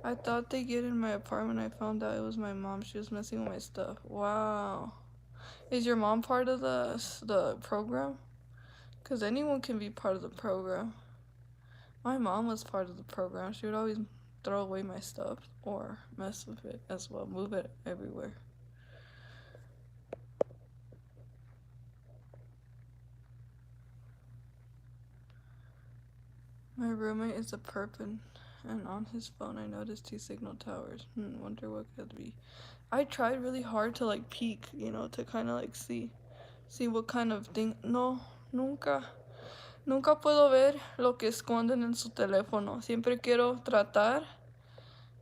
I thought they get in my apartment. I found out it was my mom. She was messing with my stuff. Wow. Is your mom part of the program? Because anyone can be part of the program. My mom was part of the program. She would always throw away my stuff or mess with it as well. Move it everywhere. My
My roommate is a perp and on his phone I noticed 2 signal towers. Wonder what could be. I tried really hard to like peek, you know, to kind of like see what kind of thing. No, nunca puedo ver lo que esconden en su teléfono. Siempre quiero tratar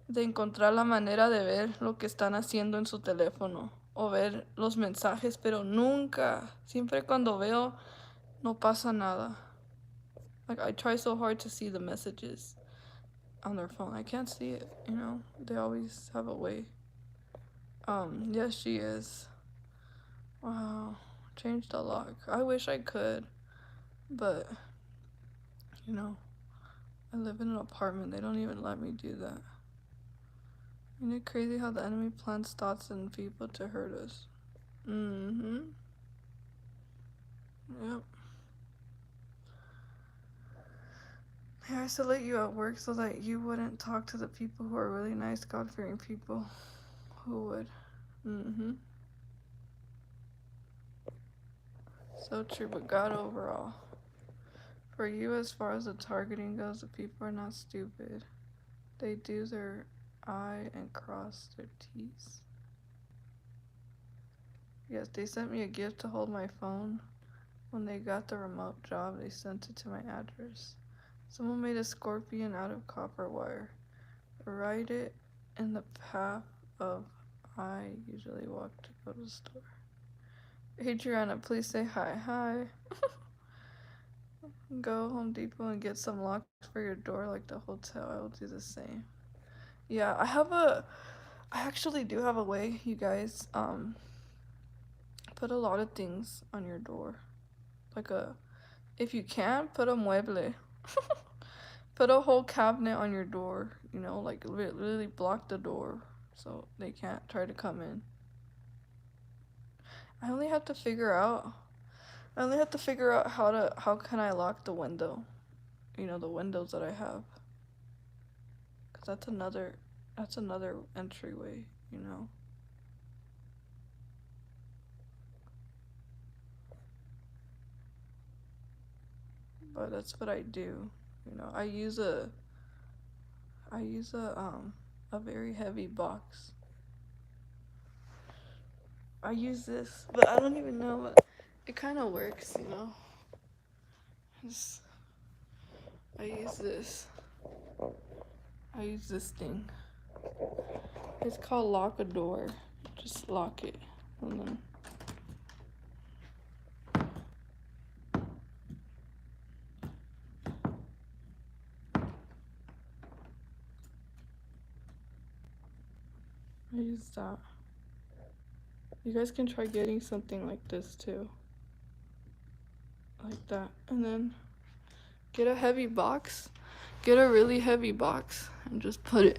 de encontrar la manera de ver lo que están haciendo en su teléfono o ver los mensajes, pero nunca, siempre cuando veo, no pasa nada. Like, I try so hard to see the messages on their phone. I can't see it, you know? They always have a way. Yes, she is. Wow. Change the lock. I wish I could, but, you know, I live in an apartment. They don't even let me do that. Isn't it crazy how the enemy plants thoughts in people to hurt us? Mm-hmm. Yep. I isolate you at work so that you wouldn't talk to the people who are really nice, God-fearing people who would. Mm-hmm. So true, but God overall. For you, as far as the targeting goes, the people are not stupid. They do their I and cross their T's. Yes, they sent me a gift to hold my phone. When they got the remote job, they sent it to my address. Someone made a scorpion out of copper wire. Write it in the path of I usually walk to go to the store. Adriana, please say hi. Hi. Go Home Depot and get some locks for your door like the hotel. I will do the same. Yeah, I actually do have a way, you guys. Put a lot of things on your door. Like if you can, put a mueble. Put a whole cabinet on your door, you know, like really block the door so they can't try to come in. I only have to figure out how can I lock the window, you know, the windows that I have, because that's another entryway, you know. But that's what I do, you know. I use a very heavy box. I use this, but I don't even know, but it kind of works, you know. I use this thing. It's called Lock a Door. Just lock it, and then I use that. You guys can try getting something like this too. Like that. And then get a heavy box. Get a really heavy box and just put it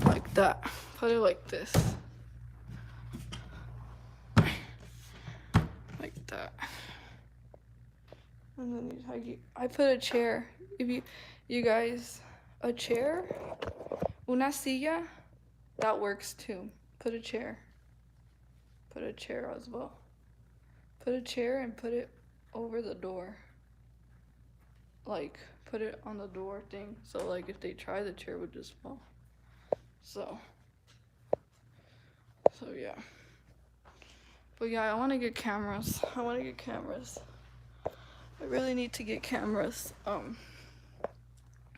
like that. Put it like this. Like that. And then I put a chair. If you guys, a chair, una silla, that works too. Put a chair. Put a chair as well. Put a chair and put it over the door. Like, put it on the door thing. So, like, if they try, the chair would just fall. So yeah. But yeah, I want to get cameras. I really need to get cameras. I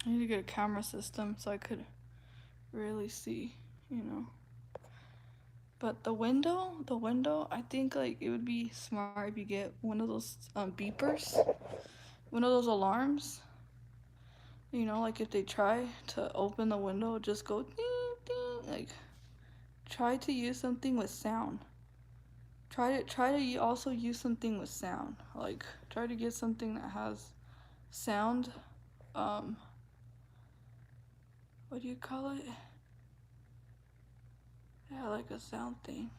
need to get a camera system so I could really see, you know. But the window, I think like it would be smart if you get one of those beepers, one of those alarms. You know, like if they try to open the window, just go ding ding. Like, try to use something with sound. Try to also use something with sound. Like, try to get something that has sound. What do you call it? Yeah, like a sound thing.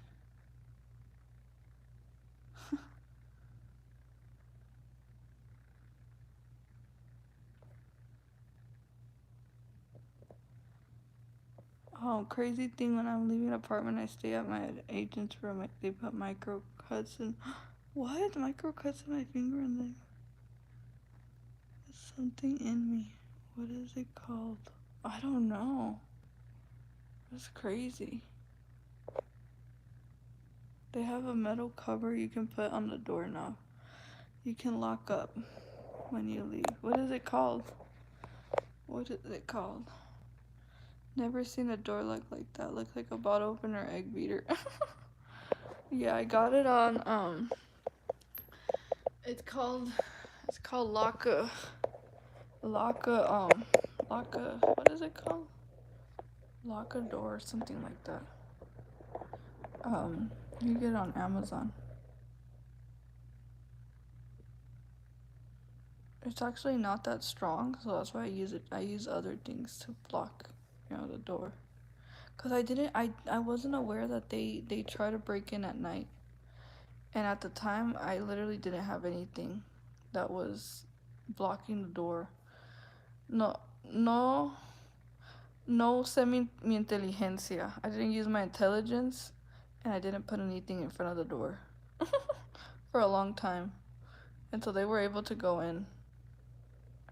Oh, crazy thing, when I'm leaving an apartment, I stay at my agent's room. They put micro cuts in. What? Micro cuts in my finger and then. That's Something in me. What is it called? I don't know. It's crazy. They have a metal cover you can put on the door now. You can lock up when you leave. What is it called? What is it called? Never seen a door look like that. Looks like a bottle opener, egg beater. Yeah, I got it on it's called Locka. What is it called? Locka door or something like that. You get it on Amazon. It's actually not that strong, so that's why I use it. I use other things to block, the door. Cause I wasn't aware that they try to break in at night. And at the time, I literally didn't have anything that was blocking the door. No, no, no sé mi inteligencia. I didn't use my intelligence, and I didn't put anything in front of the door for a long time, until they were able to go in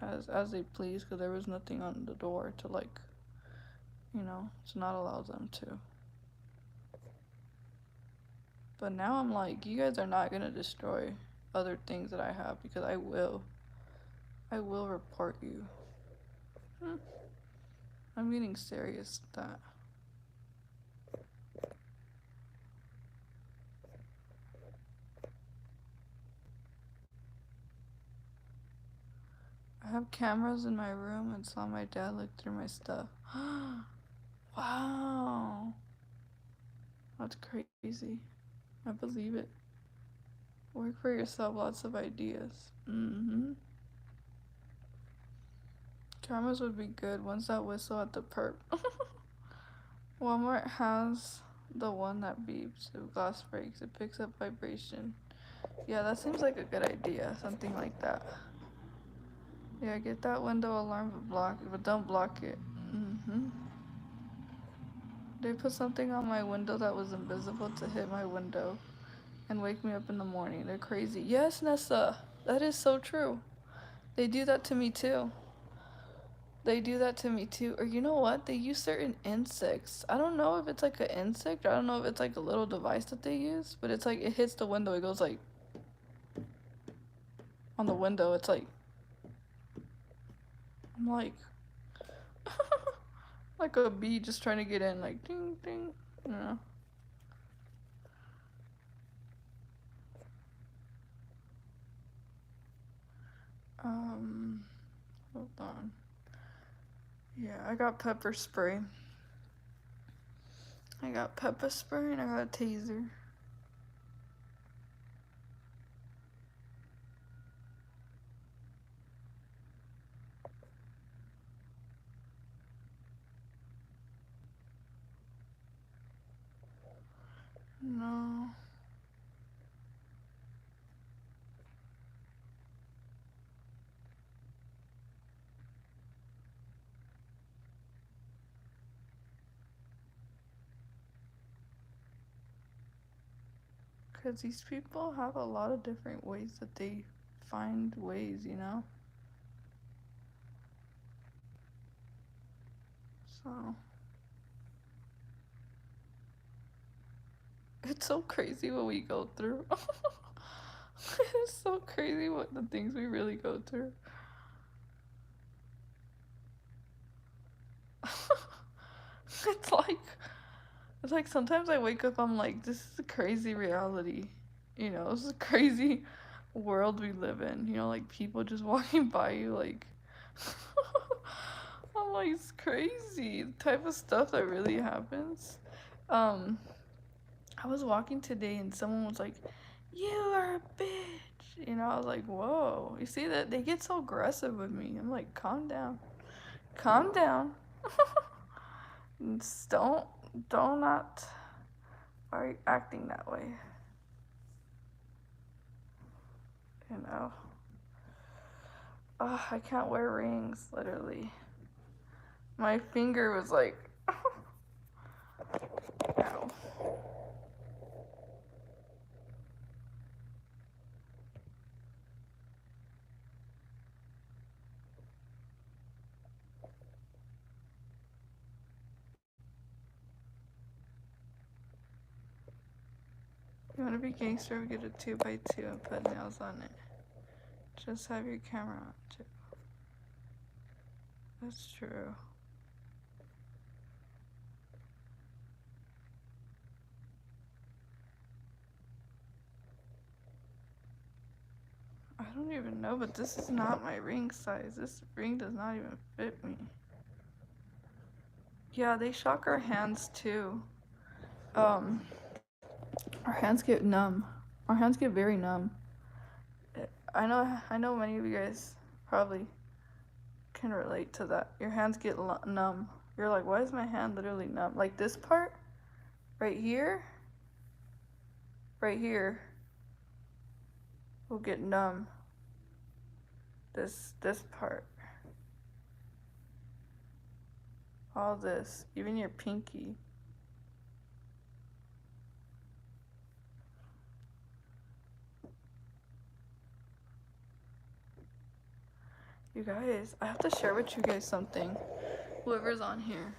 as they please, because there was nothing on the door to to not allow them to. But now I'm like, you guys are not gonna destroy other things that I have, because I will. I will report you. I'm getting serious with that. I have cameras in my room and saw my dad look through my stuff. Wow. That's crazy. I believe it. Work for yourself, lots of ideas. Cameras would be good. When's that whistle at the perp? Walmart has the one that beeps if glass breaks. It picks up vibration. Yeah, that seems like a good idea. Something like that. Yeah, get that window alarm, but don't block it. They put something on my window that was invisible to hit my window and wake me up in the morning. They're crazy. Yes, Nessa, that is so true. They do that to me too. Or you know what? They use certain insects. I don't know if it's like an insect, or I don't know if it's like a little device that they use, but it's like it hits the window. It goes like on the window. It's like, I'm like, like a bee just trying to get in, like ding ding. You know. Hold on. Yeah, I got pepper spray. And I got a taser. No. Because these people have a lot of different ways that they find ways, you know? So. It's so crazy what we go through. It's so crazy what the things we really go through. It's like sometimes I wake up, I'm like, this is a crazy reality. This is a crazy world we live in. Like people just walking by you, like, I'm like, it's crazy. The type of stuff that really happens. I was walking today and someone was like, you are a bitch. I was like, whoa. You see that? They get so aggressive with me. I'm like, calm down. Calm down. Just don't not are acting that way. Oh, I can't wear rings, literally. My finger was like, ow. You want to be gangster? Get a 2x2 and put nails on it. Just have your camera on too. That's true. I don't even know, but this is not my ring size. This ring does not even fit me. Yeah, they shock our hands too. Our hands get numb. Our hands get very numb. I know many of you guys probably can relate to that. Your hands get numb. You're like, why is my hand literally numb? Like this part right here will get numb. This part. All this, even your pinky. You guys, I have to share with you guys something. Whoever's on here.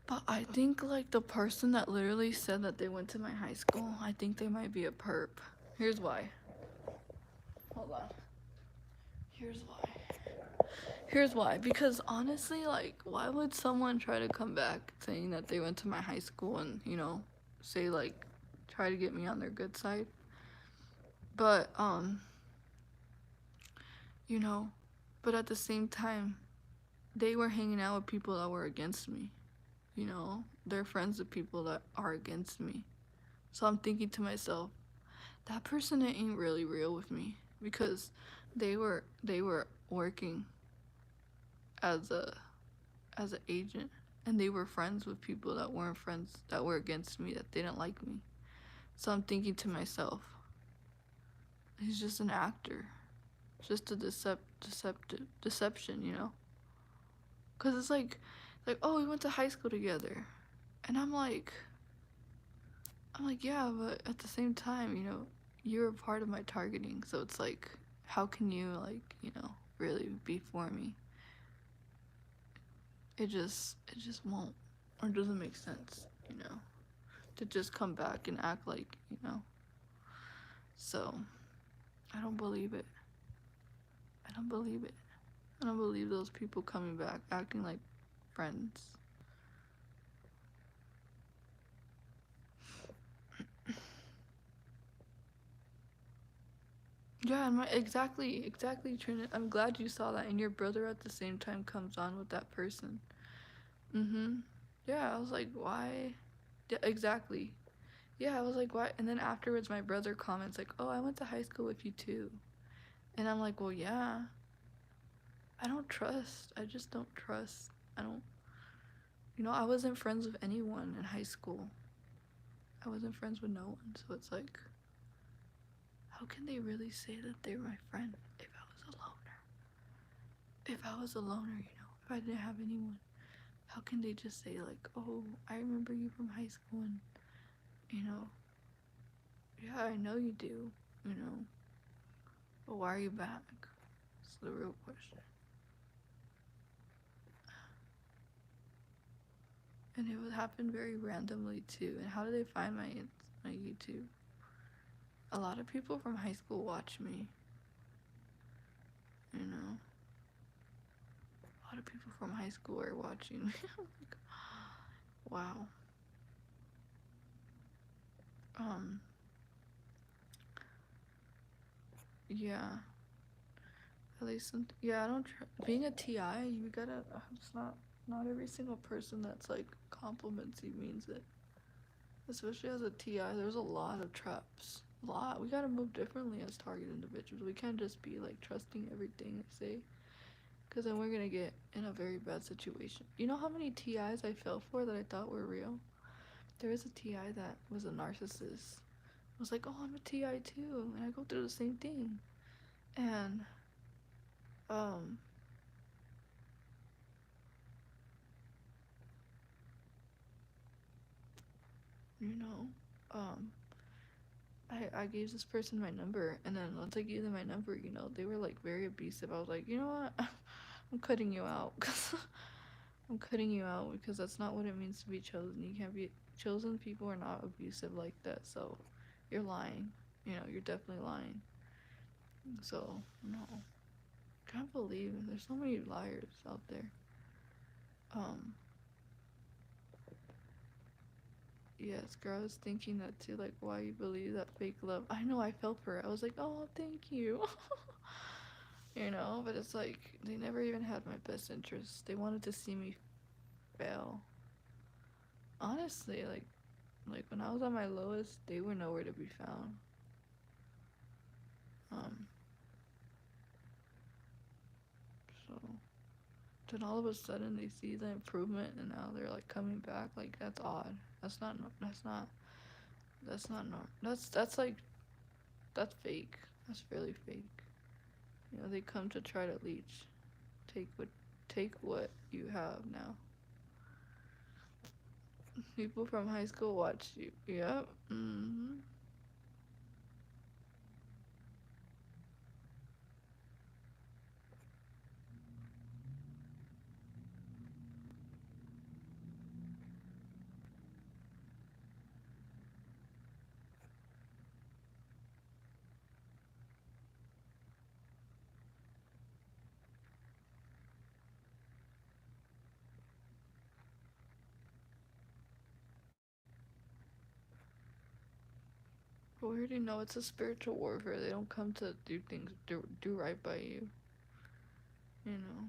But I think like the person that literally said that they went to my high school, I think they might be a perp. Here's why. Hold on. Here's why. Because honestly, like, why would someone try to come back saying that they went to my high school and, you know, say like, try to get me on their good side? But, you know, but at the same time, they were hanging out with people that were against me. You know, they're friends with people that are against me. So I'm thinking to myself, that person ain't really real with me because they were working as an agent, and they were friends with people that weren't friends, that were against me, that didn't like me. So I'm thinking to myself, he's just an actor, just a deception, you know? Cause it's like, oh, we went to high school together, and I'm like, yeah, but at the same time, you know, you're a part of my targeting, so it's like, how can you, like, you know, really be for me? It just won't, or doesn't make sense, you know, to just come back and act like, you know. So, I don't believe it. I don't believe those people coming back, acting like friends. Yeah, exactly, Trinity. I'm glad you saw that, and your brother at the same time comes on with that person. Yeah, I was like, why? Yeah, exactly. Yeah, I was like, why? And then afterwards, my brother comments like, oh, I went to high school with you too. And I'm like, well, yeah. I don't trust. I just don't trust. I don't, you know, I wasn't friends with anyone in high school. I wasn't friends with no one. So it's like, how can they really say that they're my friend if I was a loner? If I was a loner, you know, if I didn't have anyone, how can they just say like, oh, I remember you from high school and, you know, yeah, I know you do, you know, but why are you back? That's the real question. And it would happen very randomly too. And how do they find my YouTube? A lot of people from high school watch me. You know, a lot of people from high school are watching me. Like, wow. Yeah. At least, yeah. I don't. Being a TI, you gotta. It's not every single person that's like compliments you means it. Especially as a TI, there's a lot of traps. A lot. We gotta move differently as target individuals. We can't just be like trusting everything they say, because then we're gonna get in a very bad situation. You know how many TIs I fell for that I thought were real? There was a TI that was a narcissist. I was like, oh, I'm a TI too, and I go through the same thing. And um, you know, um, I gave this person my number, and then once I gave them my number, you know, they were like very abusive. I was like, you know what, I'm cutting you out, cause I'm cutting you out because that's not what it means to be chosen. You can't be chosen. People are not abusive like that. So you're lying. You know, you're definitely lying. So no, can't believe there's so many liars out there. Um, yes, girl, I was thinking that too. Like, why you believe that fake love? I know I felt for it. I was like, oh, thank you. You know, but it's like they never even had my best interest. They wanted to see me fail. Honestly, like when I was at my lowest, they were nowhere to be found. Um, so then all of a sudden they see the improvement and now they're like coming back. Like that's odd. That's not. That's not. That's not normal. That's like that's fake. That's really fake. You know, they come to try to leech. Take what take what you have now. People from high school watch you. Yep. But we already know it's a spiritual warfare. They don't come to do things, do right by you. You know.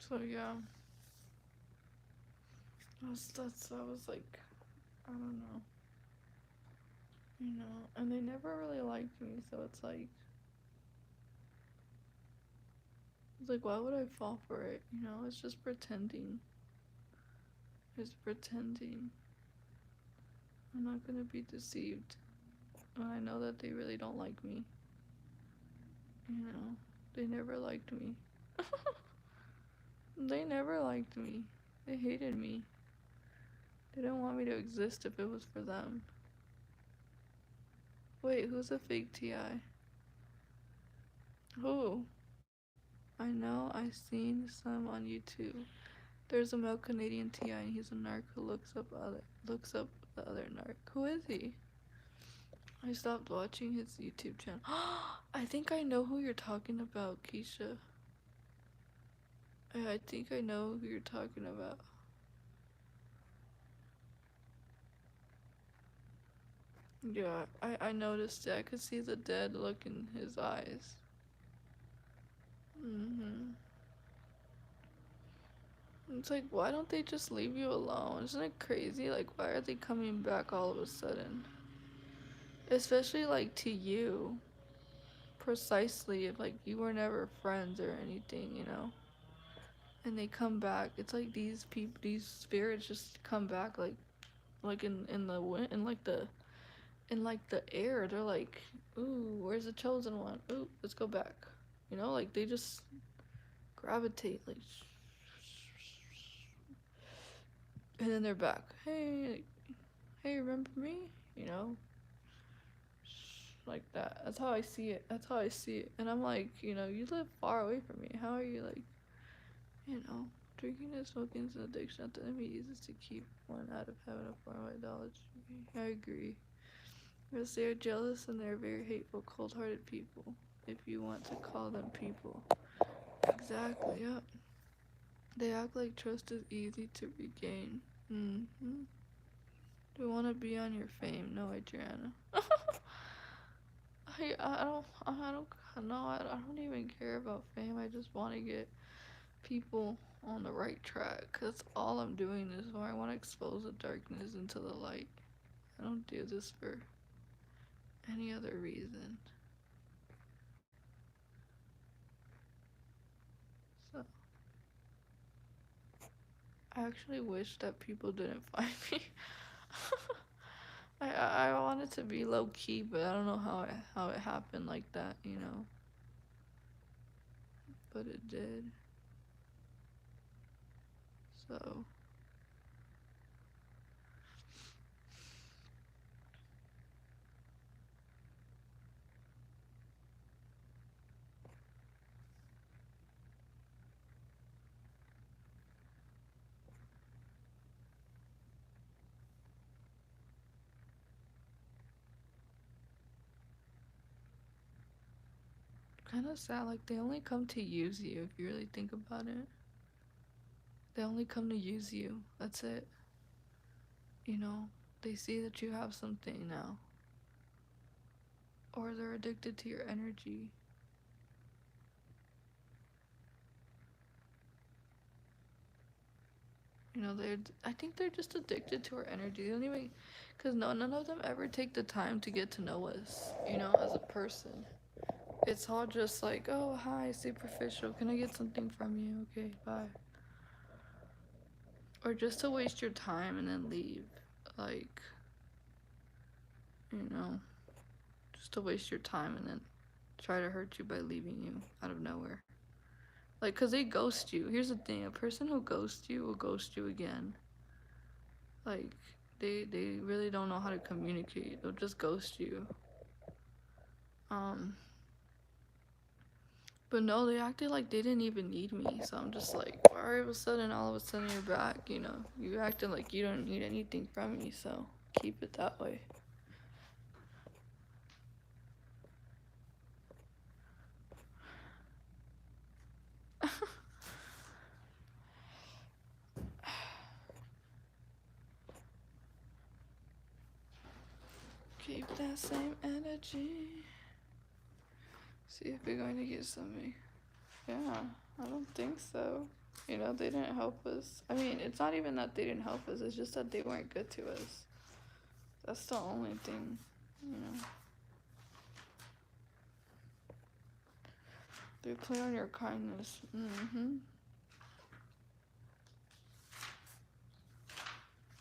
So yeah, I was like, I don't know, you know, and they never really liked me, so it's like why would I fall for it? You know, it's just pretending. It's pretending. I'm not gonna be deceived. And I know that they really don't like me. You know, they never liked me. They never liked me. They hated me. They didn't want me to exist if it was for them. Wait, who's a fake TI? Who? I know I've seen some on YouTube. There's a male Canadian TI and he's a narc who looks up the other narc. Who is he? I stopped watching his YouTube channel. I think I know who you're talking about, Keisha. I think I know who you're talking about. Yeah, I noticed it. I could see the dead look in his eyes. It's like, why don't they just leave you alone? Isn't it crazy? Like, why are they coming back all of a sudden? Especially, like, to you. Precisely, if, like, you were never friends or anything, you know? And they come back. It's like these people, these spirits just come back, like in the wind, in like the air. They're like, ooh, where's the chosen one? Ooh, let's go back. You know, like, they just gravitate, like, and then they're back. Hey, remember me? You know, like that. That's how I see it. That's how I see it. And I'm like, you know, you live far away from me. How are you like, you know, drinking and smoking is an addiction that the enemy uses to keep one out of heaven, a form of idolatry. I agree. Because they are jealous and they're very hateful, cold-hearted people. If you want to call them people. Exactly. Yep. They act like trust is easy to regain. Mm-hmm. Do you want to be on your fame? No, Adriana. I don't even care about fame. I just want to get people on the right track. That's all I'm doing is I want to expose the darkness into the light. I don't do this for any other reason. So, I actually wish that people didn't find me. I want it to be low key, but I don't know how it happened like that, you know. But it did. So kind of sad. Like they only come to use you if you really think about it. They only come to use you. That's it. You know, they see that you have something now. Or they're addicted to your energy. You know, I think they're just addicted to our energy. They don't even, because none of them ever take the time to get to know us, you know, as a person. It's all just like, oh, hi, superficial. Can I get something from you? Okay, bye. Or just to waste your time and then leave. Like, you know, just to waste your time and then try to hurt you by leaving you out of nowhere. Like, because they ghost you. Here's the thing, a person who ghosts you will ghost you again. Like, they really don't know how to communicate. They'll just ghost you. But no, they acted like they didn't even need me. So I'm just like, why all of a sudden you're back, you know? You acting like you don't need anything from me, so keep it that way. Keep that same energy. See if we're going to get something. Yeah, I don't think so. You know, they didn't help us. I mean, it's not even that they didn't help us, it's just that they weren't good to us. That's the only thing, you know. They play on your kindness. Mm-hmm.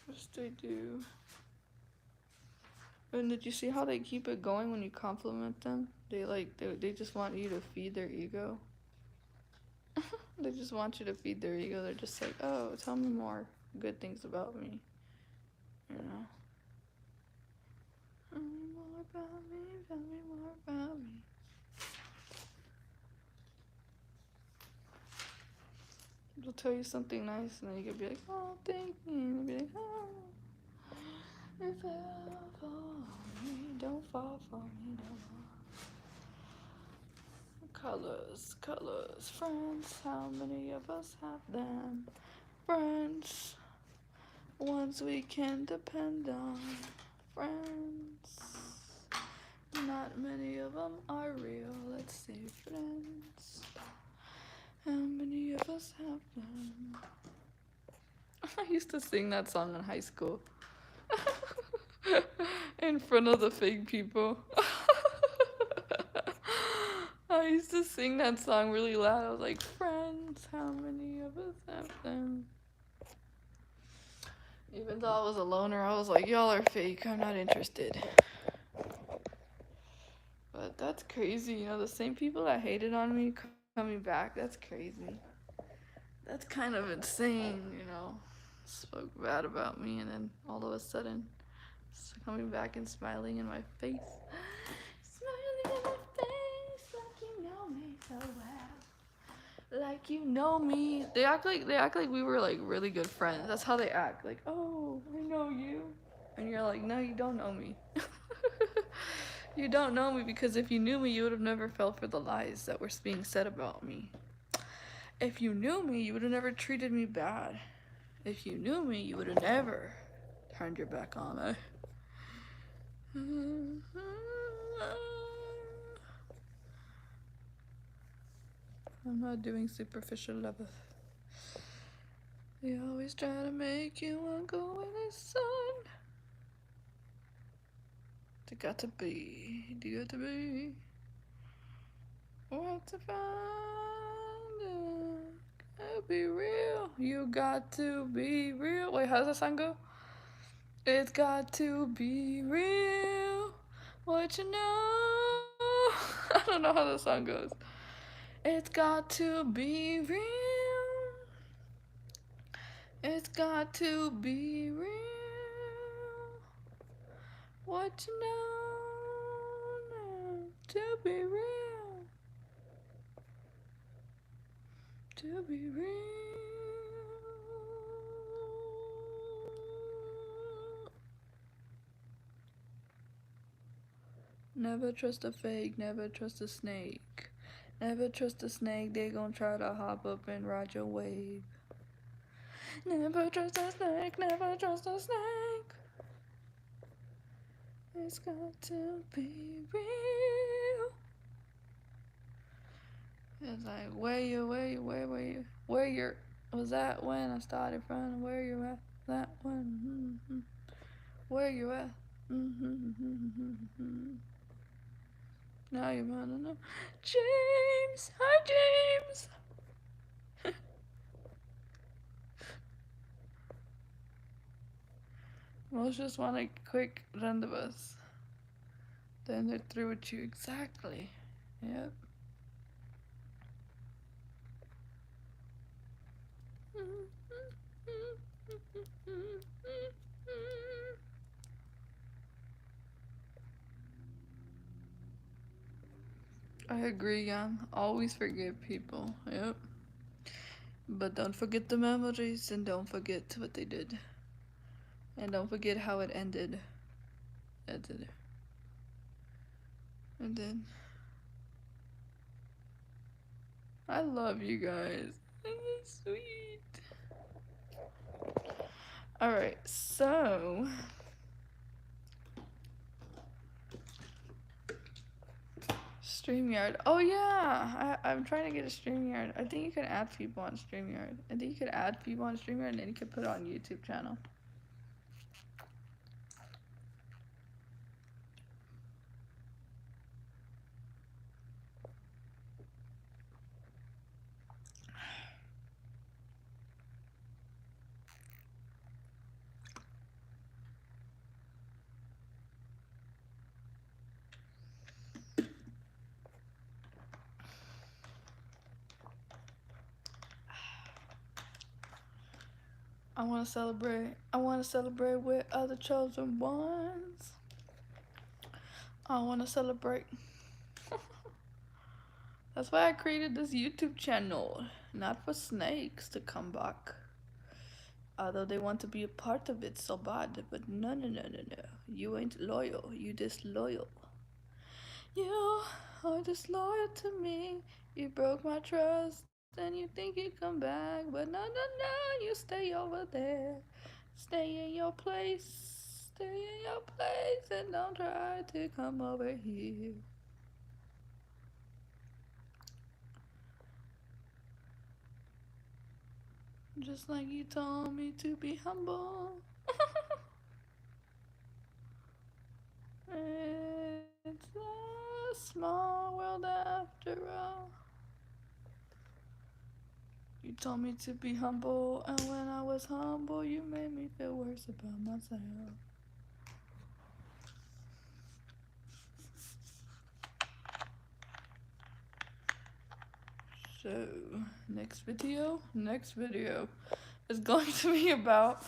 Yes, they do. And did you see how they keep it going when you compliment them? They just want you to feed their ego. They just want you to feed their ego. They're just like, oh, tell me more good things about me. You know? Tell me more about me, tell me more about me. They'll tell you something nice and then you can be like, oh, thank you. And they'll be like, oh, you fell for me, don't fall for me no more. Colors, colors, friends, how many of us have them? Friends, ones we can depend on. Friends, not many of them are real, let's say friends. How many of us have them? I used to sing that song in high school. In front of the fake people. I used to sing that song really loud. I was like, friends, how many of us have them? Even though I was a loner, I was like, y'all are fake. I'm not interested. But that's crazy, you know, the same people that hated on me coming back, that's crazy. That's kind of insane, you know. Spoke bad about me and then all of a sudden coming back and smiling in my face. Smiling in my face like you know me so well. Like you know me. They act like we were like really good friends. That's how they act. Like, oh, I know you. And you're like, no, you don't know me. You don't know me because if you knew me, you would have never fell for the lies that were being said about me. If you knew me, you would have never treated me bad. If you knew me, you would have never turned your back on me. I'm not doing superficial love. They always try to make you want to go in the sun. They got to be, they got to be. What to find it? Gotta be real. You got to be real. Wait, how does that song go? It's got to be real. What you know? I don't know how the song goes. It's got to be real. It's got to be real. What you know to be real. To be real. Never trust a fake, never trust a snake. Never trust a snake, they gon' try to hop up and ride your wave. Never trust a snake, never trust a snake. It's got to be real. It's like, where you, was that when I started from? Where you at? That one, where you at? Now you wanna know. James, hi James. Most just want a quick rendezvous. Then they're through with you. Exactly. Yep. I agree, Jan. Always forgive people. Yep. But don't forget the memories and don't forget what they did. And don't forget how it ended. And then I love you guys. It's sweet. Alright, so StreamYard. Oh yeah, I'm trying to get a StreamYard. I think you can add people on StreamYard. I think you could add people on StreamYard and then you could put it on YouTube channel. I want to celebrate. I want to celebrate with other chosen ones. I want to celebrate. That's why I created this YouTube channel. Not for snakes to come back. Although they want to be a part of it so bad. But no. You ain't loyal. You disloyal. You are disloyal to me. You broke my trust. And you think you come back. But no. You stay over there. Stay in your place. Stay in your place. And don't try to come over here. Just like you told me to be humble. It's a small world after all. You told me to be humble, and when I was humble, you made me feel worse about myself. So, next video is going to be about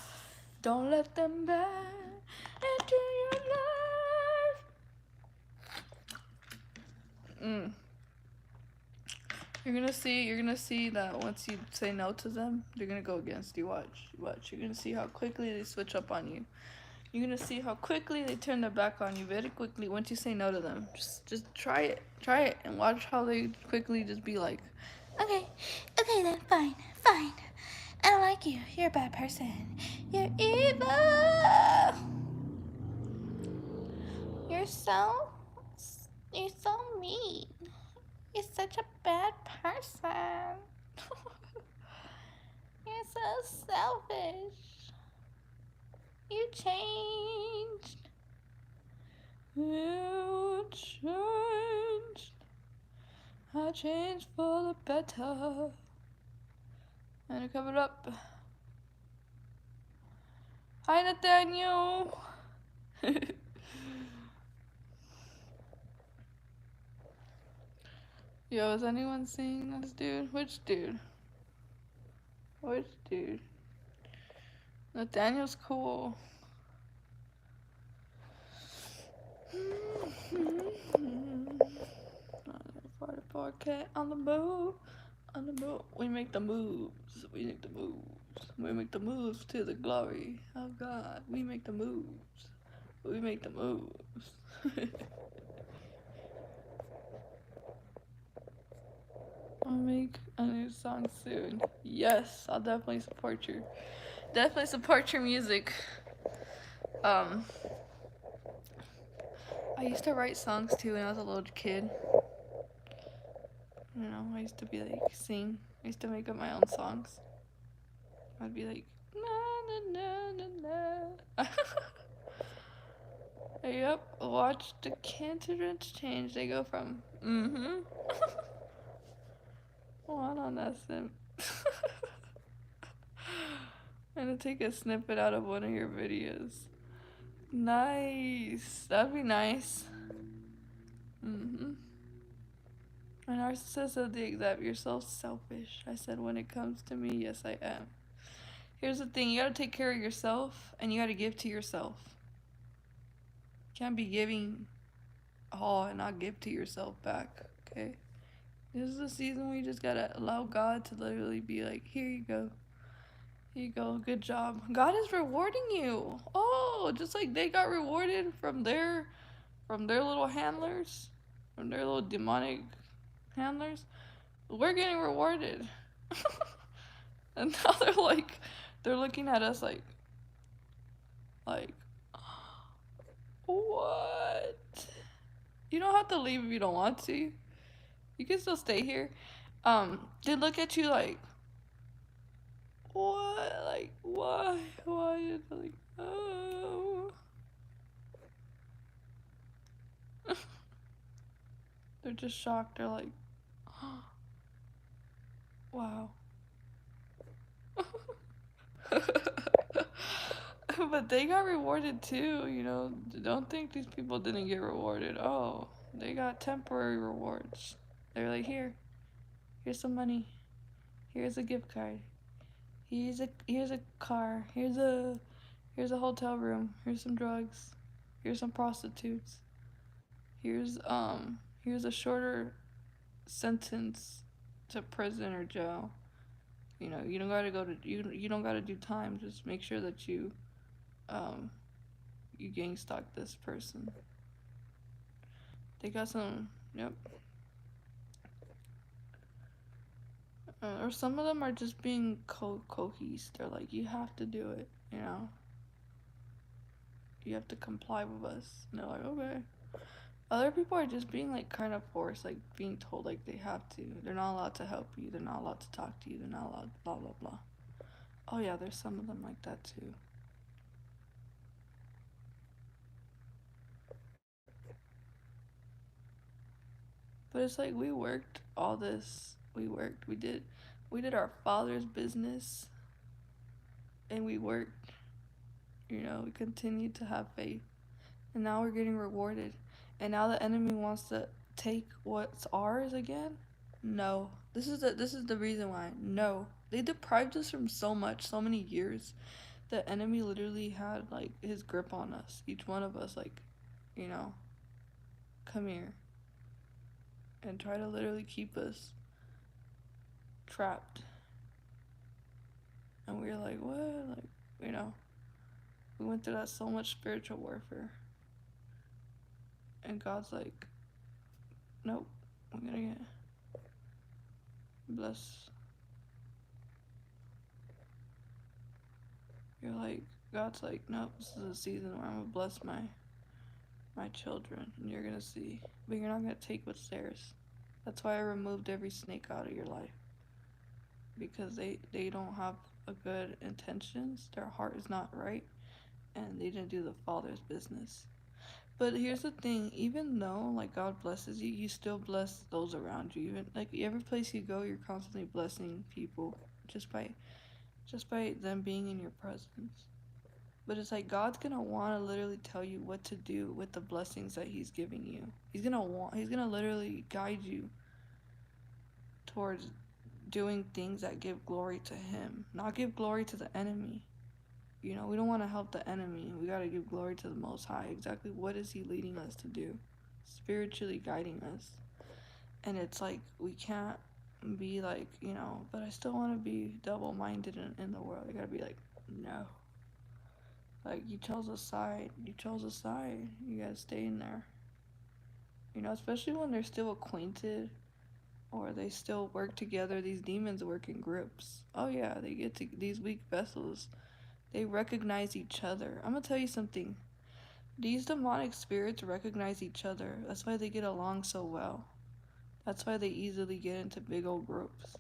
don't let them back into your life. You're gonna see that once you say no to them, they're gonna go against you. Watch. You're gonna see how quickly they switch up on you. You're gonna see how quickly they turn their back on you very quickly once you say no to them. Just try it, and watch how they quickly just be like,
Okay. Okay then, fine. Fine. I don't like you. You're a bad person. You're evil. You're so mean. You're such a bad person. You're so selfish. You changed.
You changed. I changed for the better. And I covered up. Hi, Nathaniel. Yo, is anyone seeing this dude? Which dude? Which dude? Nathaniel's cool. Party parquet on the move. On the move. We make the moves. We make the moves. We make the moves to the glory of God. We make the moves. We make the moves. I'll make a new song soon. Yes, I'll definitely support you. Definitely support your music. I used to write songs too when I was a little kid. You know, I used to be like sing. I used to make up my own songs. I'd be like na na na na na. Yep, watch the countenance change. They go from Oh, I don't know, Sim. I'm gonna take a snippet out of one of your videos. Nice. That'd be nice. My narcissist said the exact, you're so selfish. I said, when it comes to me, yes, I am. Here's the thing, you gotta take care of yourself and you gotta give to yourself. You can't be giving all and not give to yourself back, okay? This is a season where you just gotta allow God to literally be like, here you go. Here you go, good job. God is rewarding you. Oh, just like they got rewarded from their little handlers, from their little demonic handlers. We're getting rewarded. And now they're looking at us like, what? You don't have to leave if you don't want to. You can still stay here. They look at you like, what? Like, why? Why? Like, oh. They're just shocked. They're like, wow. But they got rewarded too, you know. Don't think these people didn't get rewarded. Oh, they got temporary rewards. They're like, here's some money. Here's a gift card. Here's a car. Here's a hotel room. Here's some drugs. Here's some prostitutes. Here's a shorter sentence to prison or jail. You know, you don't gotta go to you don't gotta do time. Just make sure that you gang stalk this person. They got some, yep. Or some of them are just being cohesed. They're like, you have to do it, you know. You have to comply with us. And they're like, okay. Other people are just being like kind of forced, like being told like they have to. They're not allowed to help you. They're not allowed to talk to you. They're not allowed blah blah blah. Oh yeah, there's some of them like that too. But it's like we worked all this. We did our father's business. And we worked. You know, we continued to have faith. And now we're getting rewarded. And now the enemy wants to take what's ours again? No. This is the reason why. No. They deprived us from so much, so many years. The enemy literally had like his grip on us. Each one of us, like, you know, come here. And try to literally keep us trapped. And we were like, what? Like, you know. We went through that so much spiritual warfare. And God's like, nope, I'm gonna bless. You're like, God's like, nope, this is a season where I'm gonna bless my children, and you're gonna see, but you're not gonna take what's theirs. That's why I removed every snake out of your life, because they don't have a good intentions. Their heart is not right, and they didn't do the Father's business. But here's the thing, even though like God blesses you, you still bless those around you. Even like every place you go, you're constantly blessing people just by them being in your presence. But it's like God's gonna want to literally tell you what to do with the blessings that He's giving you. He's gonna literally guide you towards doing things that give glory to Him, not give glory to the enemy. You know, we don't want to help the enemy. We got to give glory to the Most High. Exactly what is He leading us to do? Spiritually guiding us. And it's like, we can't be like, you know, but I still want to be double-minded in the world. I got to be like, no. Like, you chose a side. You chose a side. You got to stay in there. You know, especially when they're still acquainted or they still work together. These demons work in groups. Oh, yeah, they get to these weak vessels. They recognize each other. I'm gonna tell you something. These demonic spirits recognize each other. That's why they get along so well. That's why they easily get into big old groups.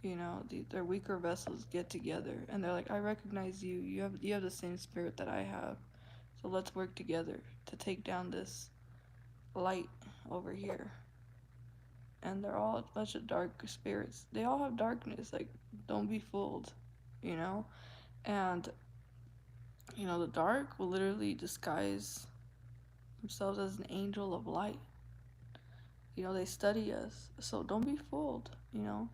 You know, their weaker vessels get together and they're like, I recognize you. You have the same spirit that I have. So let's work together to take down this light over here. And they're all a bunch of dark spirits. They all have darkness. Like, don't be fooled, you know? And you know, the dark will literally disguise themselves as an angel of light. You know, they study us. So don't be fooled, you know.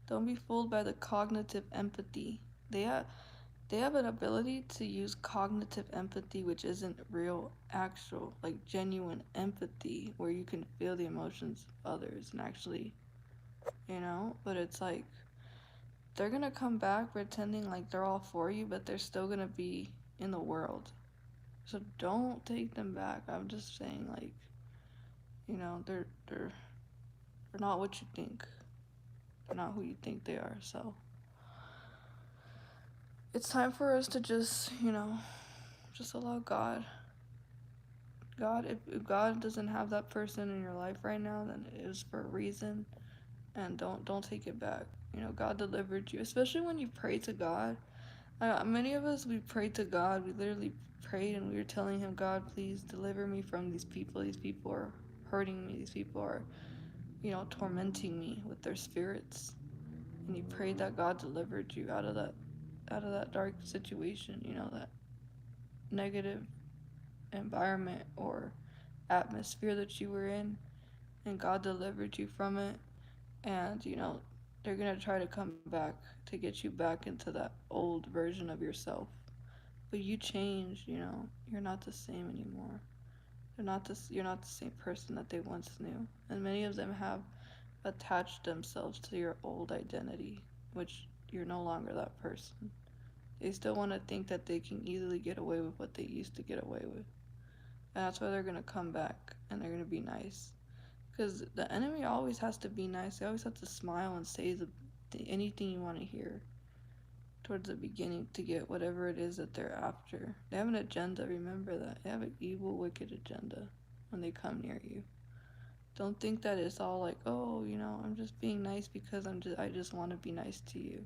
Don't be fooled by the cognitive empathy. They have an ability to use cognitive empathy, which isn't real, actual, like genuine empathy, where you can feel the emotions of others and actually, you know, but it's like they're gonna come back pretending like they're all for you, but they're still gonna be in the world. So don't take them back. I'm just saying, like, you know, they're not what you think. They're not who you think they are. So it's time for us to just, you know, just allow God. If God doesn't have that person in your life right now, then it was for a reason, and don't take it back. You know, God delivered you, especially when you pray to God. Many of us, we prayed to God. We literally prayed and we were telling Him, God, please deliver me from these people. These people are hurting me. These people are, you know, tormenting me with their spirits. And you prayed that God delivered you out of that dark situation, you know, that negative environment or atmosphere that you were in, and God delivered you from it. And you know, they're gonna try to come back to get you back into that old version of yourself. But you changed, you know, you're not the same anymore. You're not the same person that they once knew. And many of them have attached themselves to your old identity, which you're no longer that person. They still want to think that they can easily get away with what they used to get away with. And that's why they're going to come back and they're going to be nice. Because the enemy always has to be nice. They always have to smile and say anything you want to hear towards the beginning to get whatever it is that they're after. They have an agenda, remember that. They have an evil, wicked agenda when they come near you. Don't think that it's all like, oh, you know, I'm just being nice because I just want to be nice to you.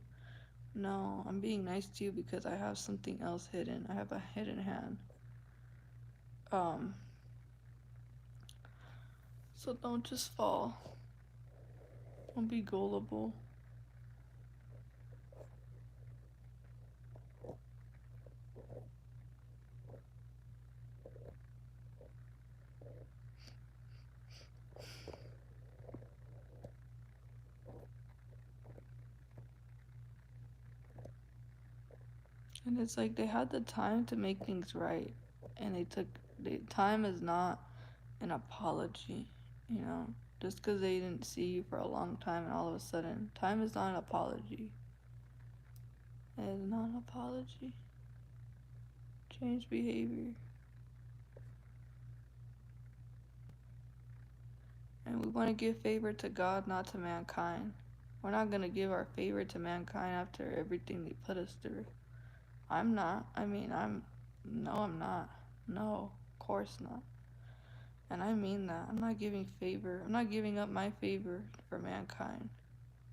No, I'm being nice to you because I have something else hidden. I have a hidden hand. So don't just fall. Don't be gullible. And it's like they had the time to make things right, and time is not an apology, you know. Just because they didn't see you for a long time and all of a sudden, time is not an apology. It is not an apology. Change behavior. And we want to give favor to God, not to mankind. We're not going to give our favor to mankind after everything they put us through. I'm not. No, I'm not. No, of course not. And I mean that. I'm not giving favor. I'm not giving up my favor for mankind.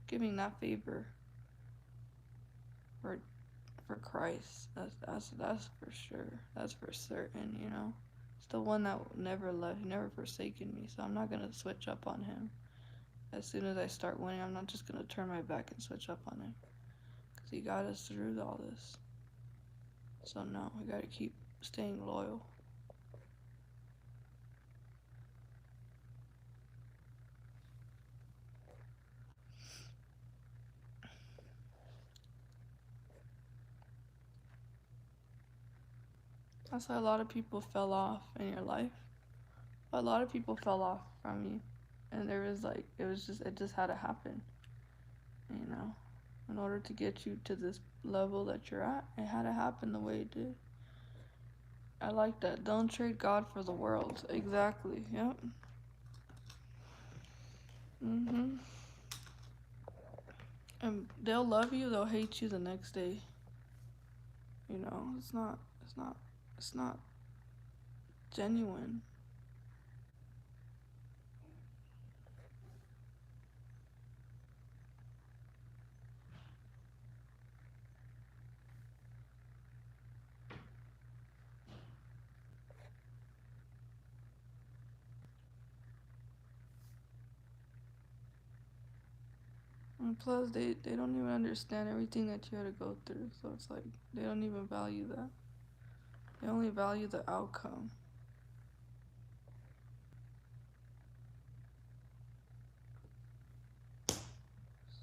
Giving that favor for Christ. That's for sure. That's for certain, you know. It's the one that never left, never forsaken me. So I'm not gonna switch up on him. As soon as I start winning, I'm not just gonna turn my back and switch up on him. Cause he got us through all this. So no, we gotta keep staying loyal. That's why a lot of people fell off in your life. A lot of people fell off from you. And it just had to happen. You know, in order to get you to this level that you're at, it had to happen the way it did. I like that. Don't trade God for the world. Exactly. Yep. And they'll love you, they'll hate you the next day. You know, it's not genuine. And plus, they don't even understand everything that you had to go through. So it's like, they don't even value that. They only value the outcome.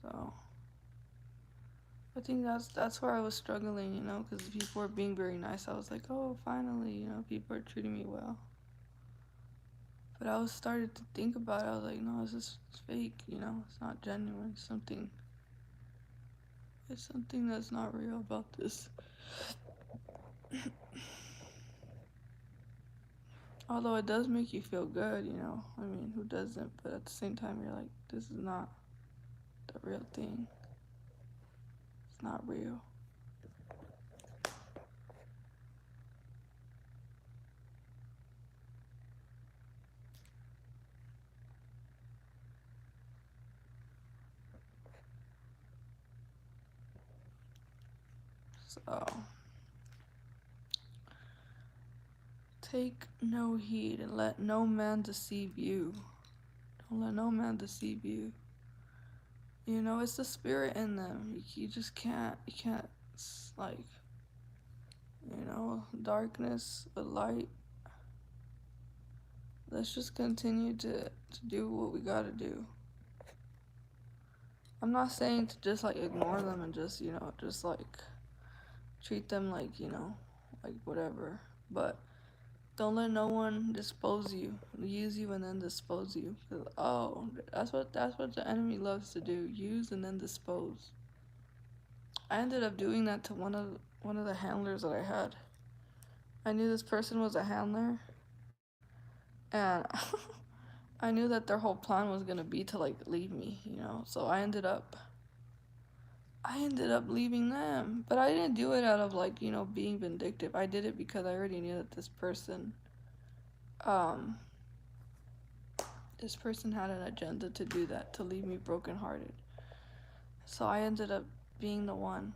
So I think that's where I was struggling, you know, because people were being very nice. I was like, oh, finally, you know, people are treating me well. But I was started to think about it. I was like, no, this is fake, you know, it's not genuine. It's something that's not real about this. Although it does make you feel good, you know. I mean, who doesn't? But at the same time, you're like, this is not the real thing. It's not real. So, take no heed and let no man deceive you. Don't let no man deceive you. You know, it's the spirit in them. You just can't, like, you know, darkness, the light. Let's just continue to do what we gotta do. I'm not saying to just, like, ignore them and just, you know, just, like, treat them like, you know, like whatever. But don't let no one dispose you, use you and then dispose you. Oh, that's what the enemy loves to do, use and then dispose. I ended up doing that to one of the handlers that I had. I knew this person was a handler, and I knew that their whole plan was gonna be to like leave me, you know. So I ended up leaving them, but I didn't do it out of like, you know, being vindictive. I did it because I already knew that this person had an agenda to do that, to leave me brokenhearted. So I ended up being the one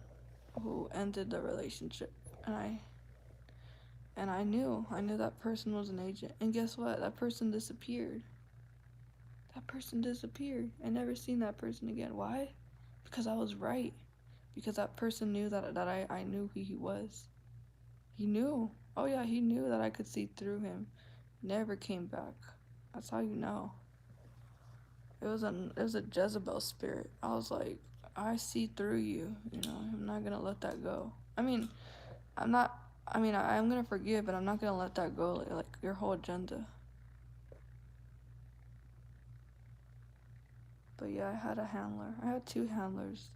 who ended the relationship, and I knew that person was an agent. And guess what? That person disappeared. I never seen that person again. Why? Because I was right. Because that person knew that I knew who he was. He knew. Oh yeah, he knew that I could see through him. Never came back. That's how you know. It was a Jezebel spirit. I was like, I see through you. You know, I'm not gonna let that go. I'm gonna forgive, but I'm not gonna let that go. Like your whole agenda. But yeah, I had a handler. I had 2 handlers,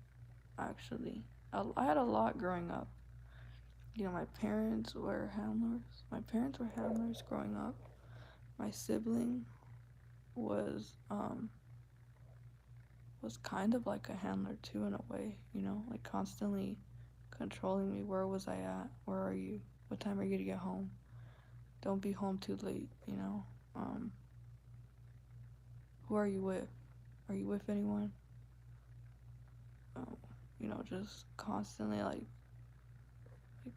actually. I had a lot growing up. You know, my parents were handlers. growing up. My sibling. was was kind of like a handler too, in a way, you know, like constantly controlling me. Where was I at? Where are you? What time are you gonna get home? Don't be home too late, you know. Um, who are you with? Are you with anyone? Um, you know, just constantly like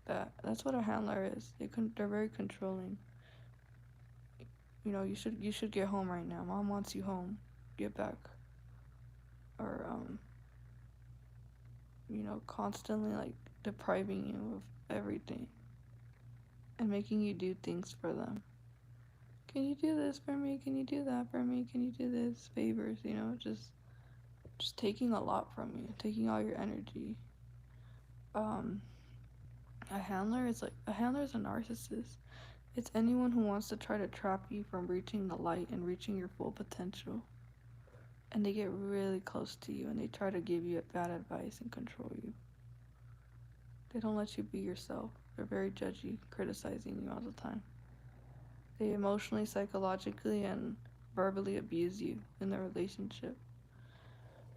that. That's what a handler is. They're very controlling. You know, you should get home right now. Mom wants you home. Get back. Or you know, constantly like depriving you of everything and making you do things for them. Can you do this for me? Can you do that for me? Can you do this? Favors, you know, just taking a lot from you, taking all your energy. Um, a handler is a narcissist. It's anyone who wants to try to trap you from reaching the light and reaching your full potential. And they get really close to you and they try to give you bad advice and control you. They don't let you be yourself. They're very judgy, criticizing you all the time. They emotionally, psychologically, and verbally abuse you in their relationship.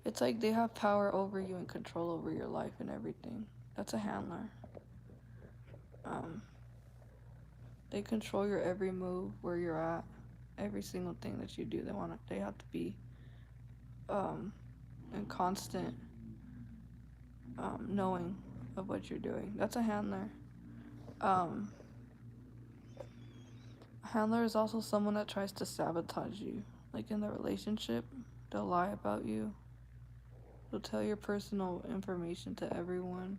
It's like they have power over you and control over your life and everything. That's a handler. Um, they control your every move, where you're at, every single thing that you do. They have to be in constant knowing of what you're doing. That's a handler. Um, a handler is also someone that tries to sabotage you. Like in the relationship, they'll lie about you. They'll tell your personal information to everyone.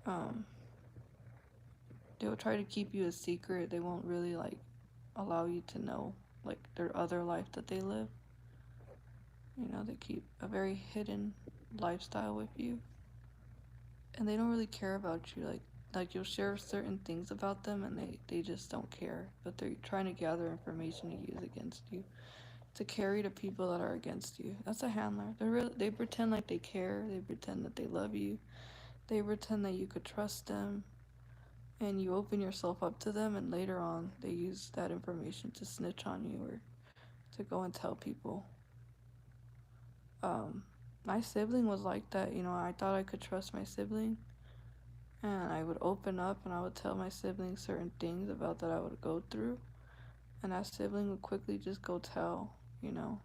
Um, they will try to keep you a secret. They won't really like allow you to know like their other life that they live. You know, they keep a very hidden lifestyle with you. And they don't really care about you. Like you'll share certain things about them and they just don't care. But they're trying to gather information to use against you. To carry to people that are against you. That's a handler. They pretend like they care. They pretend that they love you. They pretend that you could trust them and you open yourself up to them, and later on they use that information to snitch on you or to go and tell people. Um, my sibling was like that, you know. I thought I could trust my sibling, and I would open up and I would tell my sibling certain things about that I would go through, and that sibling would quickly just go tell, you know,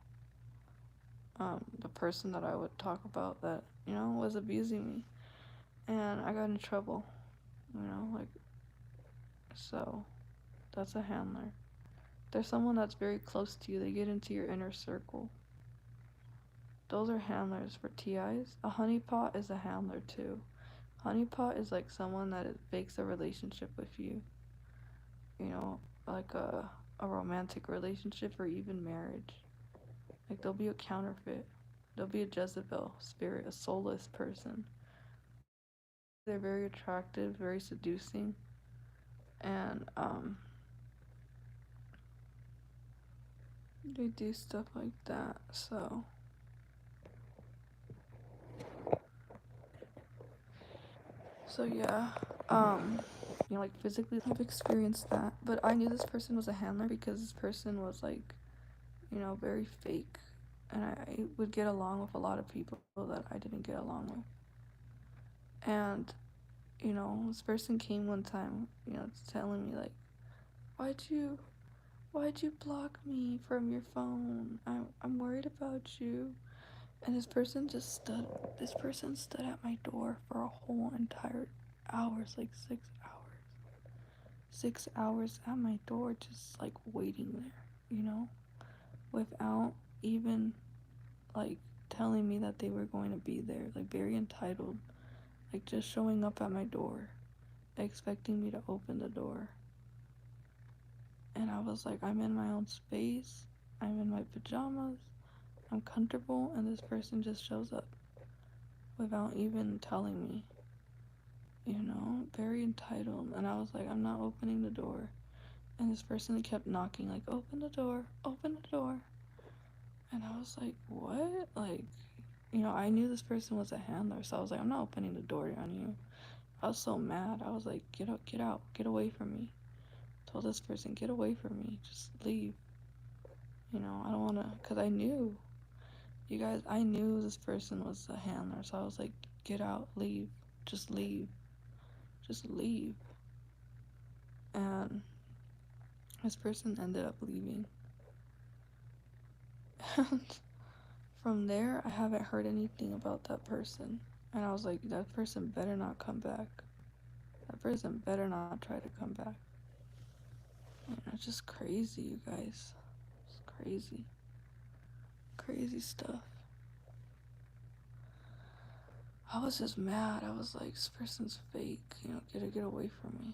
the person that I would talk about that, you know, was abusing me, and I got in trouble, you know, like, so that's a handler. There's someone that's very close to you. They get into your inner circle. Those are handlers for TIs. A honeypot is a handler too. Honeypot is like someone that fakes a relationship with you. You know, like a romantic relationship or even marriage. Like they'll be a counterfeit. They'll be a Jezebel spirit, a soulless person. They're very attractive, very seducing, and they do stuff like that. So yeah, you know, like physically I've experienced that, but I knew this person was a handler because this person was like, you know, very fake, and I would get along with a lot of people that I didn't get along with. And you know, this person came one time, you know, telling me like, why'd you why'd you block me from your phone? I'm worried about you. And this person stood at my door for a whole entire hours, like 6 hours. 6 hours at my door, just like waiting there, you know, without even like telling me that they were going to be there, like very entitled, like just showing up at my door, expecting me to open the door. And I was like, I'm in my own space, I'm in my pajamas, I'm comfortable, and this person just shows up without even telling me, you know, very entitled. And I was like, I'm not opening the door. And this person kept knocking, like, open the door, open the door. And I was like, what? Like, you know, I knew this person was a handler, so I was like, I'm not opening the door on you. I was so mad. I was like, get out, get away from me. I told this person, get away from me, just leave. You know, I don't want to, because I knew, you guys, I knew this person was a handler. So I was like, get out, leave, just leave, just leave. And this person ended up leaving. And from there, I haven't heard anything about that person. And I was like, that person better not come back. That person better not try to come back. And it's just crazy, you guys. It's crazy. Crazy stuff. I was just mad. I was like, this person's fake. You know, get away from me.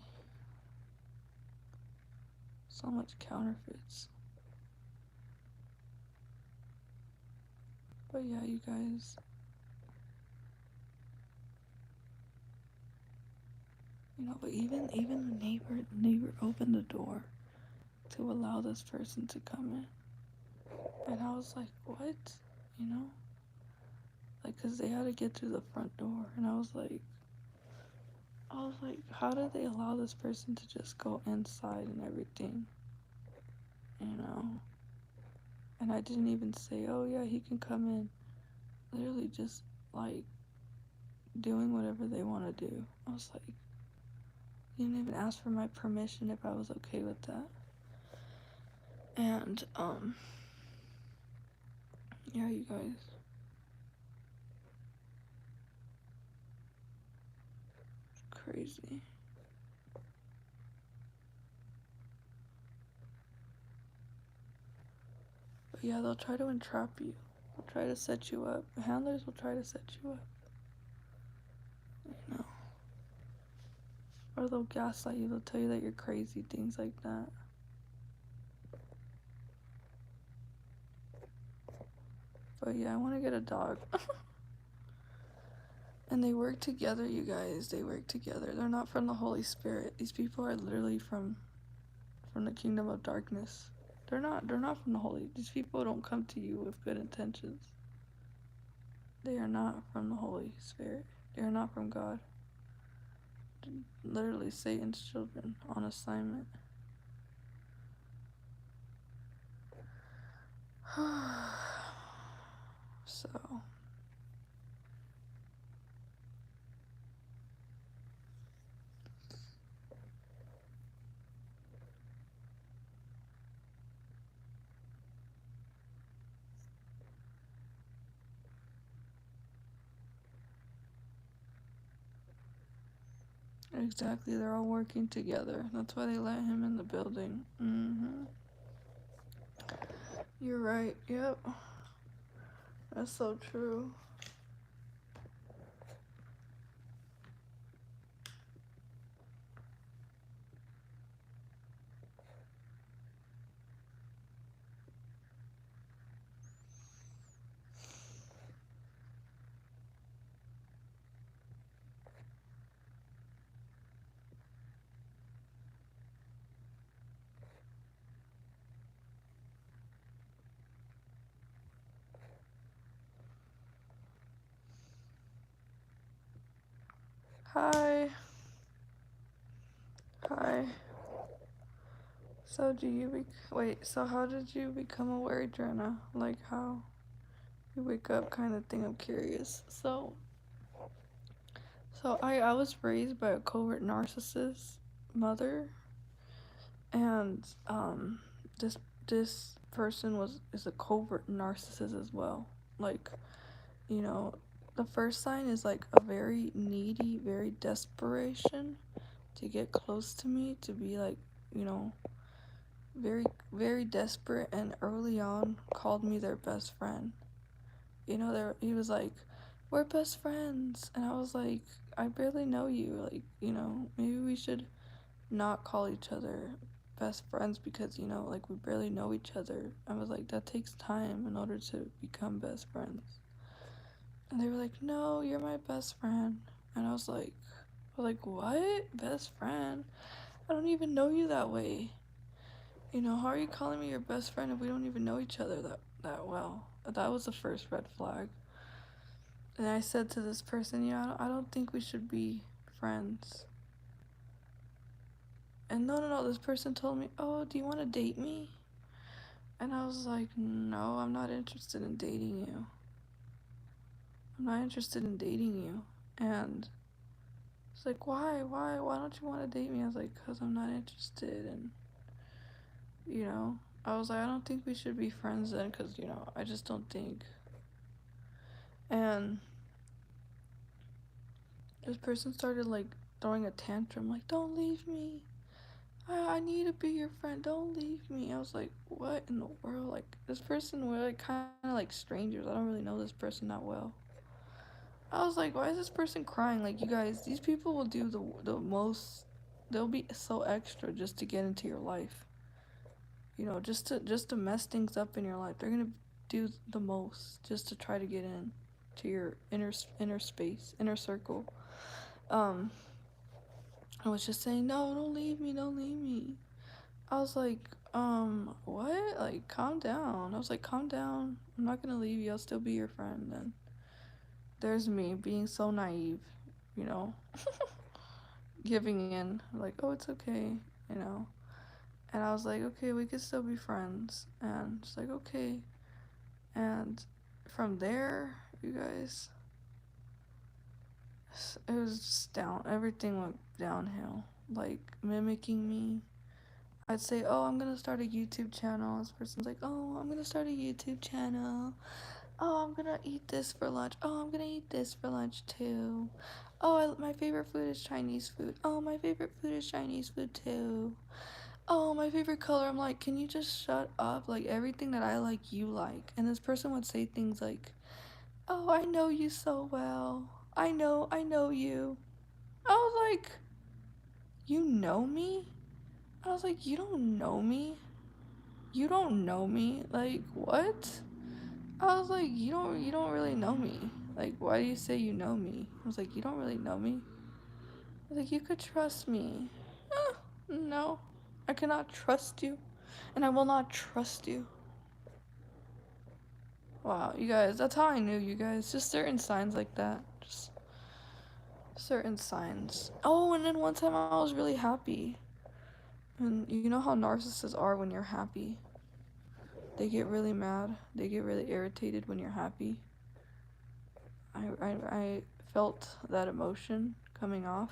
So much counterfeits. But yeah, you guys. You know, but even the neighbor opened the door to allow this person to come in. And I was like, what? You know? Like, cause they had to get through the front door. And I was like, how did they allow this person to just go inside and everything? You know? And I didn't even say, oh yeah, he can come in. Literally just, like, doing whatever they want to do. I was like, you didn't even ask for my permission if I was okay with that. And, yeah, you guys. It's crazy. But yeah, they'll try to entrap you. They'll try to set you up. Handlers will try to set you up. You know. Or they'll gaslight you. They'll tell you that you're crazy. Things like that. But yeah, I want to get a dog. And they work together, you guys. They work together. They're not from the Holy Spirit. These people are literally from the kingdom of darkness. They're not from the Holy. These people don't come to you with good intentions. They are not from the Holy Spirit. They are not from God. They're literally Satan's children on assignment. So exactly, they're all working together. That's why they let him in the building. You're right. Yep. That's so true. Hi. Hi. So so how did you become aware, Jenna? Like how you wake up kind of thing, I'm curious. So I was raised by a covert narcissist mother, and this person is a covert narcissist as well. Like, you know, the first sign is like a very needy, very desperation to get close to me, to be like, you know, very, very desperate, and early on called me their best friend. You know, he was like, we're best friends. And I was like, I barely know you. Like, you know, maybe we should not call each other best friends because, you know, like we barely know each other. I was like, that takes time in order to become best friends. And they were like, no, you're my best friend. And I was like, what? Best friend? I don't even know you that way. You know, how are you calling me your best friend if we don't even know each other that well? That was the first red flag. And I said to this person, yeah, I don't think we should be friends. And no, this person told me, oh, do you want to date me? And I was like, no, I'm not interested in dating you. I'm not interested in dating you. And it's like, why don't you want to date me? I was like, because I'm not interested. And, I was like, I don't think we should be friends then, because, I just don't think. And this person started, like, throwing a tantrum, like, don't leave me. I need to be your friend. Don't leave me. I was like, what in the world? Like, this person, we're like kind of like strangers. I don't really know this person that well. I was like, why is this person crying? Like, you guys, these people will do the most. They'll be so extra just to get into your life. Just to mess things up in your life. They're gonna do the most just to try to get in to your inner space, inner circle. Um, I was just saying, no, don't leave me, don't leave me. I was like, what? Like, calm down. I was like, calm down. I'm not gonna leave you. I'll still be your friend. And there's me being so naive, you know, giving in, like, oh, it's okay, you know. And I was like, okay, we could still be friends. And she's like, okay. And from there, you guys, it was just down. Everything went downhill. Like, mimicking me. I'd say, oh, I'm gonna start a YouTube channel. This person's like, oh, I'm gonna start a YouTube channel. Oh, I'm gonna eat this for lunch. Oh, I'm gonna eat this for lunch too. Oh, my favorite food is Chinese food. Oh, my favorite food is Chinese food too. Oh, my favorite color. I'm like, can you just shut up? Like, everything that I like, you like. And this person would say things like, oh, I know you so well. I know you. I was like, you know me? I was like, you don't know me? You don't know me? Like, what? I was like, you don't really know me. Like, why do you say you know me? I was like, you don't really know me. I was like, you could trust me. No, I cannot trust you, and I will not trust you. Wow, you guys, that's how I knew, you guys. Just certain signs like that. Just certain signs. Oh, and then one time I was really happy. And you know how narcissists are when you're happy? They get really mad. They get really irritated when you're happy. I felt that emotion coming off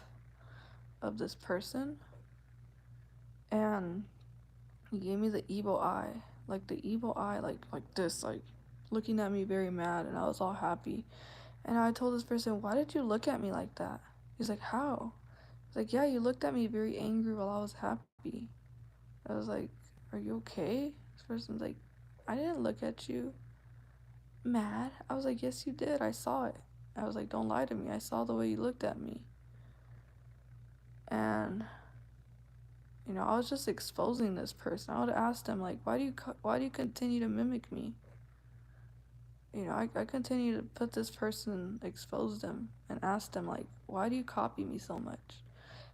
of this person, and he gave me the evil eye, like the evil eye, like this, like looking at me very mad, and I was all happy. And I told this person, why did you look at me like that? He's like, how? He's like, yeah, you looked at me very angry while I was happy. I was like, are you okay? This person's like, I didn't look at you mad. I was like, yes, you did. I saw it. I was like, don't lie to me. I saw the way you looked at me. And I was just exposing this person. I would ask them, like, why do you continue to mimic me? I continue to put this person, expose them, and ask them, like, why do you copy me so much?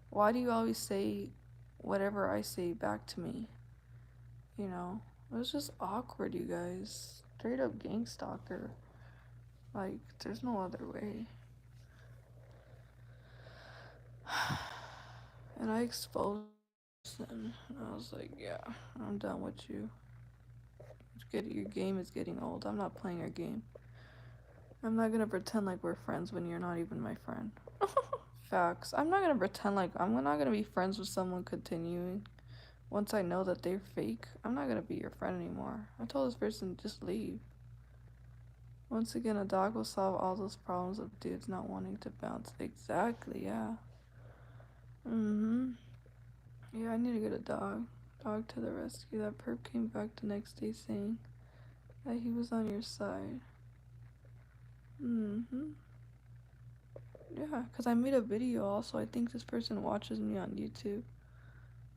Why do you always say whatever I say back to me? It was just awkward, you guys. Straight up gang stalker. Like, there's no other way. And I exposed them. I was like, yeah, I'm done with you. Your game is getting old. I'm not playing your game. I'm not gonna pretend like we're friends when you're not even my friend. Facts. I'm not gonna pretend like I'm not gonna be friends with someone continuing. Once I know that they're fake, I'm not gonna be your friend anymore. I told this person just leave. Once again, a dog will solve all those problems of dudes not wanting to bounce. Exactly, yeah. Yeah, I need to get a dog. Dog to the rescue. That perp came back the next day saying that he was on your side. Yeah, because I made a video also. I think this person watches me on YouTube.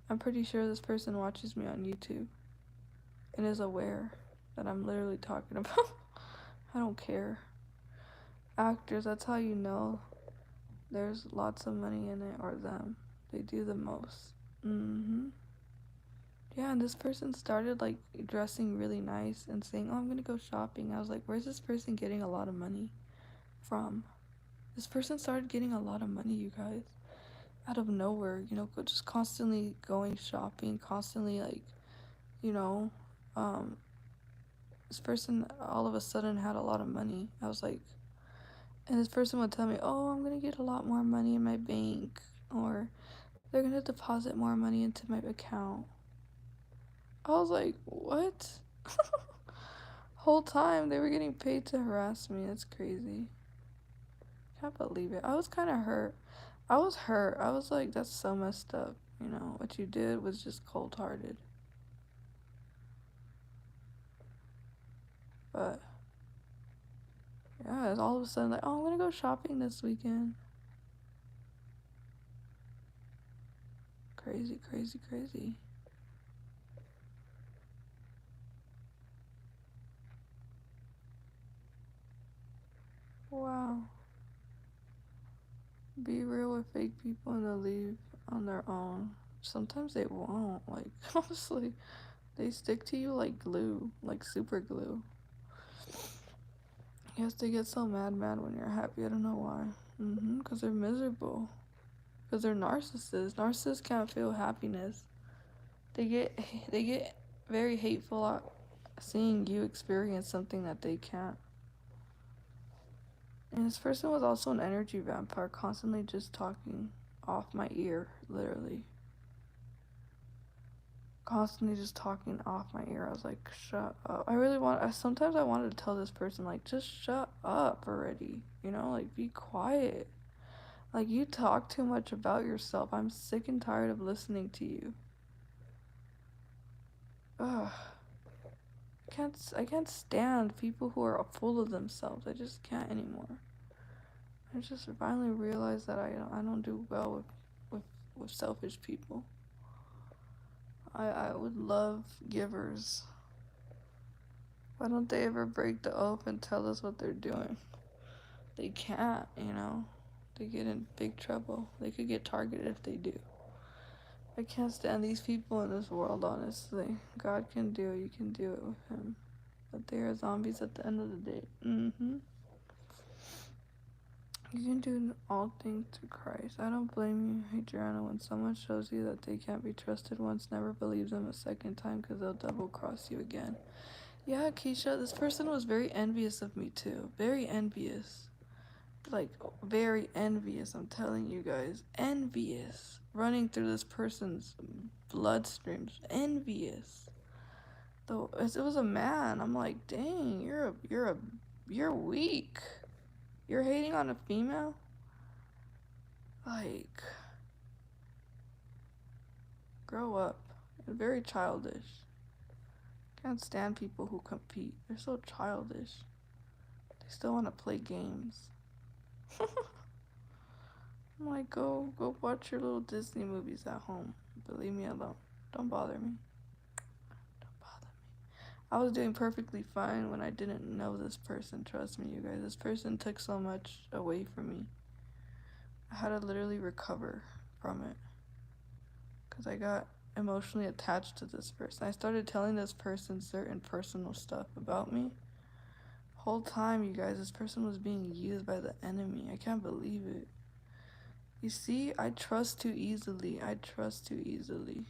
I'm pretty sure this person watches me on YouTube and is aware that I'm literally talking about. I don't care. Actors, that's how you know there's lots of money in it, or them. They do the most. Yeah, and this person started like dressing really nice and saying, oh, I'm gonna go shopping. I was like, where's this person getting a lot of money from? This person started getting a lot of money, you guys, out of nowhere, just constantly going shopping, constantly like, this person all of a sudden had a lot of money. I was like, and this person would tell me, oh, I'm gonna get a lot more money in my bank, or they're gonna deposit more money into my account. I was like, what? Whole time they were getting paid to harass me. That's crazy. Can't believe it. I was kind of hurt. I was hurt. I was like, that's so messed up. You know, what you did was just cold hearted. But yeah, it's all of a sudden like, oh, I'm gonna go shopping this weekend. Crazy, crazy, crazy. Wow. Be real with fake people and they'll leave on their own. Sometimes they won't. Like, honestly, they stick to you like glue, like super glue. Yes, they get so mad when you're happy. I don't know why. Because they're miserable. Because they're narcissists. Narcissists can't feel happiness. They get very hateful at seeing you experience something that they can't. And this person was also an energy vampire, constantly just talking off my ear, literally. Constantly just talking off my ear. I was like, shut up. Sometimes I wanted to tell this person, like, just shut up already. You know, like, be quiet. Like, you talk too much about yourself. I'm sick and tired of listening to you. Ugh. I can't stand people who are full of themselves. I just can't anymore. I just finally realized that I don't do well with selfish people. I would love givers. Why don't they ever break the oath and tell us what they're doing? They can't, you know. They get in big trouble. They could get targeted if they do. I can't stand these people in this world, honestly. God can do it. You can do it with him. But they are zombies at the end of the day. You can do all things through Christ. I don't blame you, Adriana, when someone shows you that they can't be trusted once, never believe them a second time because they'll double cross you again. Yeah, Keisha, this person was very envious of me too. Very envious. Like, very envious, I'm telling you guys. Envious. Running through this person's bloodstreams. Envious. Though it was a man. I'm like, dang, you're weak. You're hating on a female? Like, grow up. You're very childish. Can't stand people who compete. They're so childish. They still want to play games. I'm like, go watch your little Disney movies at home. But leave me alone. Don't bother me. Don't bother me. I was doing perfectly fine when I didn't know this person. Trust me, you guys. This person took so much away from me. I had to literally recover from it. Because I got emotionally attached to this person. I started telling this person certain personal stuff about me. Whole time, you guys, this person was being used by the enemy. I can't believe it. You see, I trust too easily. I trust too easily.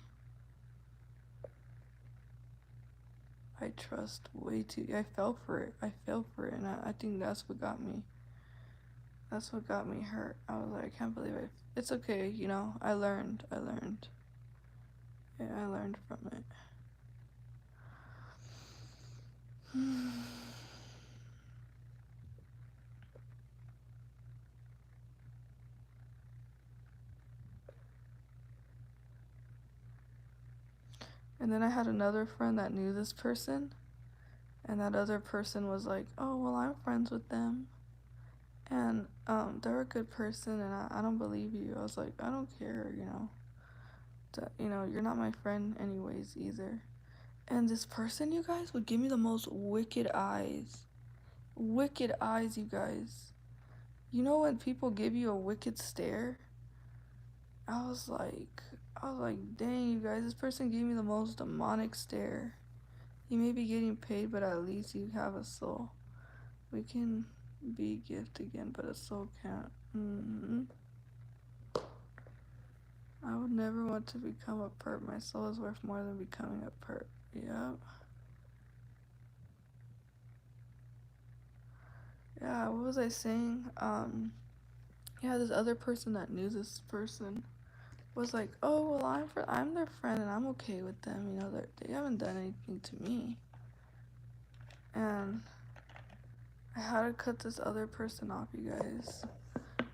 I trust way too. I fell for it. And I think that's what got me. That's what got me hurt. I was like, I can't believe it. It's okay, you know. I learned. Yeah, I learned from it. And then I had another friend that knew this person. And that other person was like, oh, well, I'm friends with them. And they're a good person, and I don't believe you. I was like, I don't care, you know. You're not my friend anyways either. And this person, you guys, would give me the most wicked eyes. Wicked eyes, you guys. You know when people give you a wicked stare? I was like, dang, you guys, this person gave me the most demonic stare. You may be getting paid, but at least you have a soul. We can be a gift again, but a soul can't. I would never want to become a perp. My soul is worth more than becoming a perp. Yep. yeah, what was I saying? Yeah, this other person that knew this person was like, oh, well, I'm their friend and I'm okay with them. You know, they haven't done anything to me. And I had to cut this other person off, you guys.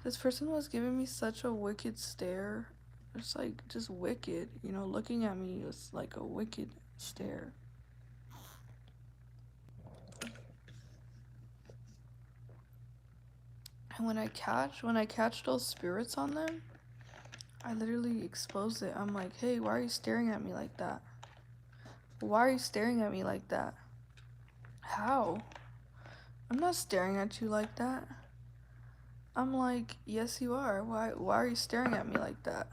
This person was giving me such a wicked stare. It's like just wicked, you know, looking at me was like a wicked stare. And when I catch those spirits on them, I literally expose it. I'm like, hey, why are you staring at me like that? Why are you staring at me like that? How? I'm not staring at you like that. I'm like, yes you are. Why are you staring at me like that?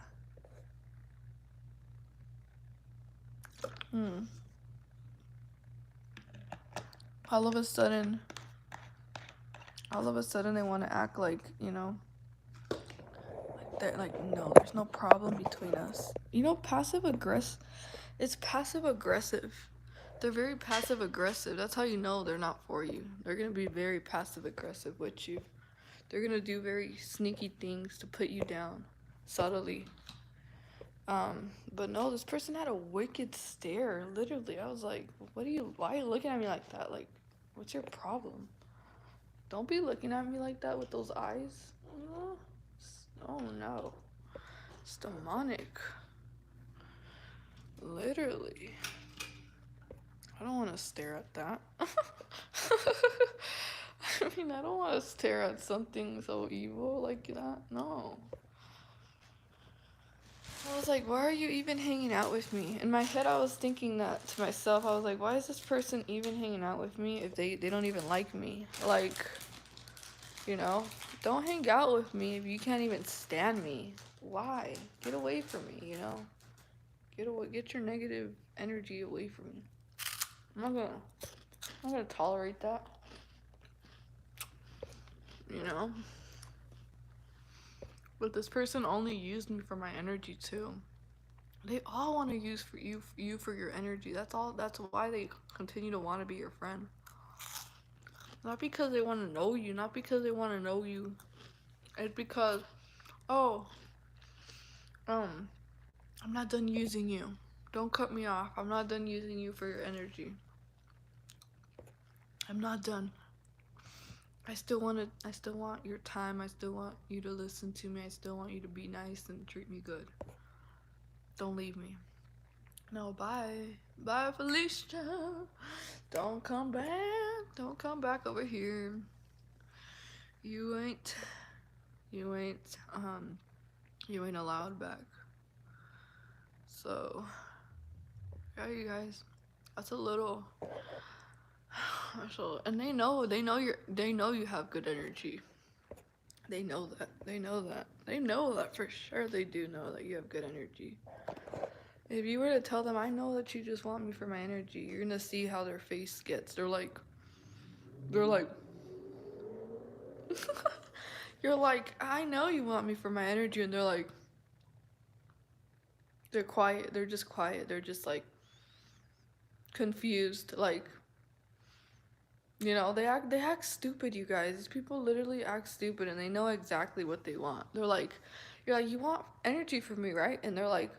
All of a sudden they want to act like, you know, they're like, no, there's no problem between us. You know, it's passive aggressive. They're very passive aggressive. That's how you know they're not for you. They're gonna be very passive aggressive with you. They're gonna do very sneaky things to put you down subtly. But no, this person had a wicked stare. Literally, I was like, why are you looking at me like that? Like, what's your problem? Don't be looking at me like that with those eyes. Oh no. It's demonic. Literally. I don't want to stare at that. I mean, I don't want to stare at something so evil like that. No. I was like, why are you even hanging out with me? In my head, I was thinking that to myself. I was like, why is this person even hanging out with me if they don't even like me? Like, you know, don't hang out with me if you can't even stand me. Why? Get away from me, you know? Get your negative energy away from me. I'm not gonna tolerate that. You know? But this person only used me for my energy too. They all want to use for you for your energy. That's why they continue to want to be your friend. Not because they want to know you, not because they want to know you. It's because, oh, I'm not done using you. Don't cut me off. I'm not done using you for your energy. I'm not done. I still want your time. I still want you to listen to me. I still want you to be nice and treat me good. Don't leave me. No, bye. Bye, Felicia. Don't come back. Don't come back over here. You ain't allowed back. So, yeah, you guys. That's a little and they know you have good energy. They know that. They know that for sure. They do know that you have good energy. If you were to tell them, I know that you just want me for my energy, you're gonna see how their face gets. They're like you're like, I know you want me for my energy, and they're quiet. They're just quiet. They're just like confused. Like, you know, they act stupid, you guys. These people literally act stupid, and they know exactly what they want. They're like, you're like, you want energy from me, right? And they're like,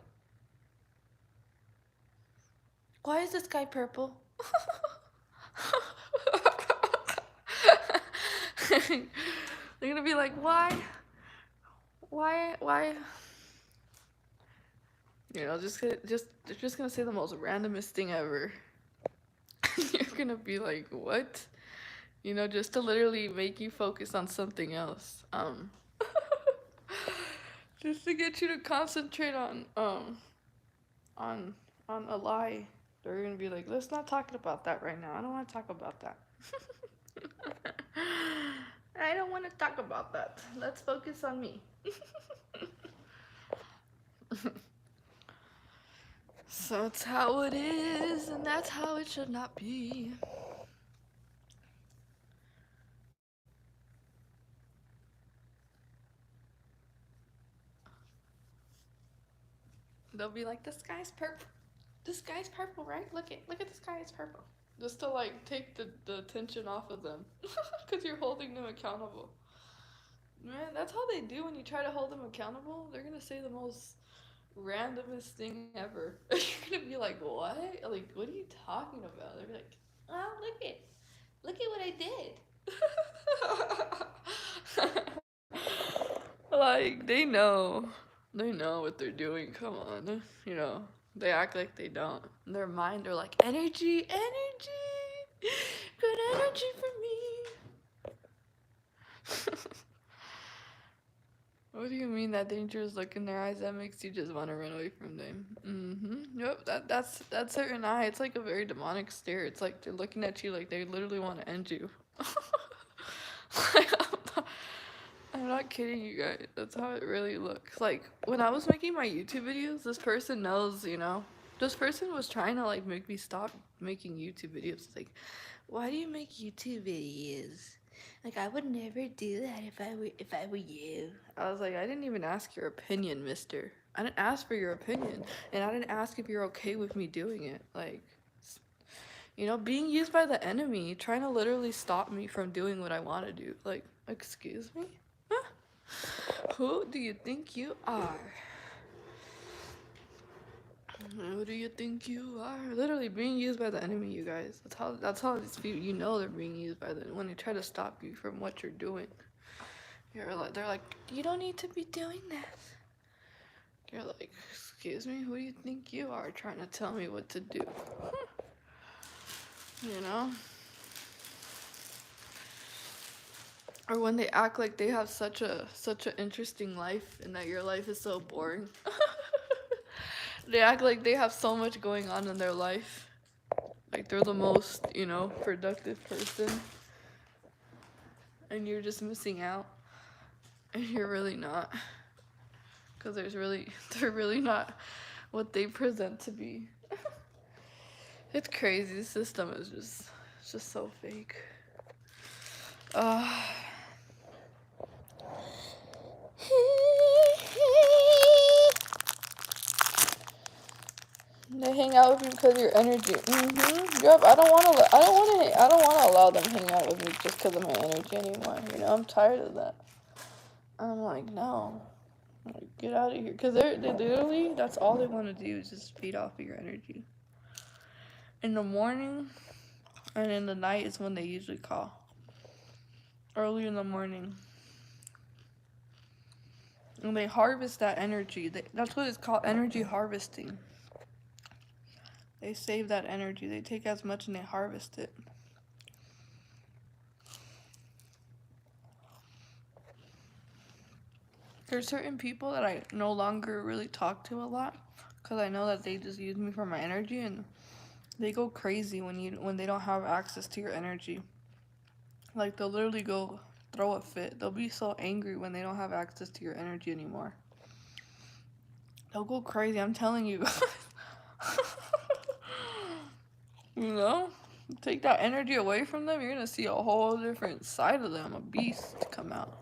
why is the sky purple? They're gonna be like, why? You know, they're just gonna say the most randomest thing ever. You're gonna be like, what? You know, just to literally make you focus on something else. Just to get you to concentrate on a lie. They're gonna be like, let's not talk about that right now. I don't want to talk about that. I don't want to talk about that. Let's focus on me. So it's how it is, and that's how it should not be. They'll be like, the sky's purple. The sky's purple, right? Look at the sky, it's purple. just to like take the attention off of them, because you're holding them accountable. Man, that's how they do when you try to hold them accountable. They're gonna say the most randomest thing ever. You're gonna be like, what? Like, what are you talking about? They're like, oh, look at what I did. Like, they know what they're doing. Come on, you know, they act like they don't. In their mind, they're like, energy, good energy for me. What do you mean that dangerous look in their eyes? That makes you just want to run away from them. Yep, that's certain eye. It's like a very demonic stare. It's like they're looking at you like they literally want to end you. Like, I'm not kidding you guys. That's how it really looks. Like, when I was making my YouTube videos, this person knows, you know. This person was trying to like make me stop making YouTube videos. It's like, why do you make YouTube videos? Like, I would never do that if I were you. I was like, I didn't even ask your opinion, mister. I didn't ask for your opinion, and I didn't ask if you're okay with me doing it. Like, you know, being used by the enemy, trying to literally stop me from doing what I want to do. Like, excuse me? Huh? Who do you think you are? Who do you think you are? Literally being used by the enemy, you guys. That's how these people, you know, they're being used by them when they try to stop you from what you're doing. They're like, you don't need to be doing that. You're like, excuse me, who do you think you are trying to tell me what to do? You know? Or when they act like they have such an interesting life and that your life is so boring. They act like they have so much going on in their life. Like they're the most, you know, productive person. And you're just missing out. And you're really not. Because they're really not what they present to be. It's crazy. The system is just so fake. They hang out with you because of your energy. Yep. I don't want to allow them hang out with me just because of my energy anymore. You know, I'm tired of that. I'm like, no, like, get out of here. Because they literally, that's all they want to do is just feed off of your energy. In the morning and in the night is when they usually call. Early in the morning. And they harvest that energy. That's what it's called, energy harvesting. They save that energy. They take as much and they harvest it. There's certain people that I no longer really talk to a lot because I know that they just use me for my energy, and they go crazy when they don't have access to your energy. Like, they'll literally go throw a fit. They'll be so angry when they don't have access to your energy anymore. They'll go crazy, I'm telling you. You know? Take that energy away from them, you're gonna see a whole different side of them, a beast come out.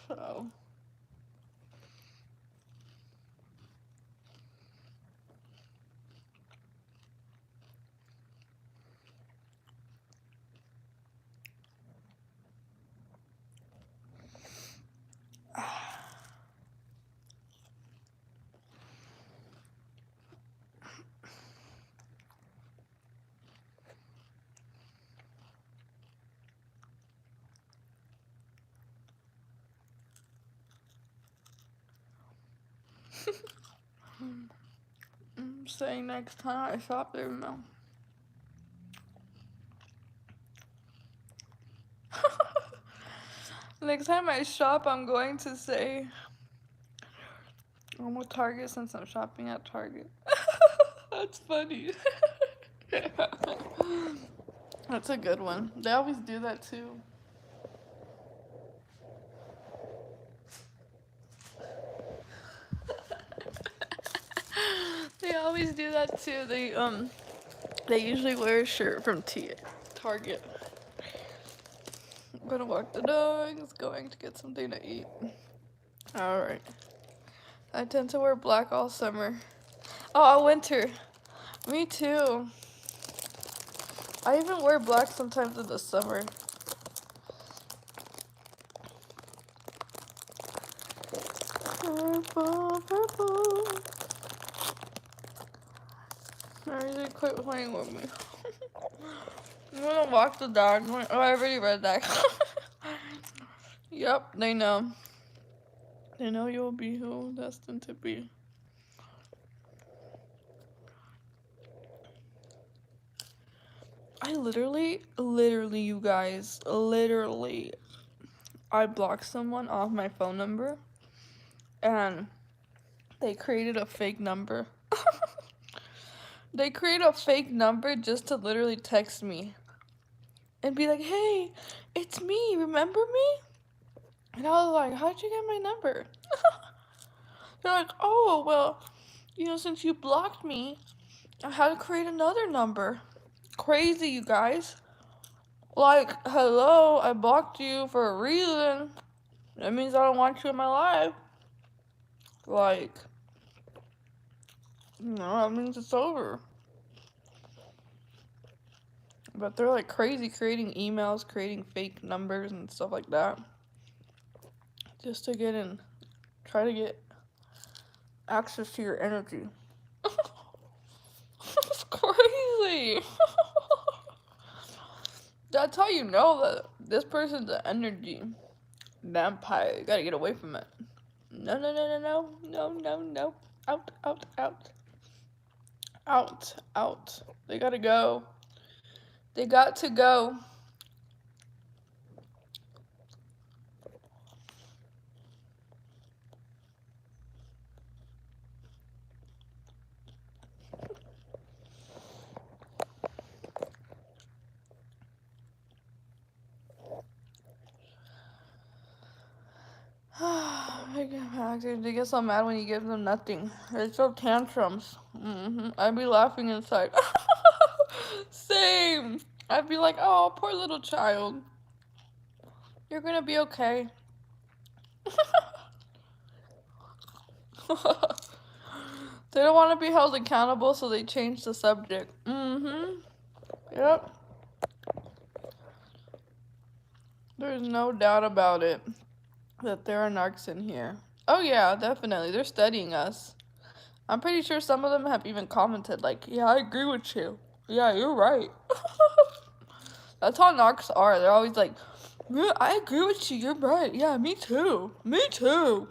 So I'm saying next time I shop there, no. Next time I shop, I'm going to say I'm with Target since I'm shopping at Target. That's funny. That's a good one. They always do that too. They always do that too. They usually wear a shirt from Target. I'm gonna walk the dogs, going to get something to eat. Alright. I tend to wear black all summer. Oh, winter. Me too. I even wear black sometimes in the summer. Purple, purple. They quit playing with me. I'm gonna walk the dog. Oh, I already read that. Yep, they know. They know you'll be who destined to be. I literally, you guys, I blocked someone off my phone number and they created a fake number. They created a fake number just to literally text me and be like, hey, it's me, remember me? And I was like, how'd you get my number? They're like, oh, well, since you blocked me, I had to create another number. Crazy, you guys. Like, hello, I blocked you for a reason. That means I don't want you in my life. Like, that means it's over. But they're like crazy creating emails, creating fake numbers and stuff like that. Just to get in, try to get access to your energy. It's crazy. That's how you know that this person's an energy vampire. You gotta get away from it. No. Out. They gotta go. They got to go. They get so mad when you give them nothing. They throw tantrums. I'd be laughing inside. Same. I'd be like, oh, poor little child. You're gonna be okay. They don't want to be held accountable, so they change the subject. Yep. There's no doubt about it that there are narcs in here. Oh yeah, definitely. They're studying us. I'm pretty sure some of them have even commented like, yeah, I agree with you. Yeah, you're right. That's how narcs are. They're always like, yeah, I agree with you. You're right. Yeah, me too. Me too.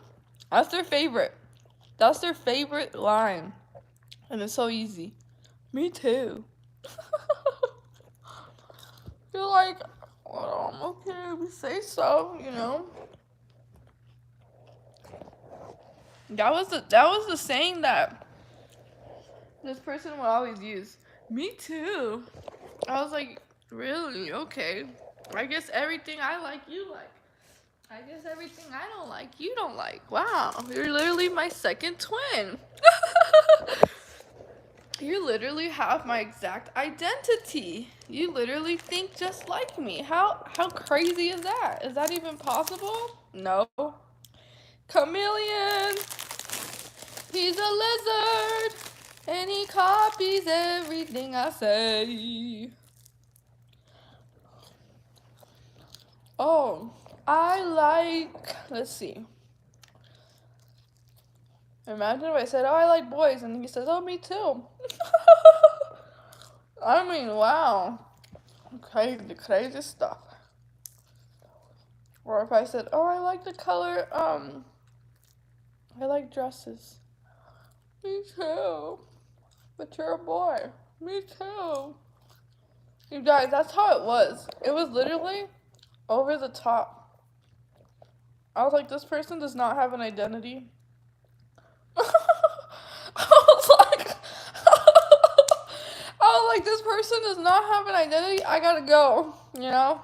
That's their favorite. That's their favorite line. And it's so easy. Me too. You're like, well, okay, we say so, That was the saying that this person would always use. Me too. I was like, really? Okay. I guess everything I like, you like. I guess everything I don't like, you don't like. Wow, you're literally my second twin. You literally have my exact identity. You literally think just like me. How crazy is that? Is that even possible? No. Chameleon. He's a lizard. And he copies everything I say. Oh, let's see. Imagine if I said, oh, I like boys, and he says, oh, me too. I mean, wow. Crazy stuff. Or if I said, oh, I like the color, I like dresses. Me too. But you're a boy. Me too. You guys, that's how it was. It was literally over the top. I was like, this person does not have an identity. I was like, this person does not have an identity. I gotta go, you know?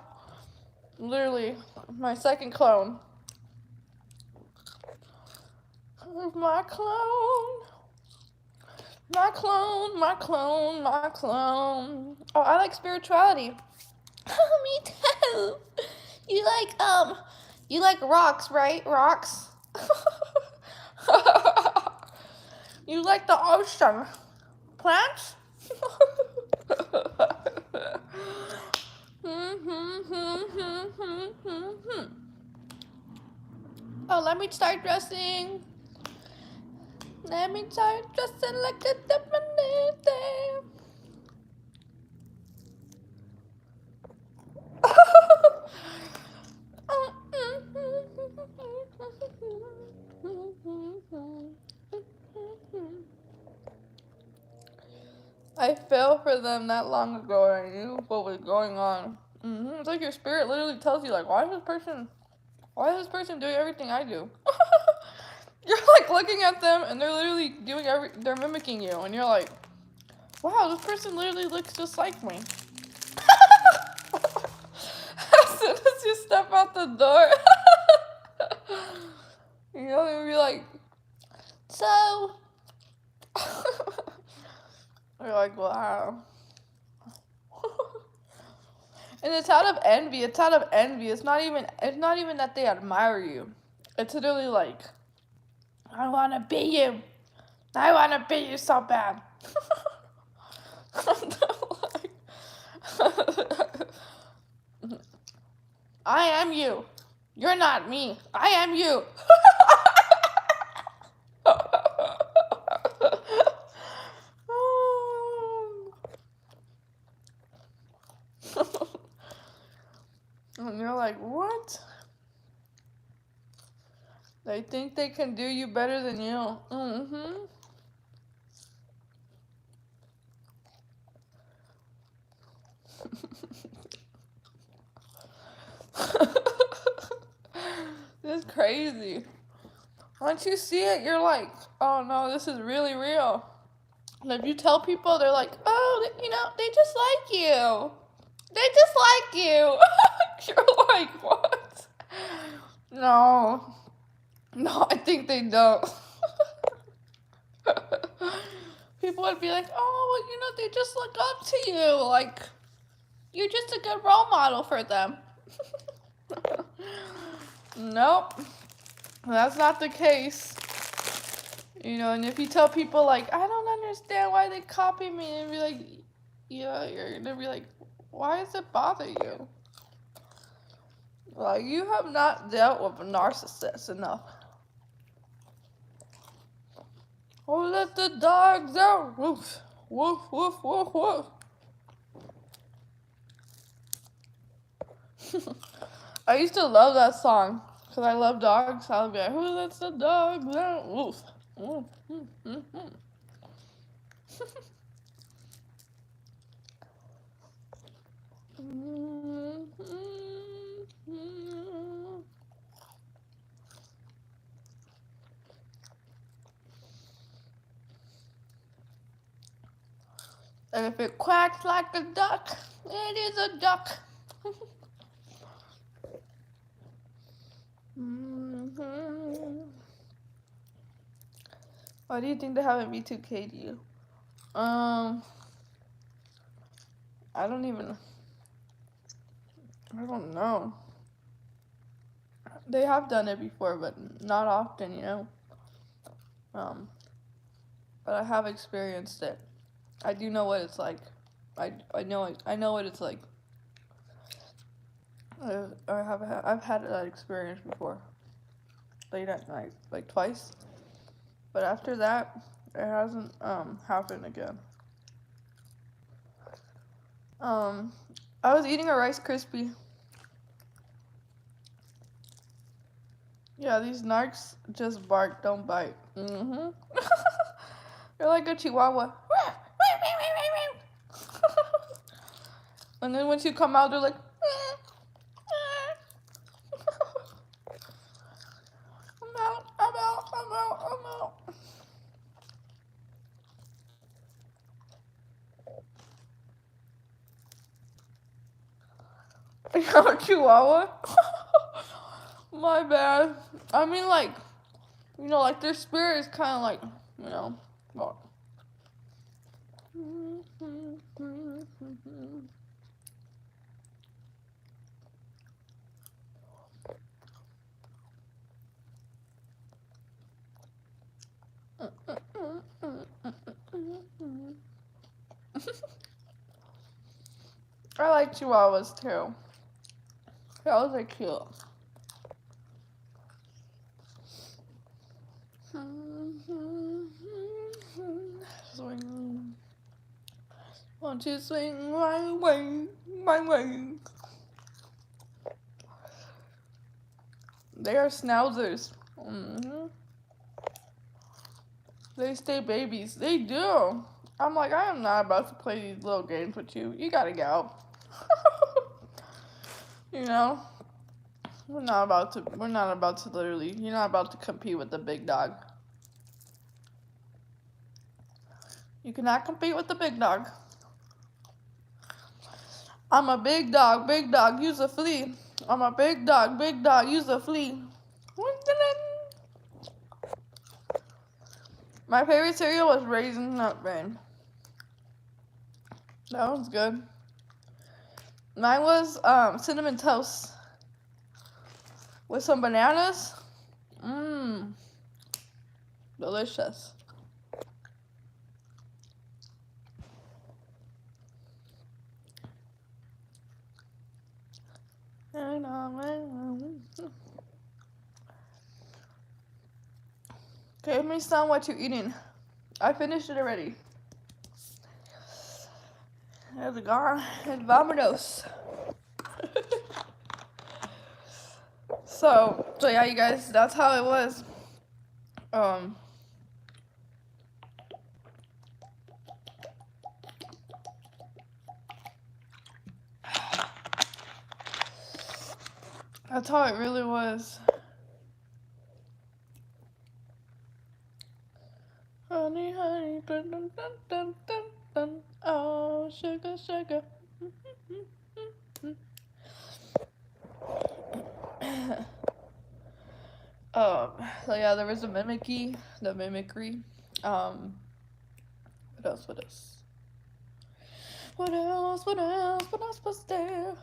Literally, my second clone. My clone. My clone, my clone, my clone. Oh, I like spirituality. Me too. You like rocks, right? Rocks. You like the ocean. Plants? Oh, let me start dressing. Let me start dressing like a Dominican. I fell for them that long ago and I knew what was going on. It's like your spirit literally tells you, like, why is this person doing everything I do? You're like looking at them and they're literally they're mimicking you, and you're like, wow, this person literally looks just like me. As soon as you step out the door, you know, you'll be like, so. You're like, wow. And it's out of envy. It's out of envy. It's not even that they admire you. It's literally like, I want to be you. I want to be you so bad. I am you. You're not me. I am you. And you're like, what? They think they can do you better than you. This is crazy. Once you see it, you're like, oh no, this is really real. And if you tell people, they're like, oh, you know, they just like you. They just like you. You're like, what? No, I think they don't. People would be like, oh, well, you know, they just look up to you. Like, you're just a good role model for them. Nope, that's not the case. You know, and if you tell people, like, I don't understand why they copy me, and be like, yeah, you're gonna be like, why does it bother you? Like, you have not dealt with a narcissist enough. Oh, let the dogs out. Woof, woof, woof, woof, woof. I used to love that song because I love dogs. I would be like, who lets the dogs out? Woof. Woof. And if it quacks like a duck, it is a duck. Why do you think they haven't B2K'd you? I don't know. They have done it before, but not often, you know. But I have experienced it. I do know what it's like. I know what it's like. I've had that experience before. Late at night, like twice. But after that, it hasn't happened again. I was eating a Rice Krispie. Yeah, these narcs just bark, don't bite. They're like a chihuahua. And then once you come out, they're like, I'm out. Chihuahua? My bad. I mean, like, you know, like their spirit is kind of like, you know, well. I like chihuahuas too. Chihuahuas are cute. Swing. Won't you swing my way, my way? They are schnauzers. They stay babies. They do. I'm like, I am not about to play these little games with you. You gotta go. You know? We're not about to literally, you're not about to compete with the big dog. You cannot compete with the big dog. I'm a big dog, use a flea. I'm a big dog, use a flea. My favorite cereal was Raisin Nut Bran. That one's good. Mine was Cinnamon Toast with some bananas. Delicious. Okay, me son, what you eating? I finished it already. There's a gone. It's Vamonos. So yeah, you guys, that's how it was. That's how it really was. Honey, honey, dun dun dun dun dun dun. Oh, sugar, sugar. So yeah, there was a mimicry. What else? What else was there?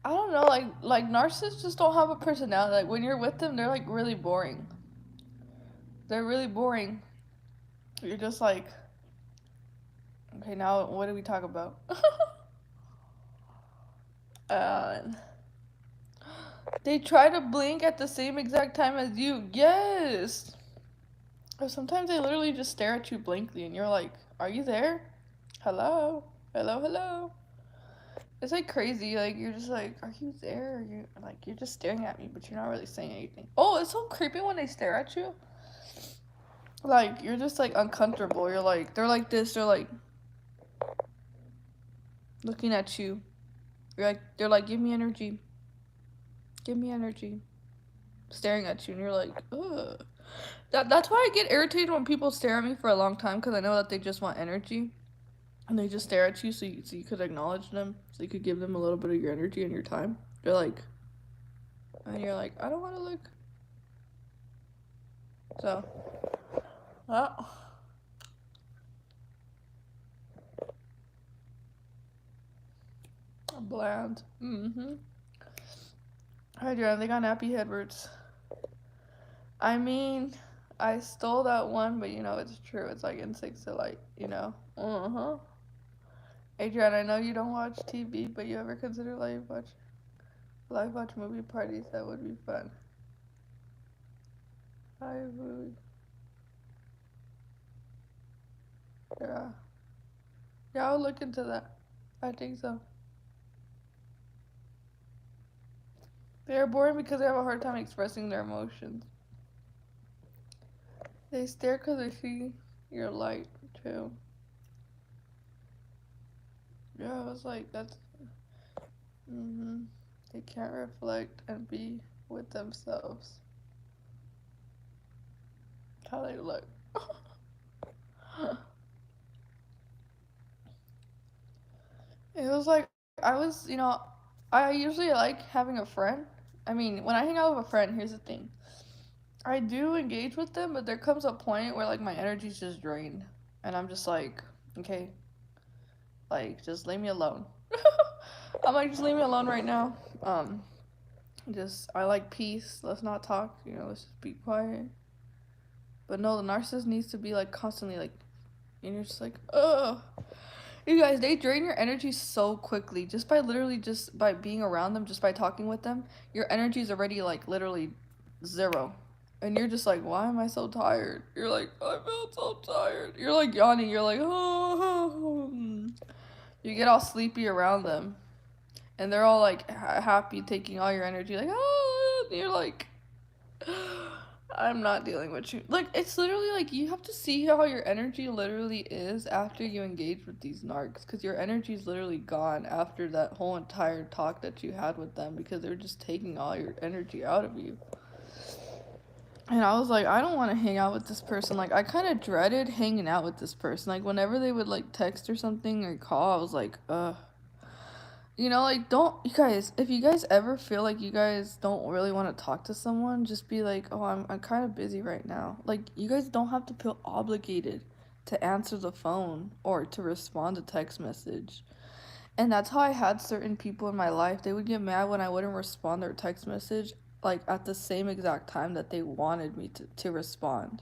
I don't know, like narcissists just don't have a personality. Like when you're with them, they're like really boring. They're really boring. You're just like, okay, now what do we talk about? They try to blink at the same exact time as you. Yes. Or sometimes they literally just stare at you blankly, and you're like, "Are you there? Hello, hello, hello." It's like crazy. Like you're just like, "Are you there?" Or you're just staring at me, but you're not really saying anything. Oh, it's so creepy when they stare at you. Like you're just like uncomfortable. You're like, they're like this. They're like looking at you. They're like, "Give me energy. Give me energy." Staring at you, and you're like, ugh. That's why I get irritated when people stare at me for a long time, because I know that they just want energy. And they just stare at you so you could acknowledge them, so you could give them a little bit of your energy and your time. They're like, and you're like, I don't want to look. So, well. Bland. Hi, John. They got nappy Edwards. I mean, I stole that one, but you know, it's true. It's like Insects Delight, you know? Adrian, I know you don't watch TV, but you ever consider live watch movie parties? That would be fun. I would. Yeah. Yeah, I'll look into that. I think so. They're boring because they have a hard time expressing their emotions. They stare because they see your light, too. Yeah, I was like, that's... They can't reflect and be with themselves. How they look. It was like I was, I usually like having a friend. I mean, when I hang out with a friend, here's the thing. I do engage with them, but there comes a point where like my energy's just drained. And I'm just like, okay, like just leave me alone. I'm like, just leave me alone right now. Just I like peace. Let's not talk, let's just be quiet. But no, the narcissist needs to be like constantly like, and you're just like, ugh. You guys, they drain your energy so quickly just by literally just by being around them, just by talking with them. Your energy is already like literally zero. And you're just like, why am I so tired? You're like, I feel so tired. You're like yawning. You're like, oh. You get all sleepy around them. And they're all like happy taking all your energy. Like, oh. And you're like, I'm not dealing with you. Like, it's literally like you have to see how your energy literally is after you engage with these narcs. Because your energy is literally gone after that whole entire talk that you had with them. Because they're just taking all your energy out of you. And I was like, I don't want to hang out with this person. Like, I kind of dreaded hanging out with this person. Like, whenever they would, like, text or something or call, I was like, ugh. Like, don't, you guys, if you guys ever feel like you guys don't really want to talk to someone, just be like, oh, I'm kind of busy right now. Like, you guys don't have to feel obligated to answer the phone or to respond to text message. And that's how I had certain people in my life. They would get mad when I wouldn't respond their text message, like, at the same exact time that they wanted me to respond.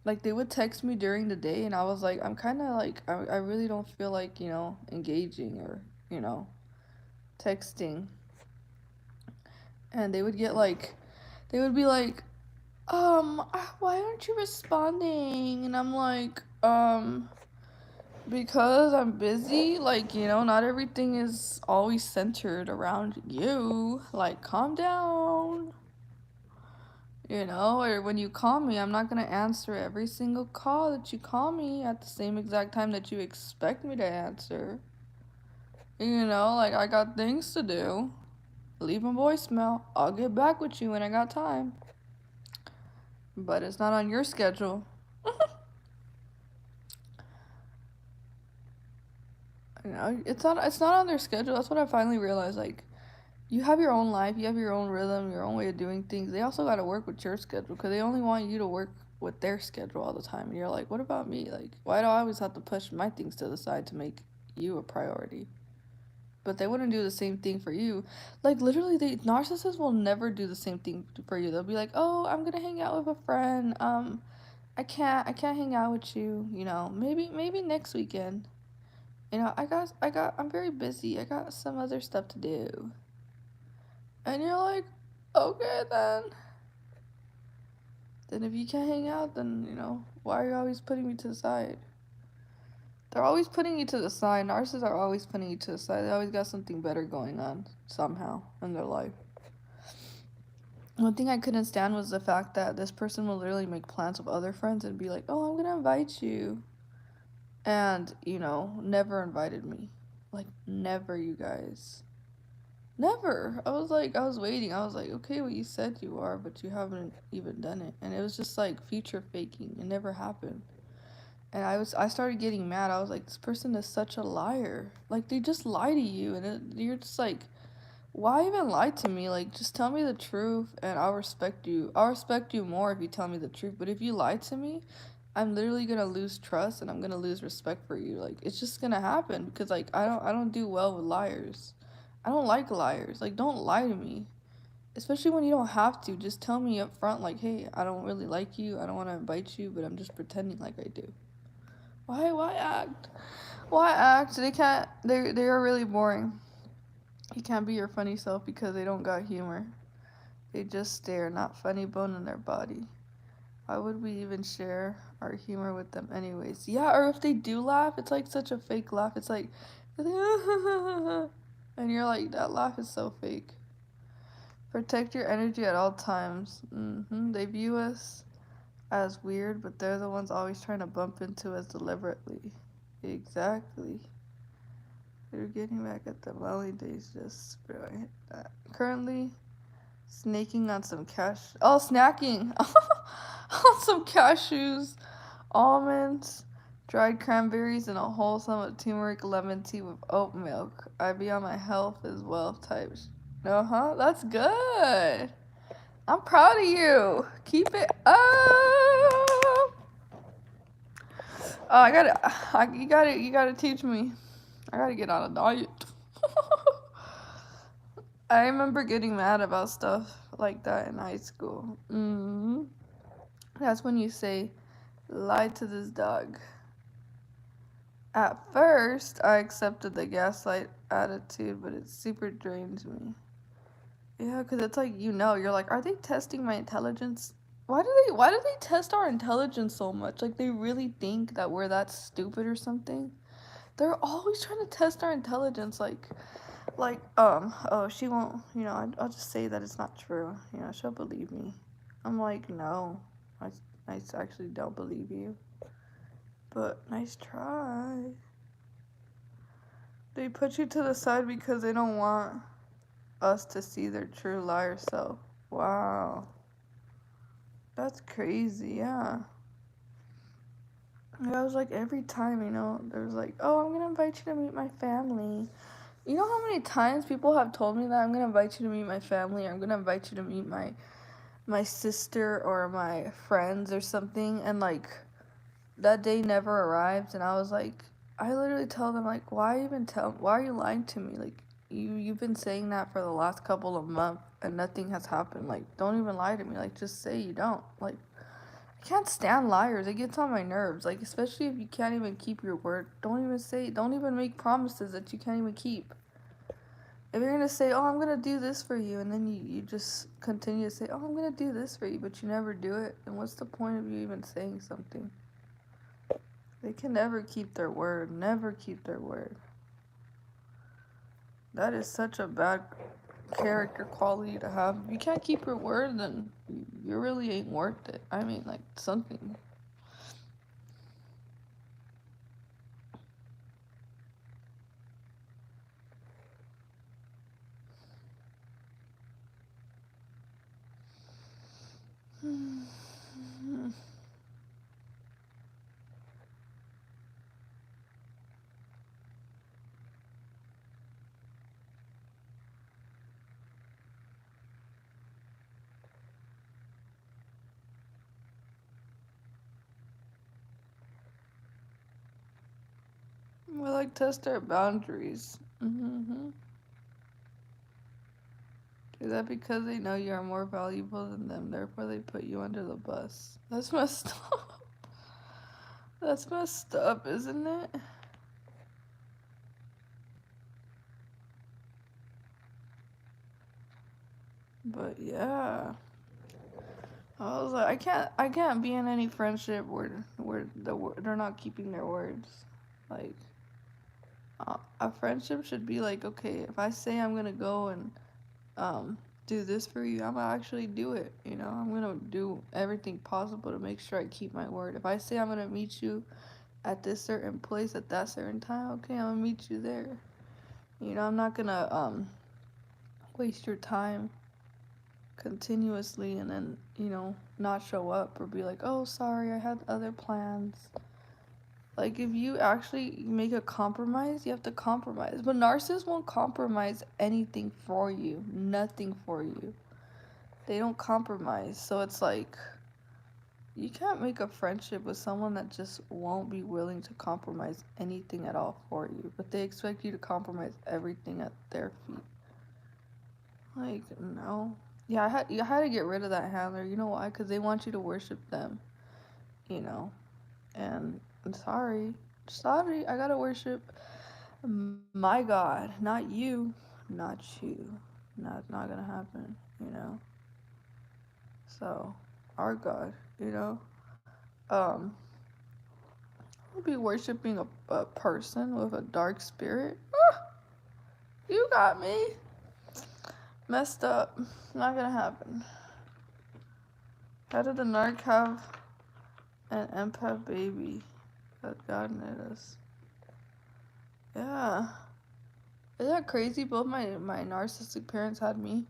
Like, they would text me during the day, and I was like, I'm kind of like, I really don't feel like, engaging or, texting. And they would get like, they would be like, why aren't you responding? And I'm like, because I'm busy. Like, not everything is always centered around you. Like, calm down. Or when you call me, I'm not gonna answer every single call that you call me at the same exact time that you expect me to answer. Like, I got things to do. Leave a voicemail. I'll get back with you when I got time. But it's not on your schedule. It's not on their schedule. That's what I finally realized. Like, you have your own life, you have your own rhythm, your own way of doing things. They also got to work with your schedule because they only want you to work with their schedule all the time. And you're like, what about me? Like, why do I always have to push my things to the side to make you a priority? But they wouldn't do the same thing for you. Like, literally, narcissists will never do the same thing for you. They'll be like, oh, I'm gonna hang out with a friend. I can't hang out with you. Maybe next weekend. I'm very busy. I got some other stuff to do. And you're like, okay then. Then if you can't hang out, then, why are you always putting me to the side? They're always putting you to the side. Narcissists are always putting you to the side. They always got something better going on somehow in their life. One thing I couldn't stand was the fact that this person will literally make plans with other friends and be like, oh, I'm gonna invite you. And, never invited me. Like, never, you guys. Never. I was waiting. I was like, okay, well, you said you are, but you haven't even done it. And it was just like future faking. It never happened. And I started getting mad. I was like, this person is such a liar. Like, they just lie to you. And you're just like, why even lie to me? Like, just tell me the truth and I'll respect you. I'll respect you more if you tell me the truth. But if you lie to me, I'm literally gonna lose trust and I'm gonna lose respect for you. Like, it's just gonna happen because like I don't do well with liars. I don't like liars. Like, don't lie to me. Especially when you don't have to. Just tell me up front, like, hey, I don't really like you. I don't want to invite you, but I'm just pretending like I do. Why act? Why act? They are really boring. You can't be your funny self because they don't got humor. They just stare, not funny bone in their body. Why would we even share our humor with them anyways? Yeah, or if they do laugh, it's like such a fake laugh. It's like, and you're like, that laugh is so fake. Protect your energy at all times. They view us as weird, but they're the ones always trying to bump into us deliberately. Exactly. They're getting back at the Valley days. Just bro, I hit that. Currently snaking on some snacking on some cashews, almonds, dried cranberries, and a wholesome of turmeric lemon tea with oat milk. I be on my health as well types. That's good. I'm proud of you. Keep it up. You gotta teach me. I gotta get on a diet. I remember getting mad about stuff like that in high school. That's when you say, lie to this dog. At first, I accepted the gaslight attitude, but it super drains me. Yeah, because it's like, you're like, are they testing my intelligence? Why do they test our intelligence so much? Like, they really think that we're that stupid or something? They're always trying to test our intelligence, oh, she won't, I'll just say that it's not true. She'll believe me. I'm like, no, I actually don't believe you. But nice try. They put you to the side because they don't want us to see their true liar self. Wow. That's crazy, yeah. I was like, every time, there's like, oh, I'm gonna invite you to meet my family. You know how many times people have told me that I'm gonna invite you to meet my family, or I'm gonna invite you to meet my sister or my friends or something, and like that day never arrived, and I was like, I literally tell them like, why are you lying to me? Like you've been saying that for the last couple of months and nothing has happened. Like, don't even lie to me. Like, just say you don't. Like, I can't stand liars. It gets on my nerves. Like, especially if you can't even keep your word. Don't even make promises that you can't even keep. If you're gonna say, oh, I'm gonna do this for you, and then you just continue to say, oh, I'm gonna do this for you, but you never do it, then what's the point of you even saying something? They can never keep their word. Never keep their word. That is such a bad character quality to have. If you can't keep your word, then you really ain't worth it. I mean, like, something. We like test our boundaries. Is that because they know you are more valuable than them, therefore they put you under the bus? That's messed up. That's messed up, isn't it? But yeah, I was like, I can't be in any friendship where they're not keeping their words. Like, a friendship should be like, okay, if I say I'm gonna go and do this for you, I'm gonna actually do it. I'm gonna do everything possible to make sure I keep my word. If I say I'm gonna meet you at this certain place at that certain time, okay, I'm gonna meet you there. I'm not gonna waste your time continuously and then not show up or be like, oh, sorry, I had other plans. Like, if you actually make a compromise, you have to compromise. But narcissists won't compromise anything for you. Nothing for you. They don't compromise. So it's like, you can't make a friendship with someone that just won't be willing to compromise anything at all for you. But they expect you to compromise everything at their feet. Like, no. Yeah, I had to get rid of that handler. You know why? Because they want you to worship them. And I'm sorry, I gotta worship my God, not you, not you. Not gonna happen, So, our God, I'll be worshiping a person with a dark spirit. You got me. Messed up. Not gonna happen. How did the narc have an empath baby that God made us? Yeah. Isn't that crazy? Both my narcissistic parents had me.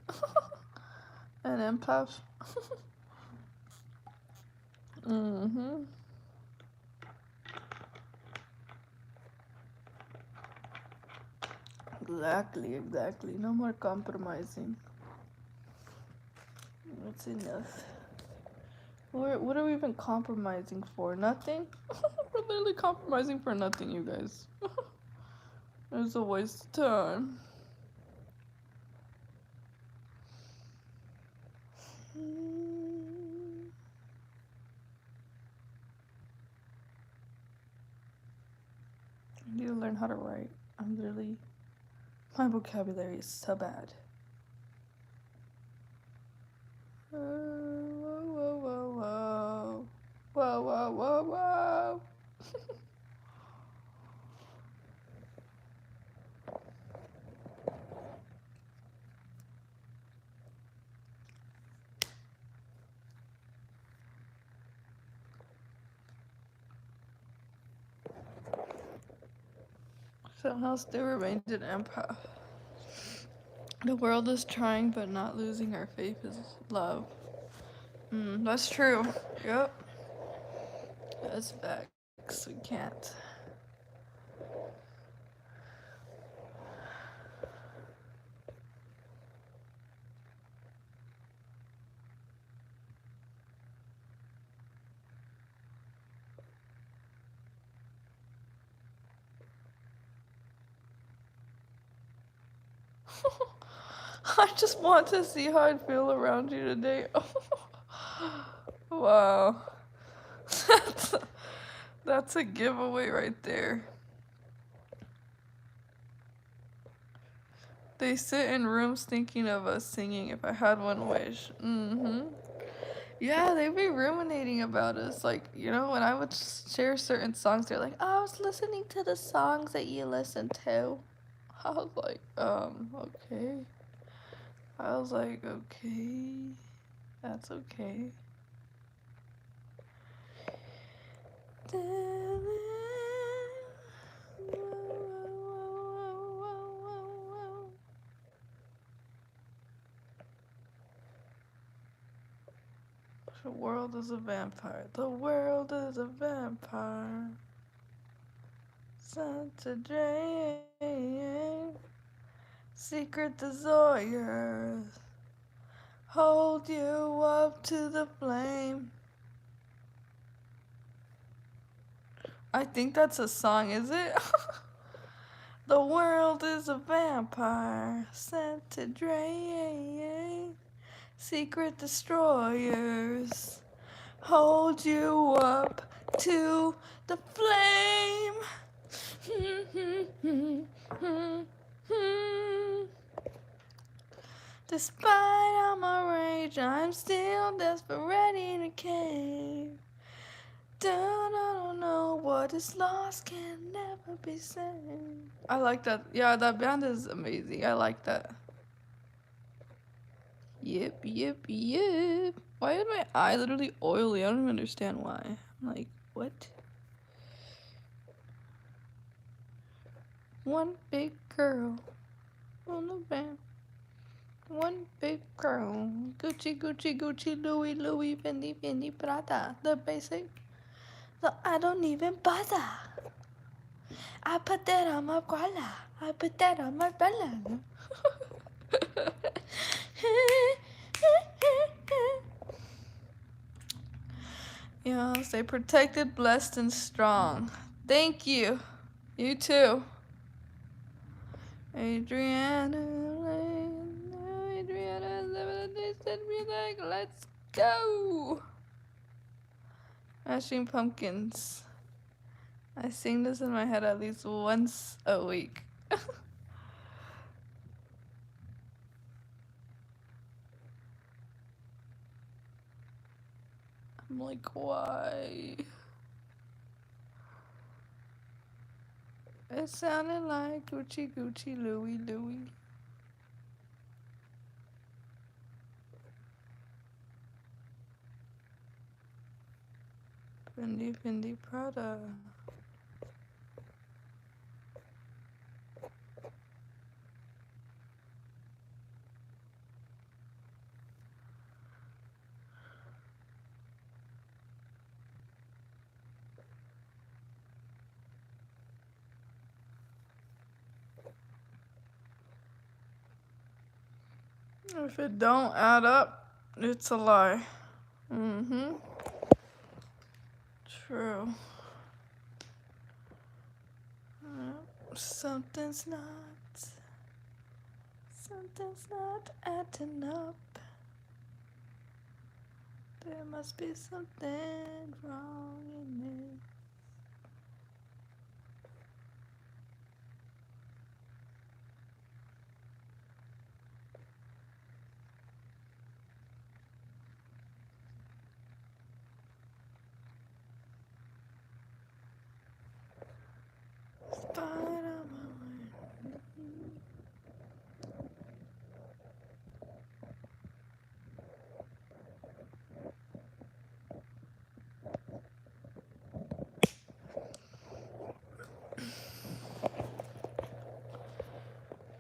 An empath. Mm-hmm. Exactly. No more compromising. It's enough. What are we even compromising for? Nothing? We're literally compromising for nothing, you guys. It's a waste of time. I need to learn how to write. My vocabulary is so bad. Whoa. Whoa. Somehow still remains an empath. The world is trying but not losing our faith is love. That's true. Yep. That's facts. We can't. I just want to see how I feel around you today. Wow. That's a giveaway right there. They sit in rooms thinking of us singing If I Had One Wish. Yeah, they'd be ruminating about us. Like, when I would share certain songs, they're like, oh, I was listening to the songs that you listen to. I was like, okay. I was like, okay. That's okay. The world is a vampire. The world is a vampire. Sent to drain. Secret desires. Hold you up to the flame. I think that's a song, is it? The world is a vampire sent to drain. Secret destroyers hold you up to the flame. Despite all my rage, I'm still desperate, ready to cave. Don't know what is lost can never be saved. I like that. Yeah, that band is amazing. I like that. Yep. Why is my eye literally oily? I don't even understand why. I'm like, what? One big girl on the band. One big girl. Gucci, Louis, Fendi, Prada. The basic. So I don't even bother. I put that on my koala. I put that on my bella. Stay protected, blessed, and strong. Thank you. You too. Adriana, music. Let's go. Mashing Pumpkins. I sing this in my head at least once a week. I'm like, why? It sounded like Gucci, Louis. Fendi, Prada. If it don't add up, it's a lie. Mm-hmm. True. Something's not adding up. There must be something wrong in it.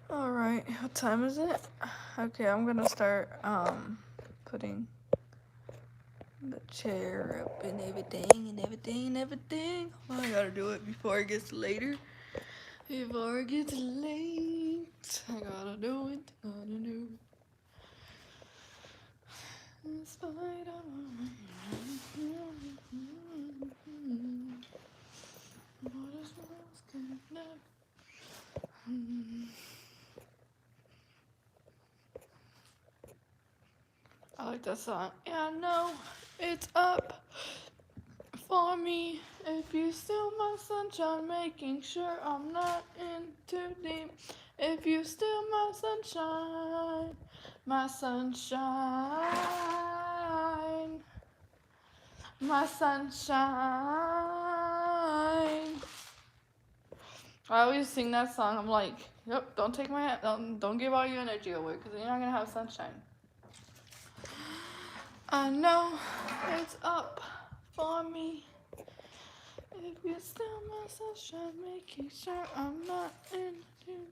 Alright, what time is it? Okay, I'm gonna start putting the chair up and everything. Oh, I gotta do it before it gets later. Before it gets late, I gotta do it. In spite of I like that song. Yeah, I know it's up for me. If you steal my sunshine, making sure I'm not in too deep. If you steal my sunshine, my sunshine, my sunshine. I always sing that song. I'm like, yep, don't take my, don't give all your energy away, because then you're not gonna have sunshine. I know it's up for me. If you steal my sunshine, making sure I'm not in too.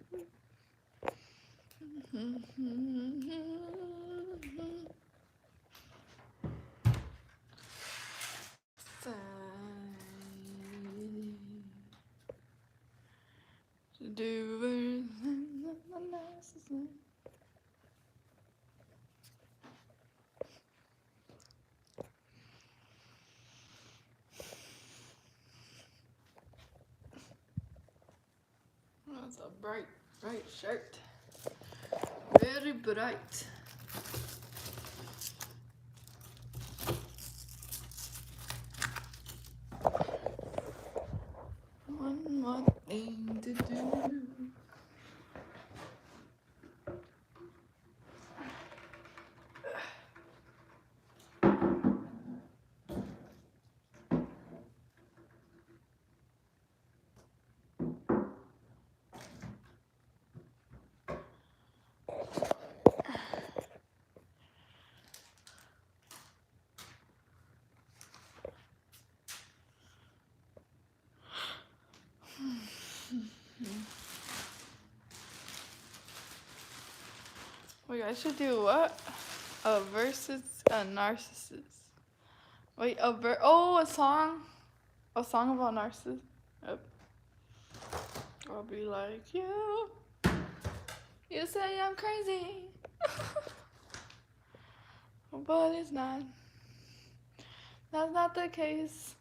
Do that's a bright shirt. Very bright. One more thing to do. Wait, I should do what? A versus a narcissist. Wait, a song? A song about narcissists? Yep. I'll be like, you say I'm crazy. But it's not. That's not the case.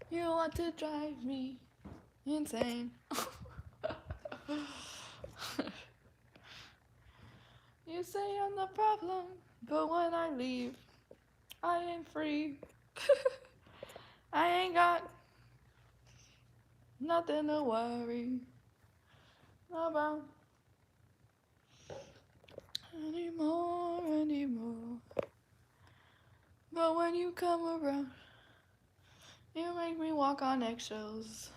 You want to drive me insane. You say I'm the problem, but when I leave, I ain't free. I ain't got nothing to worry about anymore. But when you come around, you make me walk on eggshells.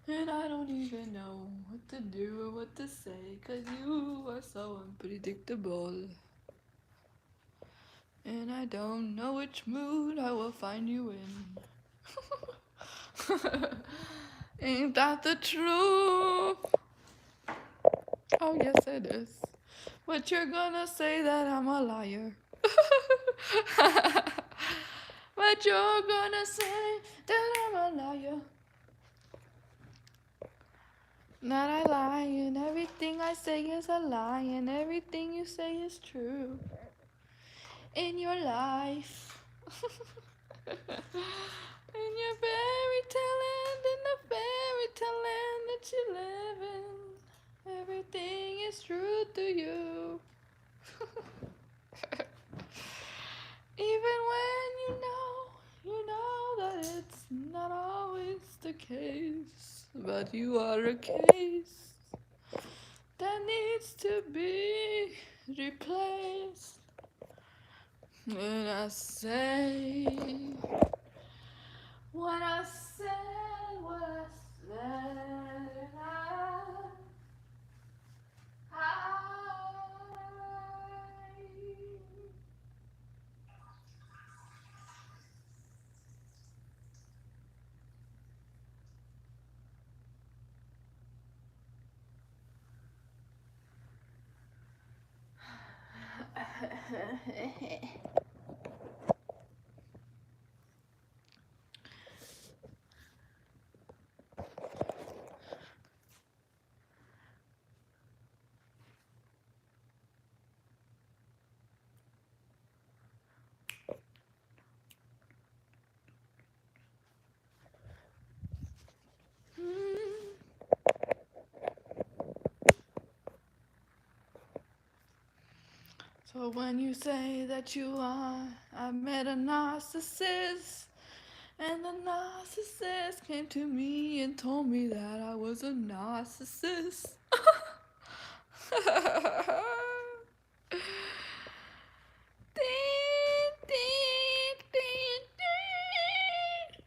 And I don't even know what to do or what to say, 'cause you are so unpredictable. And I don't know which mood I will find you in. Ain't that the truth? Oh yes it is. But you're gonna say that I'm a liar. But you're gonna say that I'm a liar. That I lie, and everything I say is a lie, and everything you say is true in your life. In your fairy tale land, in the fairy tale land that you live in, everything is true to you. Even when you know that it's not always the case, but you are a case that needs to be replaced. When I say what I said, what I said, I So when you say that I met a narcissist, and the narcissist came to me and told me that I was a narcissist. Ding, ding, ding, ding.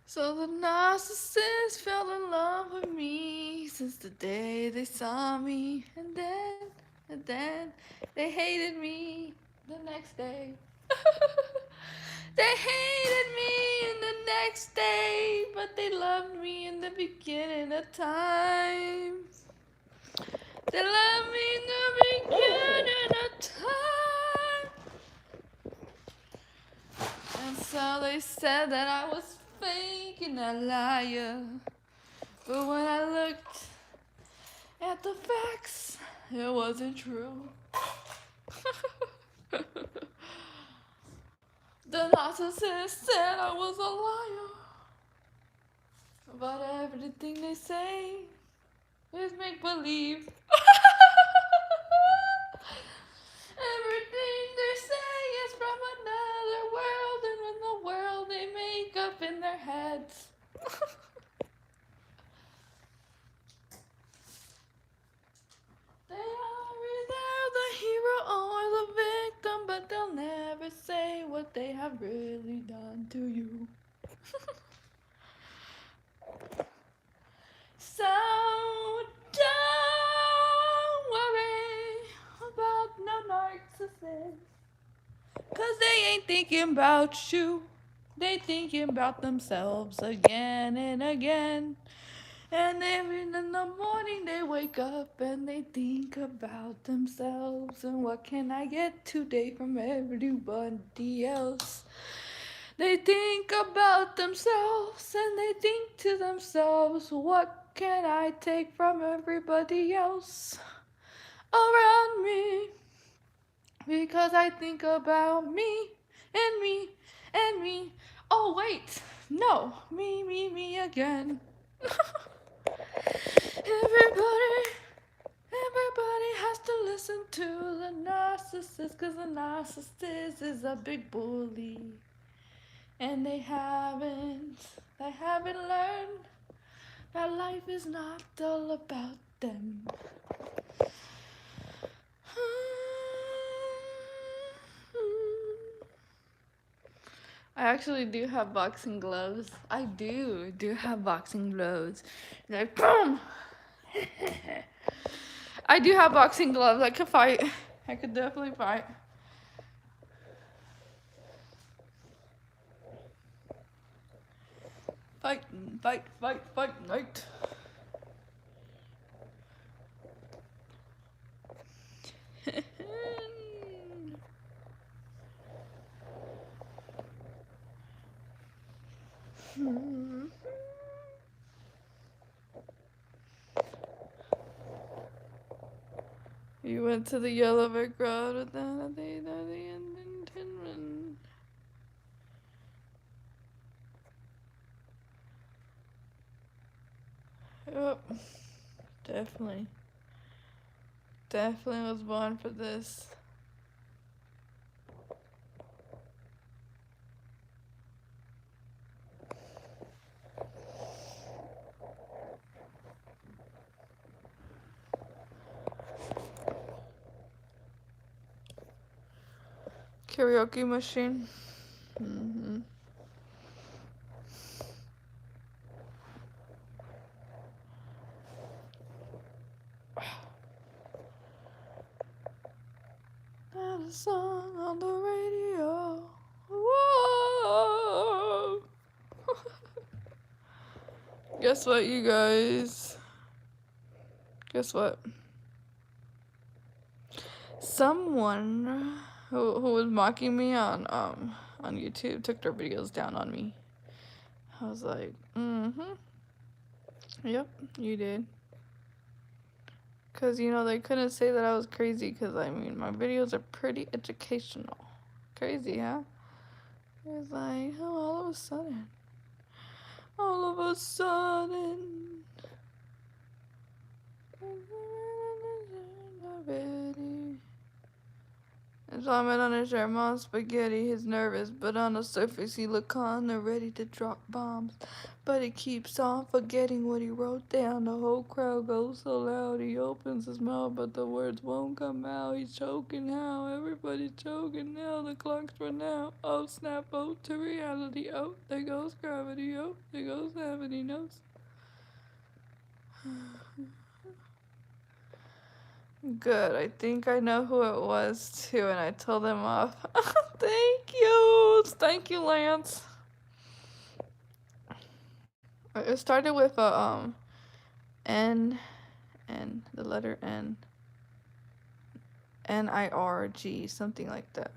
So the narcissist fell in love with me since the day they saw me, and then they hated me the next day. They hated me in the next day, but they loved me in the beginning of time. They loved me in the beginning of time. And so they said that I was fake and a liar. But when I looked at the facts, it wasn't true. The narcissist said I was a liar. But everything they say is make believe. Everything they say is from another world, and in the world they make up in their heads. They are either the hero or the victim, but they'll never say what they have really done to you. So don't worry about no narcissists, 'cause they ain't thinking about you. They thinking about themselves again and again. And every in the morning they wake up and they think about themselves and what can I get today from everybody else. They think about themselves and they think to themselves, what can I take from everybody else around me? Because I think about me and me and me. Oh wait, no, me again. Everybody has to listen to the narcissist, 'cause the narcissist is a big bully. And they haven't learned that life is not all about them. I actually do have boxing gloves. I do have boxing gloves. Like, boom! I do have boxing gloves. I could fight. I could definitely fight. Fight, night. You went to the yellow brick road without the intendment. Yep. Definitely. Definitely was born for this. Karaoke machine. Mm-hmm. Not a song on the radio. Whoa. Guess what, you guys? Guess what? Someone who was mocking me on YouTube took their videos down on me. I was like, yep, you did. Cause you know they couldn't say that I was crazy. Cause I mean my videos are pretty educational. Crazy, huh? It was like, oh, all of a sudden. Already. And vomit on his shirt, mom spaghetti, he's nervous, but on the surface he look calm and ready to drop bombs. But he keeps on forgetting what he wrote down. The whole crowd goes so loud, he opens his mouth, but the words won't come out. He's choking now, everybody's choking now, the clock's run out. Oh snap, oh to reality, oh there goes gravity, oh there goes heaven, he knows. Good, I think I know who it was too, and I told him off. Thank you, Lance. It started with a N, and the letter N, N-I-R-G, something like that.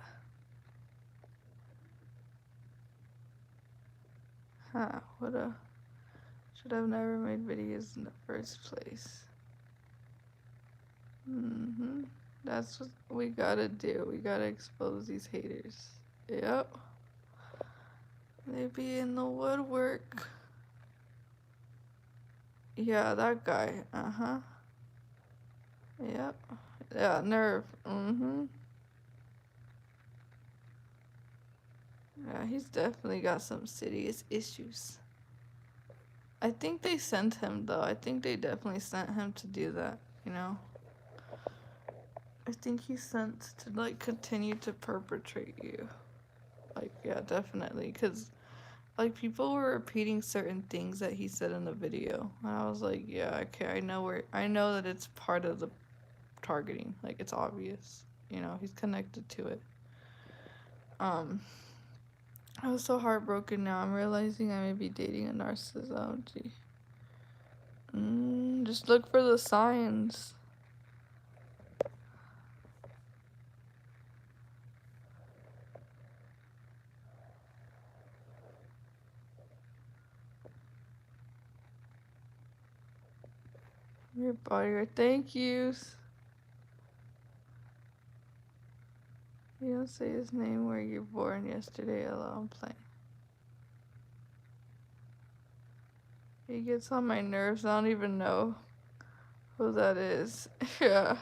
Huh? Should have never made videos in the first place. That's what we gotta do. We gotta expose these haters. Yep. They be in the woodwork. Yeah, that guy. Yep. Yeah, nerve. Yeah, he's definitely got some serious issues. I think they sent him though. I think they definitely sent him to do that, you know? I think he's sent to like continue to perpetrate you. Like, yeah, definitely. Cause like people were repeating certain things that he said in the video. And I was like, yeah, okay, I know that it's part of the targeting. Like it's obvious. You know, he's connected to it. I was so heartbroken now. I'm realizing I may be dating a narcissist. Oh, gee. Just look for the signs. Your bodyguard. Thank yous. You don't say his name where you're born yesterday. I'm playing. He gets on my nerves. I don't even know who that is. Yeah.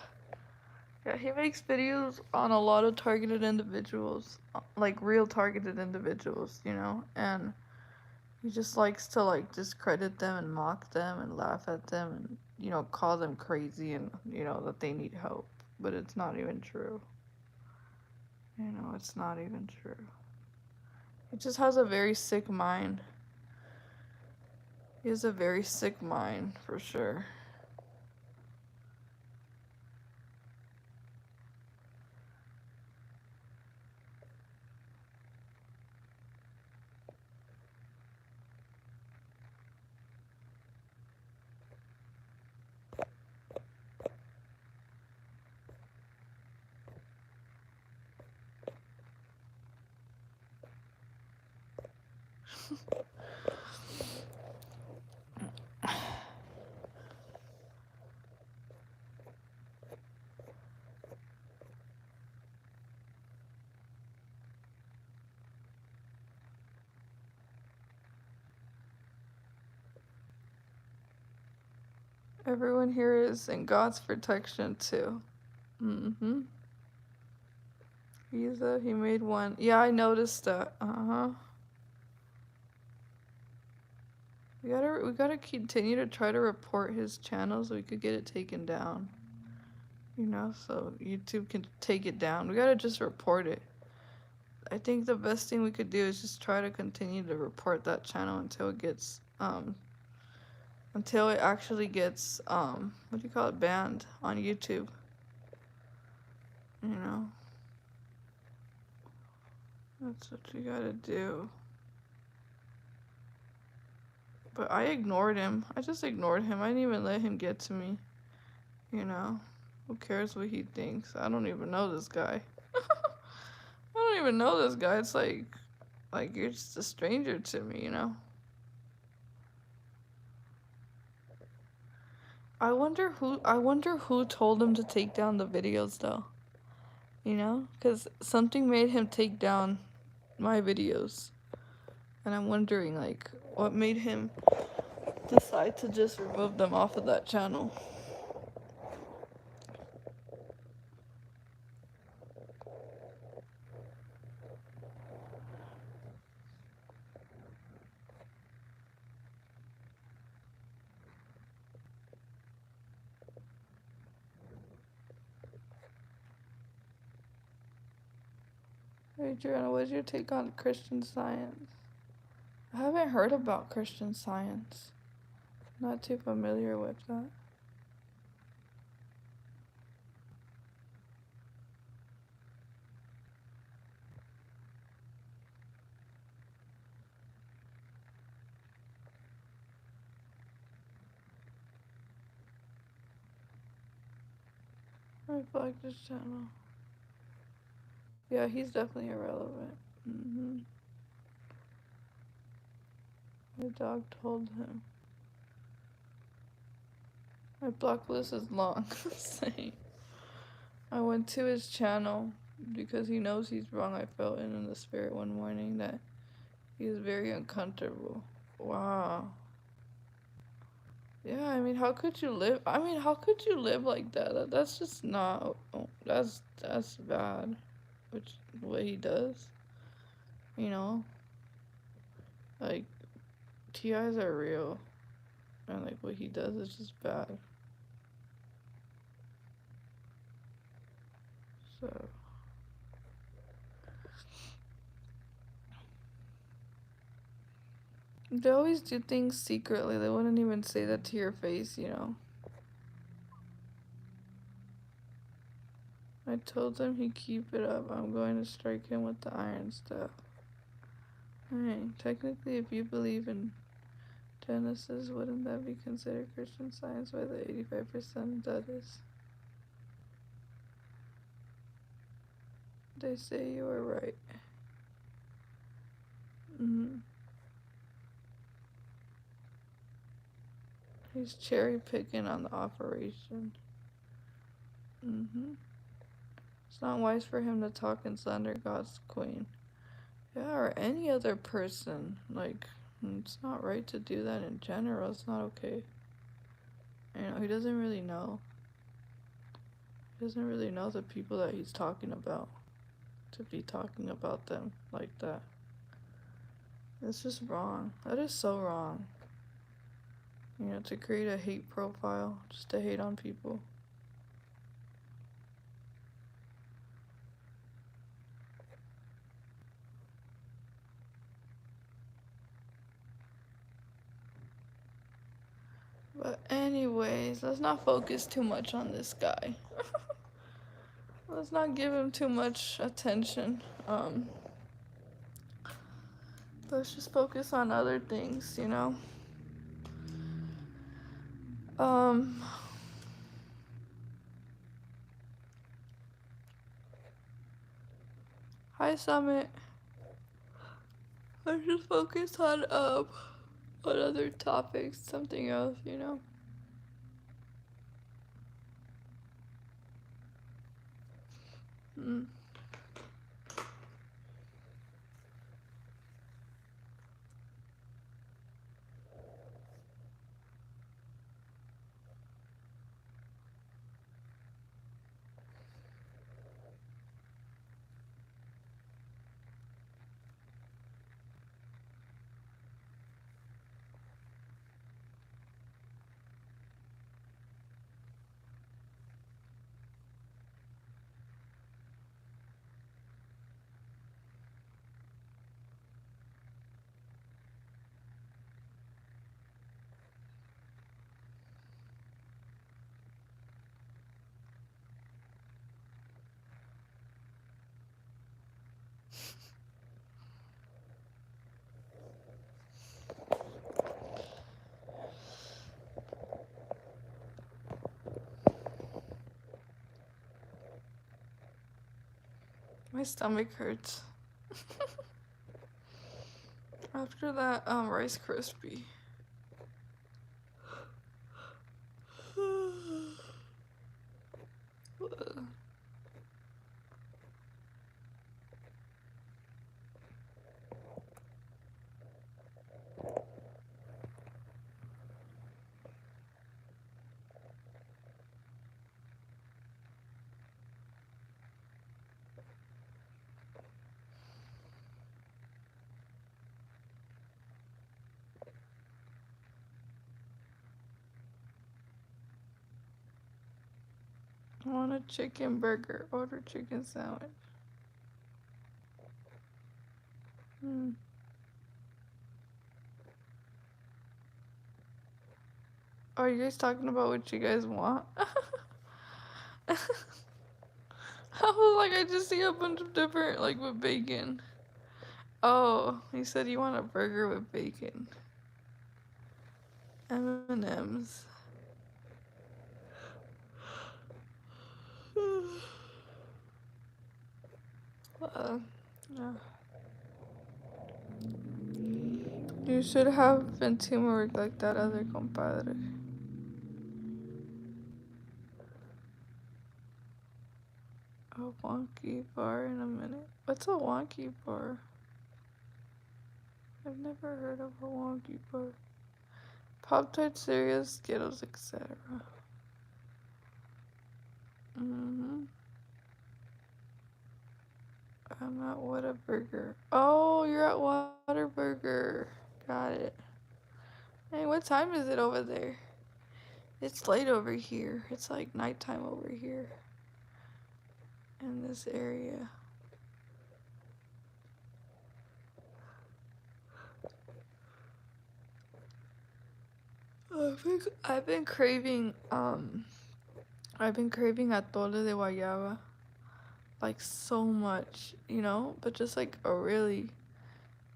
Yeah, he makes videos on a lot of targeted individuals. Like real targeted individuals, you know? And he just likes to like discredit them and mock them and laugh at them and, you know, call them crazy and, you know, that they need help. But it's not even true. You know, it's not even true. He just has a very sick mind. He has a very sick mind, for sure. Everyone here is in God's protection too. Mm-hmm. He made one. Yeah, I noticed that. Uh-huh. We gotta continue to try to report his channel so we could get it taken down. You know, so YouTube can take it down. We gotta just report it. I think the best thing we could do is just try to continue to report that channel until it actually gets what do you call it, banned on YouTube. You know, that's what you gotta do. But I ignored him. I just ignored him. I didn't even let him get to me. You know, who cares what he thinks? I don't even know this guy. I don't even know this guy. It's like you're just a stranger to me, you know? I wonder who told him to take down the videos though. You know? Cuz something made him take down my videos. And I'm wondering like what made him decide to just remove them off of that channel. Hey, Joanna, what's your take on Christian Science? I haven't heard about Christian Science. Not too familiar with that. I like this channel. Yeah, he's definitely irrelevant. My dog told him. My block list is long. Same. I went to his channel because he knows he's wrong. I felt it in the spirit one morning that he was very uncomfortable. Wow. Yeah, I mean, how could you live? I mean, how could you live like that? That's just not. That's bad. Which what he does, you know, like TIs are real, and like what he does is just bad. So they always do things secretly. They wouldn't even say that to your face, you know. I told him he'd keep it up. I'm going to strike him with the iron staff. Hey, technically, if you believe in Genesis, wouldn't that be considered Christian Science by the 85% that is? They say you were right. He's cherry picking on the operation. It's not wise for him to talk and slander God's queen. Yeah, or any other person. Like, it's not right to do that in general. It's not okay. You know, he doesn't really know. He doesn't really know the people that he's talking about. To be talking about them like that. It's just wrong. That is so wrong. You know, to create a hate profile just to hate on people. But anyways, let's not focus too much on this guy. Let's not give him too much attention. Let's just focus on other things, you know? Hi, Summit. Let's just focus on other topics, something else, you know? My stomach hurts. After that, Rice Krispie. I want a chicken burger. Order chicken sandwich. Are you guys talking about what you guys want? I was like, I just see a bunch of different, like, with bacon. Oh, you said you want a burger with bacon. M&M's. Yeah. You should have been teamwork like that other compadre. A wonky bar in a minute. What's a wonky bar? I've never heard of a wonky bar. Pop-Tart, cereals, Skittles, etc. I'm at Whataburger. Oh, you're at Whataburger. Got it. Hey, what time is it over there? It's late over here. It's like nighttime over here. In this area. I've been craving atole de guayaba like so much, you know, but just like a really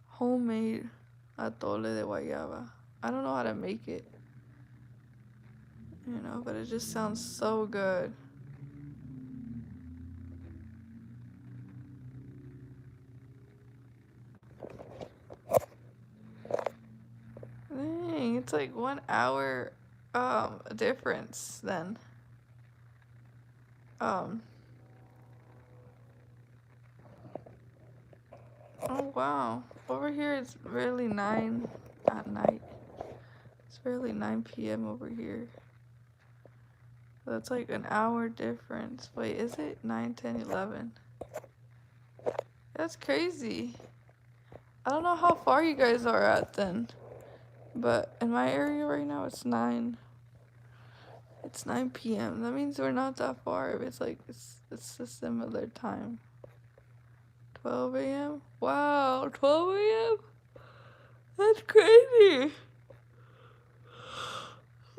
homemade atole de guayaba. I don't know how to make it, you know, but it just sounds so good. Dang, it's like 1 hour difference then. Oh wow. Over here it's barely 9 at night. It's barely 9 p.m. over here. That's like an hour difference. Wait, is it 9, 10, 11? That's crazy. I don't know how far you guys are at then. But in my area right now it's 9. It's 9 p.m. That means we're not that far if it's like it's a similar time. 12 a.m. Wow, 12 a.m. That's crazy.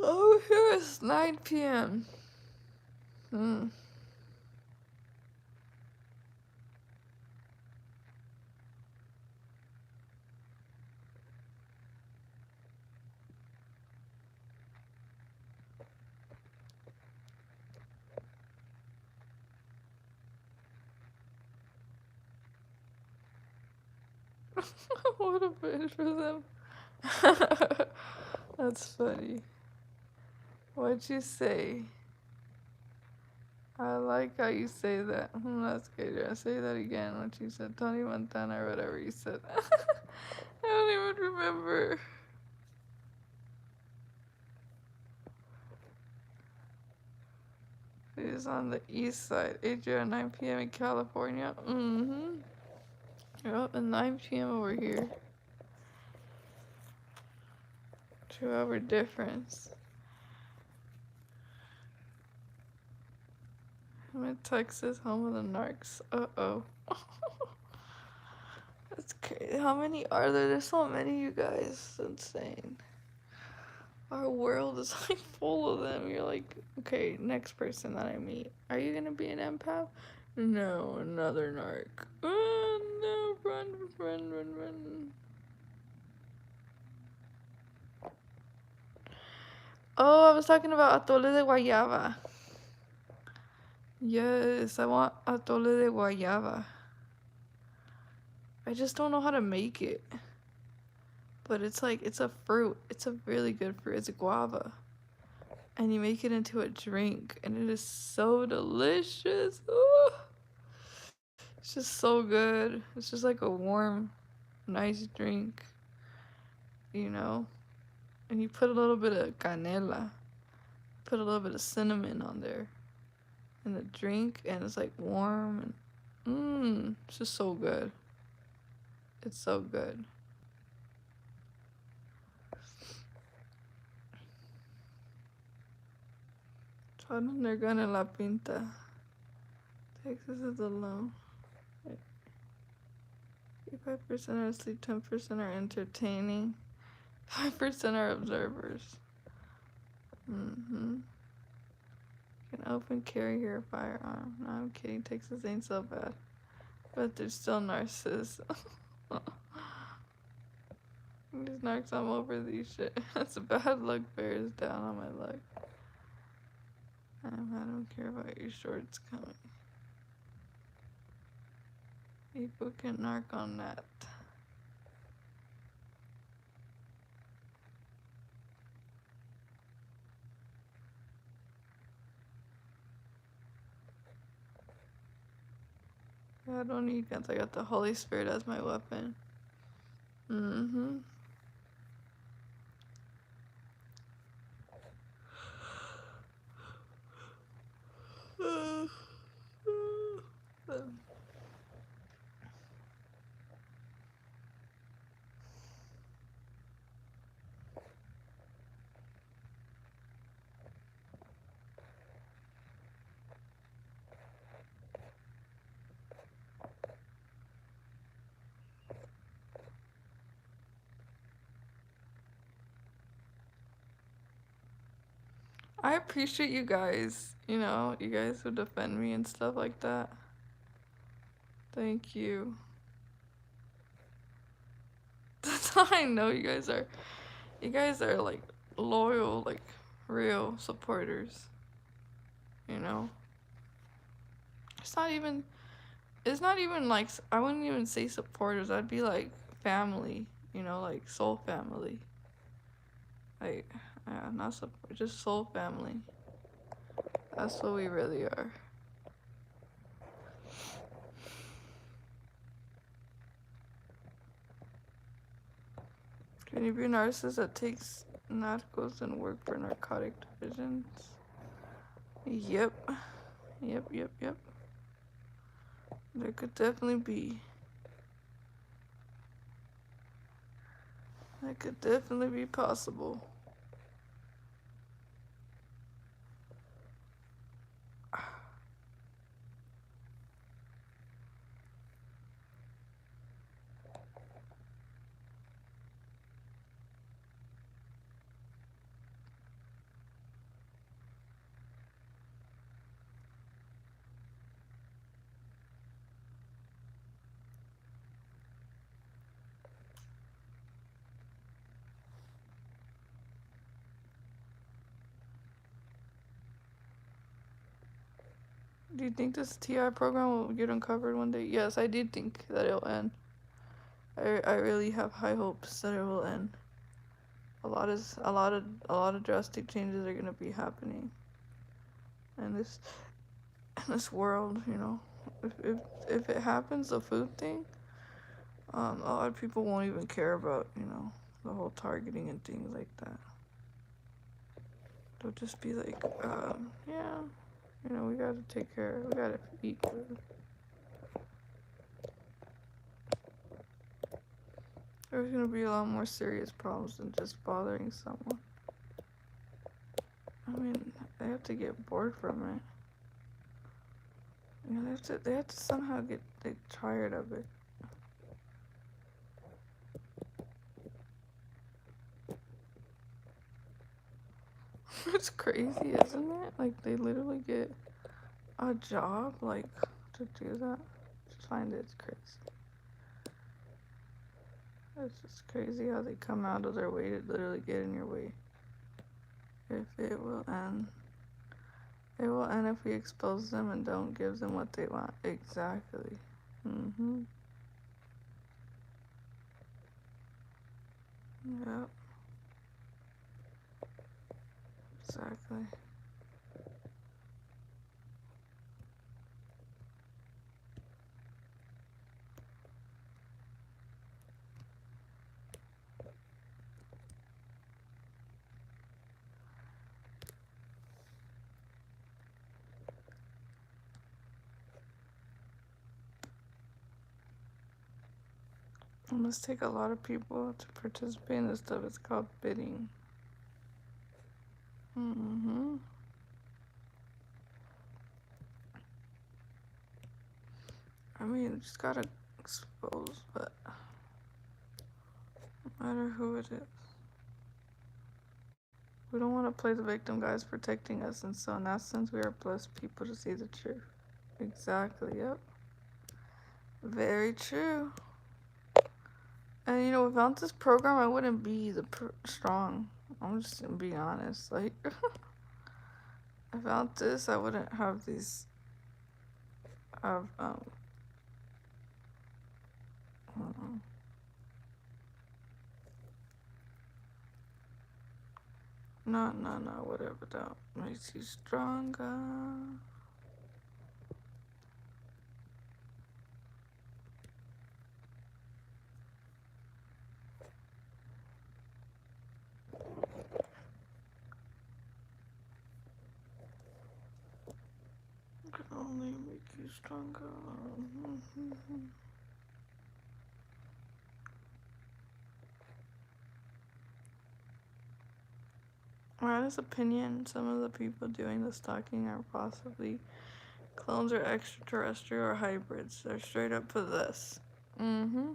Over here it's 9 p.m. What a bitch for them. That's funny. What'd you say? I like how you say that. That's good. I say that again. What you said, Tony Montana or whatever you said. I don't even remember. It is on the east side. 8 at 9 p.m. in California. You're up at 9 p.m. over here. 2-hour difference. I'm in Texas, home of the narcs. Uh-oh. That's crazy. How many are there? There's so many, you guys. It's insane. Our world is like full of them. You're like, okay, next person that I meet. Are you gonna be an empath? No, another narc. Oh, no, run. Oh, I was talking about atole de guayaba. Yes, I want atole de guayaba. I just don't know how to make it. But it's like, it's a fruit. It's a really good fruit. It's a guava. And you make it into a drink, and it is so delicious. Ooh. It's just so good. It's just like a warm, nice drink, you know? And you put a little bit of canela, put a little bit of cinnamon on there in the drink, and it's like warm and it's just so good. It's so good. Chattanooga La Pinta. Texas is alone. 85% are asleep, 10% are entertaining, 5% are observers. Can open carry your firearm. No, I'm kidding. Texas ain't so bad. But they're still narcissists. These narcs, I'm over these shit. That's a bad luck bears down on my luck. I don't care about your shorts coming. People can narc on that. I don't need guns. I got the Holy Spirit as my weapon. I appreciate you guys, you guys who defend me and stuff like that. Thank you. That's how I know you guys are like loyal, like real supporters. It's not even like, I wouldn't even say supporters. I'd be like family, like soul family. Like, yeah, not support, just soul family. That's what we really are. Can you be a narcissist that takes narcos and work for narcotic divisions? Yep. There could definitely be. That could definitely be possible. Do you think this TI program will get uncovered one day? Yes, I did think that it'll end. I really have high hopes that it will end. A lot of drastic changes are gonna be happening in this world. If it happens, the food thing, a lot of people won't even care about the whole targeting and things like that. They'll just be like, yeah. We gotta take care. We gotta eat good. There's gonna be a lot more serious problems than just bothering someone. I mean, they have to get bored from it. They have to somehow get tired of it. It's crazy, isn't it? Like, they literally get a job, like, to do that. I just find it's crazy. It's just crazy how they come out of their way to literally get in your way. If it will end. It will end if we expose them and don't give them what they want. Exactly. Yep. Exactly. It must take a lot of people to participate in this stuff. It's called bidding. Mm-hmm. I mean, you just gotta expose, but no matter who it is. We don't want to play the victim, guys, protecting us, and so in that sense, we are blessed people to see the truth. Exactly, yep. Very true. And you know, without this program, I wouldn't be strong. I'm just gonna be honest. Like, without this, I wouldn't have these, have, I don't know. No, whatever that makes you stronger. Can only make you stronger. In my honest opinion, some of the people doing the stalking are possibly clones or extraterrestrial or hybrids. They're straight up possessed. Mm-hmm.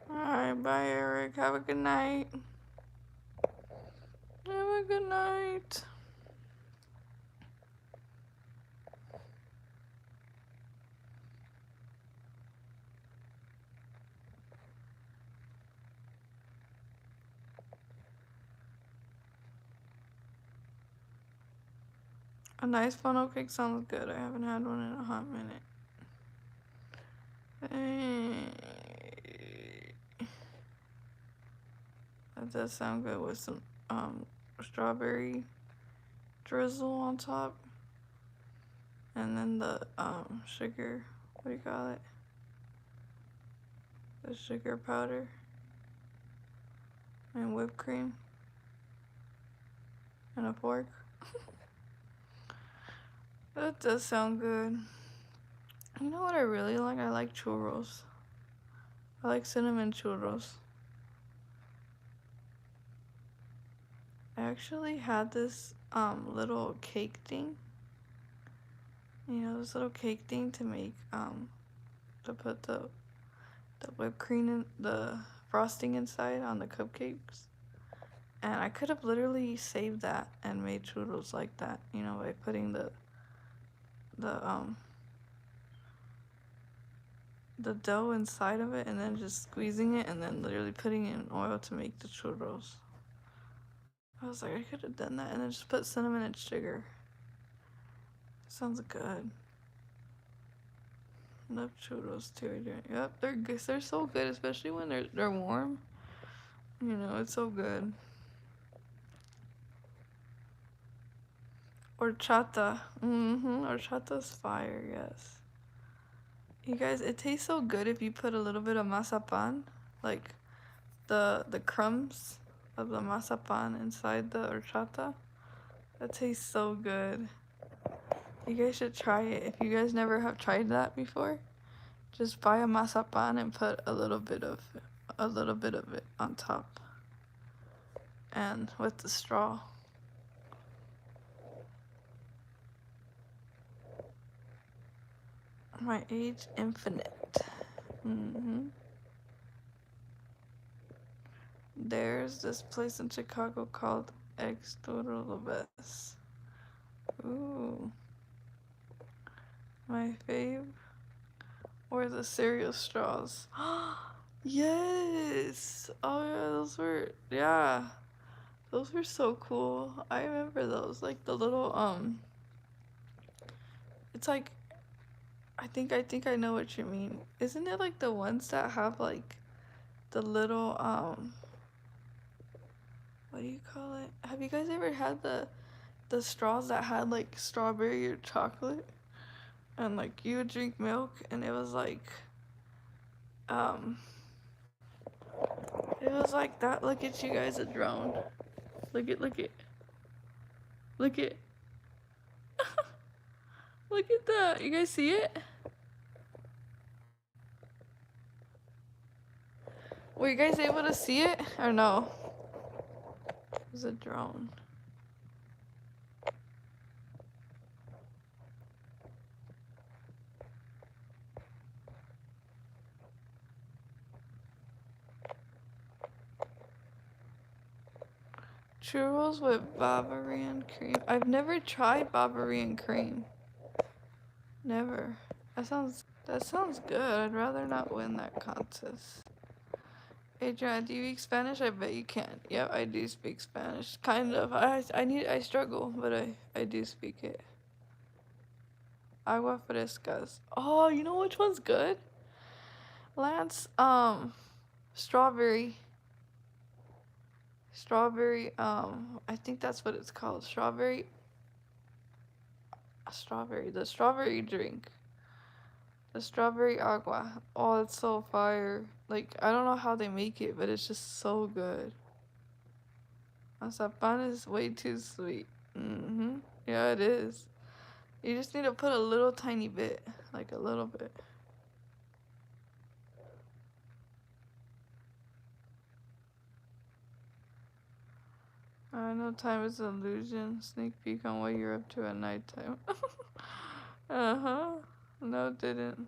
Alright, bye, Eric. Have a good night. Have a good night. A nice funnel cake sounds good. I haven't had one in a hot minute. That does sound good with some strawberry drizzle on top. And then the sugar, what do you call it? The sugar powder. And whipped cream. And a fork. That does sound good. You know what I really like? I like churros. I like cinnamon churros. I actually had this little cake thing. You know, this little cake thing to make to put the whipped cream in the frosting inside on the cupcakes. And I could have literally saved that and made churros like that, you know, by putting the dough inside of it and then just squeezing it and then literally putting it in oil to make the churros. I was like, I could have done that and then just put cinnamon and sugar. Sounds good. Love churros too. Yep, they're good. They're so good, especially when they're warm. You know, it's so good. Horchata. Horchata's fire, yes. You guys, it tastes so good if you put a little bit of mazapan, like the crumbs of the mazapan inside the horchata. That tastes so good. You guys should try it. If you guys never have tried that before, just buy a mazapan and put a little bit of it on top. And with the straw. My age infinite. There's this place in Chicago called Extorlobes. Ooh. My fave. Or the cereal straws. Yes! Oh yeah, those were so cool. I remember those. Like the little, it's like, I think I know what you mean. Isn't it like the ones that have like the little, what do you call it? Have you guys ever had the straws that had like strawberry or chocolate? And like you would drink milk and um, it was like that. Look at you guys, a drone. Look at. Look at look at that. You guys see it? Were you guys able to see it or no? It was a drone. Churros with Bavarian cream. I've never tried Bavarian cream. Never. That sounds good. I'd rather not win that contest. Adriana, do you speak Spanish? I bet you can. Yep, I do speak Spanish. Kind of. I struggle, but I do speak it. Agua frescas. Oh, you know which one's good? Lance, strawberry. Strawberry, I think that's what it's called. The strawberry drink. The strawberry agua. Oh, it's so fire. Like, I don't know how they make it, but it's just so good. Mazapan is way too sweet. Yeah, it is. You just need to put a little tiny bit. Like, a little bit. I know time is an illusion. Sneak peek on what you're up to at nighttime. Uh-huh. No, it didn't.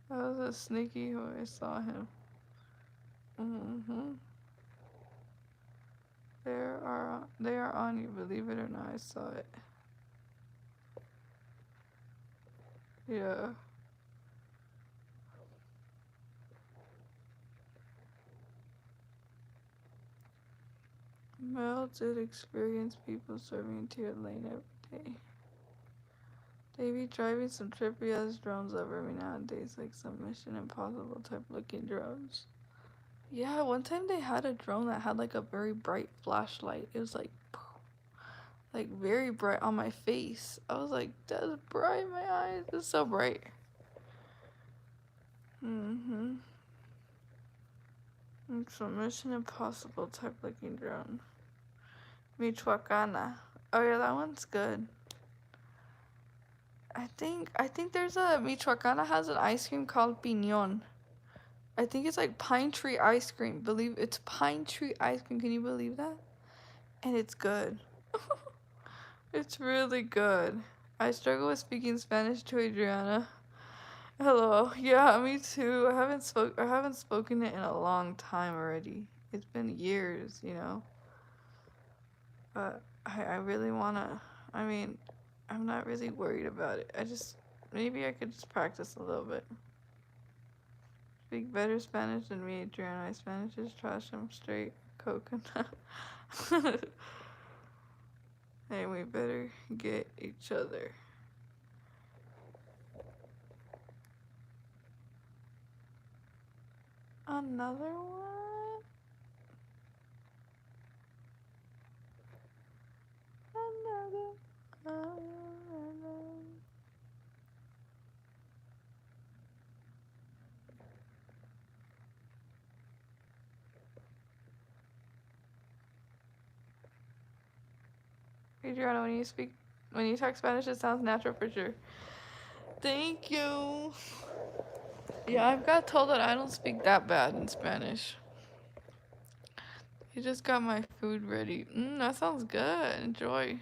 That was a sneaky who I saw him. They are on you, believe it or not, I saw it. Yeah. Mel did experience people serving into your lane every day. They be driving some trippy ass drones up every nowadays, like some Mission Impossible type looking drones. Yeah, one time they had a drone that had like a very bright flashlight. It was like very bright on my face. I was like, that's bright, my eyes. It's so bright. It's a Mission Impossible type looking drone. Michoacana. Oh yeah, that one's good. I think there's a Michoacana has an ice cream called Piñon. I think it's like pine tree ice cream. Believe it's pine tree ice cream. Can you believe that? And it's good. It's really good. I struggle with speaking Spanish to Adriana. Hello. Yeah, me too. I haven't spoken it in a long time already. It's been years, you know. But I really wanna. I mean, I'm not really worried about it. Maybe I could just practice a little bit. Speak better Spanish than me, Adriana. My Spanish is trash. I'm straight coconut. Hey, we better get each other. Another one? Adriana, when you talk Spanish, it sounds natural for sure. Thank you. Yeah, I've got told that I don't speak that bad in Spanish. You just got my food ready. That sounds good. Enjoy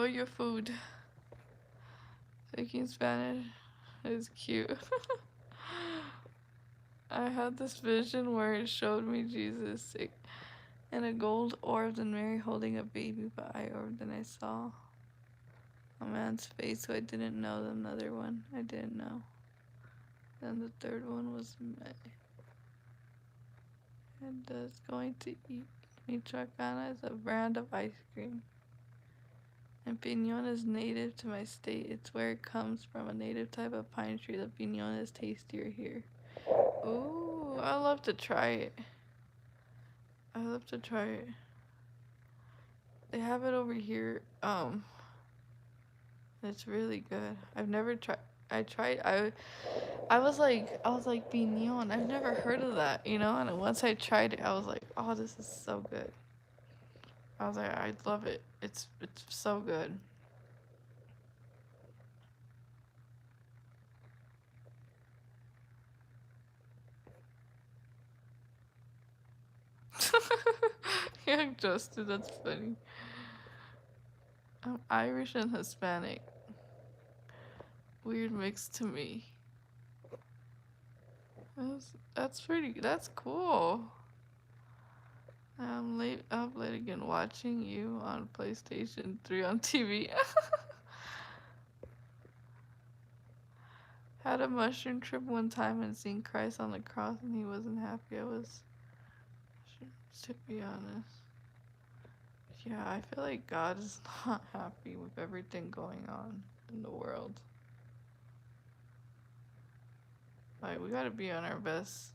your food. Speaking Spanish is cute. I had this vision where it showed me Jesus sick and a gold orb and Mary holding a baby, but I orbed and I saw a man's face, so I didn't know. Another one I didn't know. Then the third one was May. And is going to eat. Michoacana is a brand of ice cream. And piñon is native to my state. It's where it comes from, a native type of pine tree. The piñon is tastier here. Ooh, I love to try it. I love to try it. They have it over here. It's really good. I've never tried. I was like piñon. I've never heard of that, you know. And once I tried it, I was like, oh, this is so good. I was like, I love it. It's so good. Yeah, Justin, that's funny. I'm Irish and Hispanic. Weird mix to me. That's cool. I'm up late again watching you on PlayStation 3 on TV. Had a mushroom trip one time and seen Christ on the cross and he wasn't happy. To be honest. Yeah, I feel like God is not happy with everything going on in the world. Like, we gotta be on our best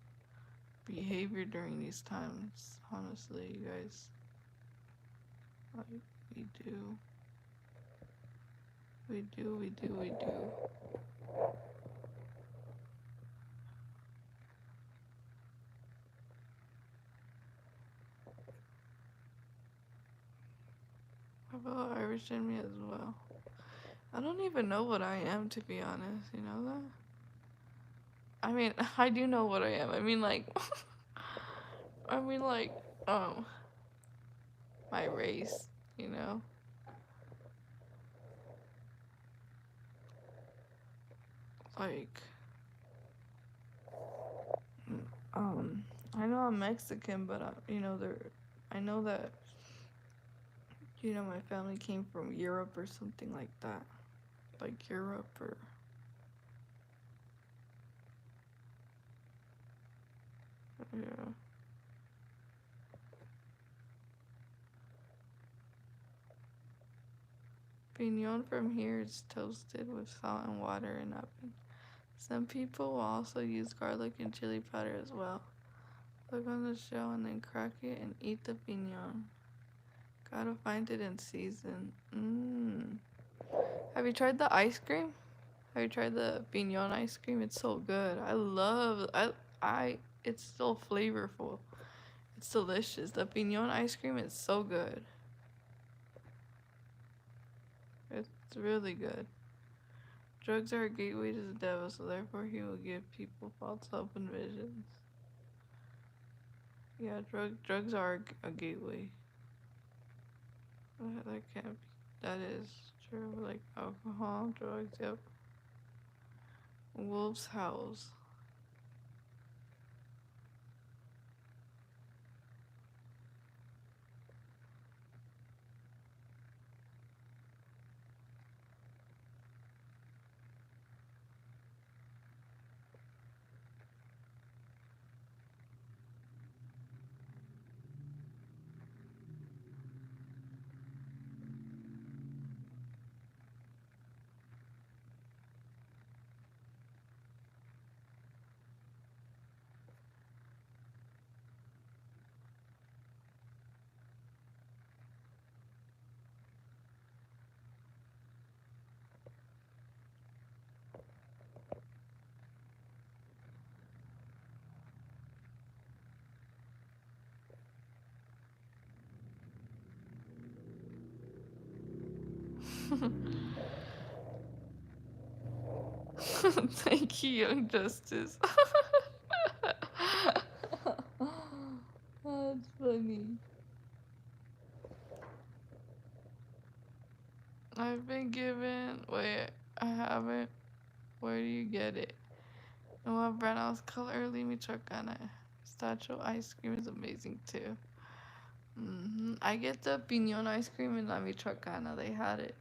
behavior during these times. Honestly, you guys. Like, we do. We do. How about Irish in me as well? I don't even know what I am, to be honest. You know that? I mean, I do know what I am. I mean, like, my race, you know? Like, I know I'm Mexican, but, I know that, my family came from Europe or something like that. Like, Europe or... Yeah. Piñon from here is toasted with salt and water in oven. Some people will also use garlic and chili powder as well. Look on the shell and then crack it and eat the piñon. Gotta find it in season. Have you tried the ice cream? Have you tried the piñon ice cream? It's so good. It's so flavorful. It's delicious. The piñon ice cream is so good. It's really good. Drugs are a gateway to the devil, so therefore he will give people false hope and visions. Yeah, drugs are a gateway. That can't be. That is true. Like alcohol, drugs, yep. Wolves howls.
Thank you, Young Justice. That's funny. I've been given. Wait, I haven't. Where do you get it? Noah Brennell's color, leave me check on it. Pistachio ice cream is amazing too. I get the piñon ice cream in La Michoacana. They had it.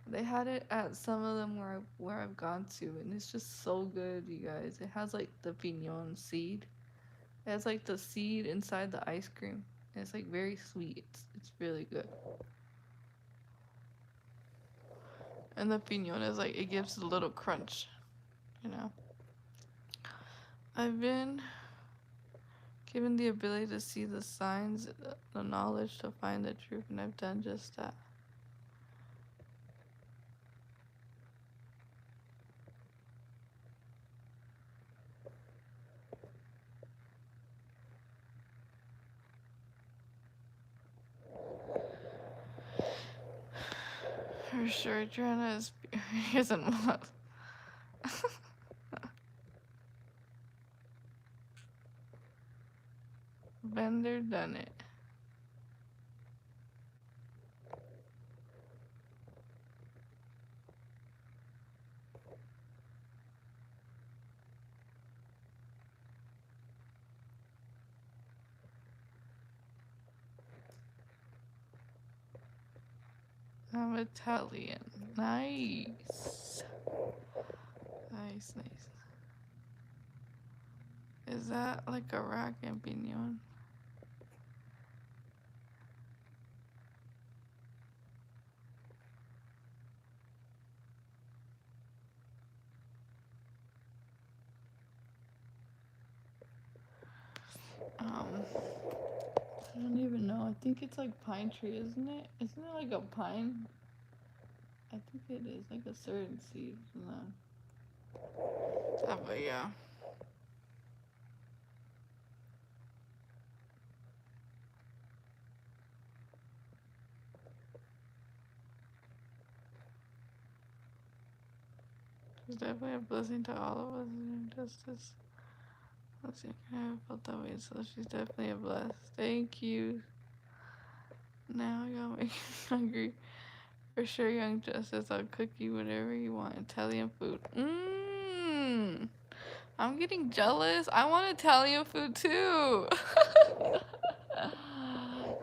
They had it at some of them where I've gone to, and it's just so good, you guys. It has like the piñon seed. It has like the seed inside the ice cream. And it's like very sweet. It's really good. And the piñon is like, it gives a little crunch, you know. I've been given the ability to see the signs, the knowledge to find the truth, and I've done just that. For sure, Joanna is isn't one. Bender done it. I'm Italian. Nice. Nice, nice. Is that like a rack and piñon? I don't even know. I think it's like pine tree, isn't it? Isn't it like a pine? I think it is like a certain seed. But yeah. It's definitely a blessing to all of us in justice. Let's see, I never felt that way, so she's definitely a bless. Thank you. Now I gotta make me hungry. For sure, Young Justice, I'll cook you whatever you want. Italian food. I'm getting jealous. I want Italian food too.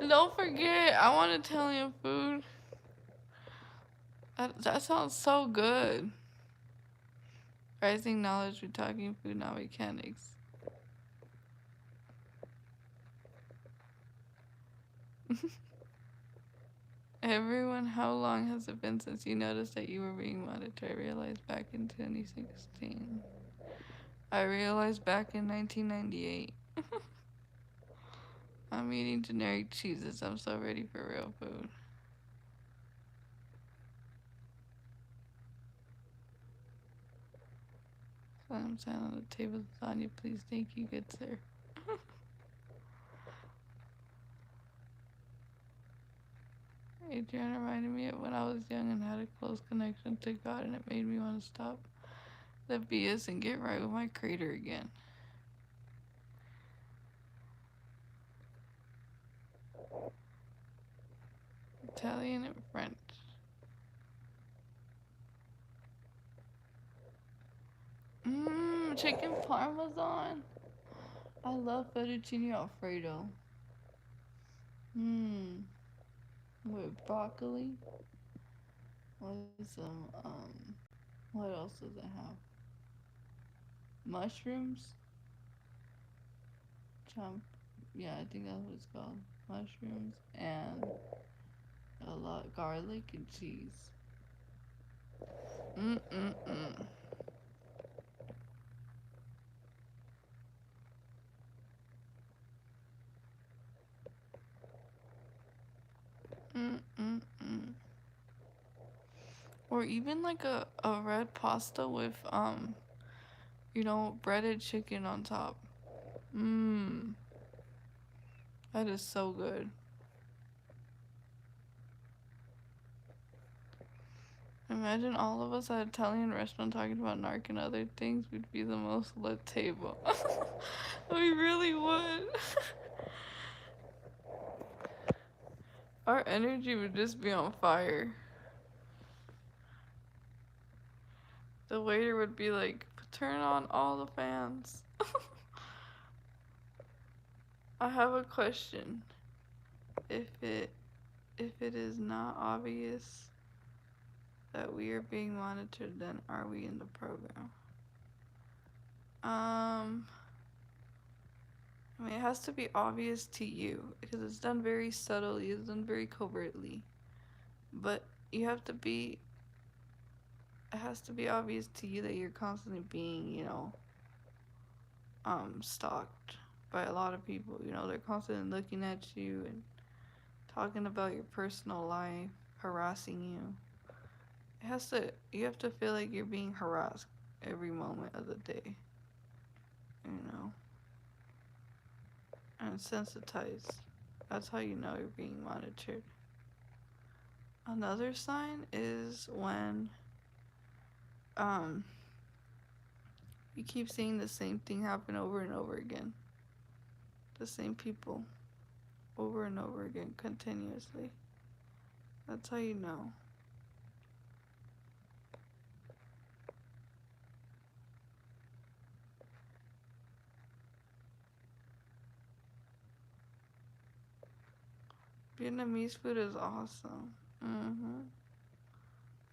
Don't forget, I want Italian food. That sounds so good. Rising knowledge, we're talking food, not mechanics. Everyone, how long has it been since you noticed that you were being monitored? I realized back in 2016. I realized back in 1998. I'm eating generic cheeses. I'm so ready for real food. So I'm sitting on the table, Tanya. Please, thank you, good sir. Adrian reminded me of when I was young and had a close connection to God, and it made me want to stop the BS and get right with my creator again. Italian and French. Chicken parmesan. I love fettuccine alfredo. With broccoli. With some, what else does it have? Mushrooms? Yeah, I think that's what it's called. Mushrooms and a lot garlic and cheese. Mm-mm-mm. Mm-mm-mm. Or even like a red pasta with, breaded chicken on top. That is so good.
Imagine all of us at an Italian restaurant talking about narc and other things. We'd be the most lit table. We really would. Our energy would just be on fire. The waiter would be like, turn on all the fans. I have a question. If it is not obvious that we are being monitored, then are we in the program? I mean, it has to be obvious to you because it's done very subtly, it's done very covertly. But you have to be, it has to be obvious to you that you're constantly being, stalked by a lot of people. They're constantly looking at you and talking about your personal life, harassing you. You have to feel like you're being harassed every moment of the day. And sensitized. That's how you know you're being monitored. Another sign is when you keep seeing the same thing happen over and over again. The same people over and over again continuously. That's how you know. Vietnamese food is awesome.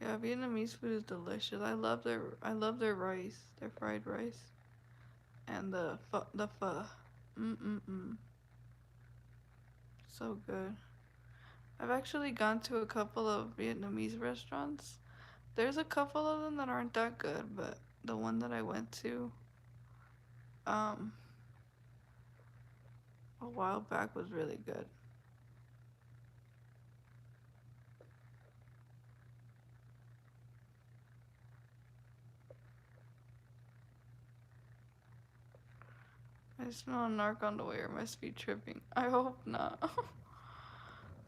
Yeah, Vietnamese food is delicious. I love their rice, their fried rice, and the pho. So good. I've actually gone to a couple of Vietnamese restaurants. There's a couple of them that aren't that good, but the one that I went to a while back was really good. I smell a narc on the way, or must be tripping. I hope not.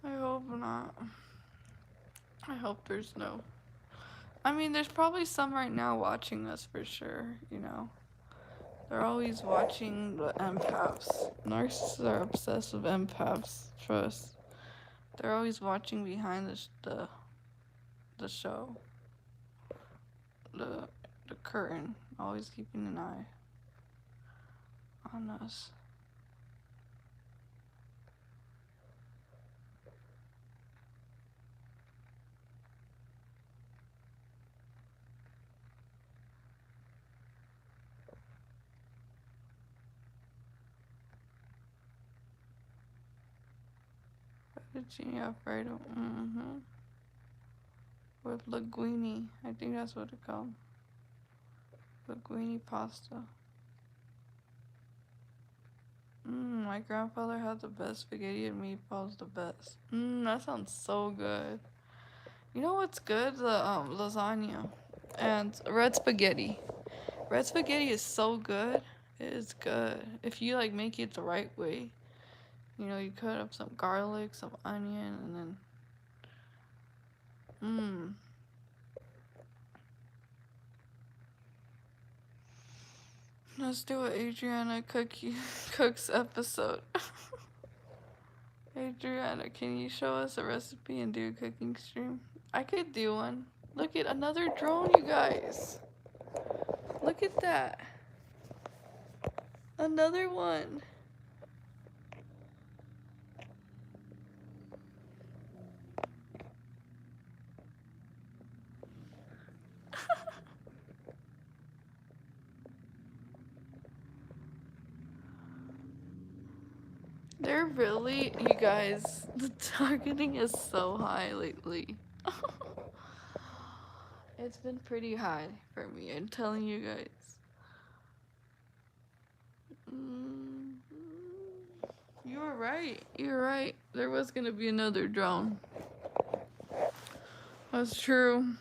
I hope not. I hope there's no. I mean, there's probably some right now watching us for sure, They're always watching the empaths. Narcissists are obsessed with empaths, trust. They're always watching behind the show. The curtain. Always keeping an eye on us. Fettuccine Alfredo. With linguine. I think that's what it's called. Linguine pasta. My grandfather had the best spaghetti and meatballs, the best. That sounds so good. You know what's good? The lasagna and red spaghetti. Red spaghetti is so good. It is good. If you make it the right way. You cut up some garlic, some onion, and then let's do an Adriana cooks episode. Adriana, can you show us a recipe and do a cooking stream? I could do one. Look at another drone, you guys. Look at that. Another one. They're really, you guys, the targeting is so high lately. It's been pretty high for me, I'm telling you guys. You were right. You're right. There was gonna be another drone. That's true.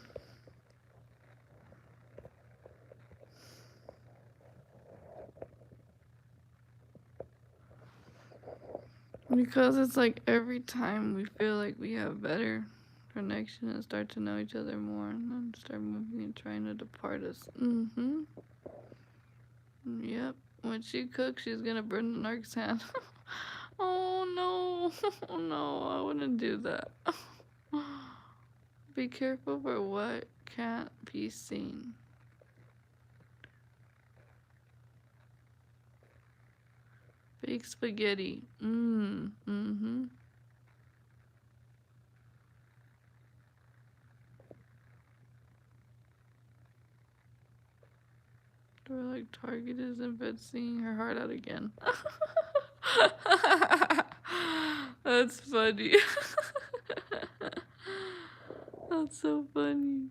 Because it's every time we feel like we have better connection and start to know each other more and then start moving and trying to depart us. Mm-hmm. Yep. When she cooks, she's gonna burn the narc's hand. Oh no. Oh no, I wouldn't do that. Be careful for what can't be seen. Big spaghetti. Mm-hmm. Or like Target is in bed seeing her heart out again. That's funny. That's so funny.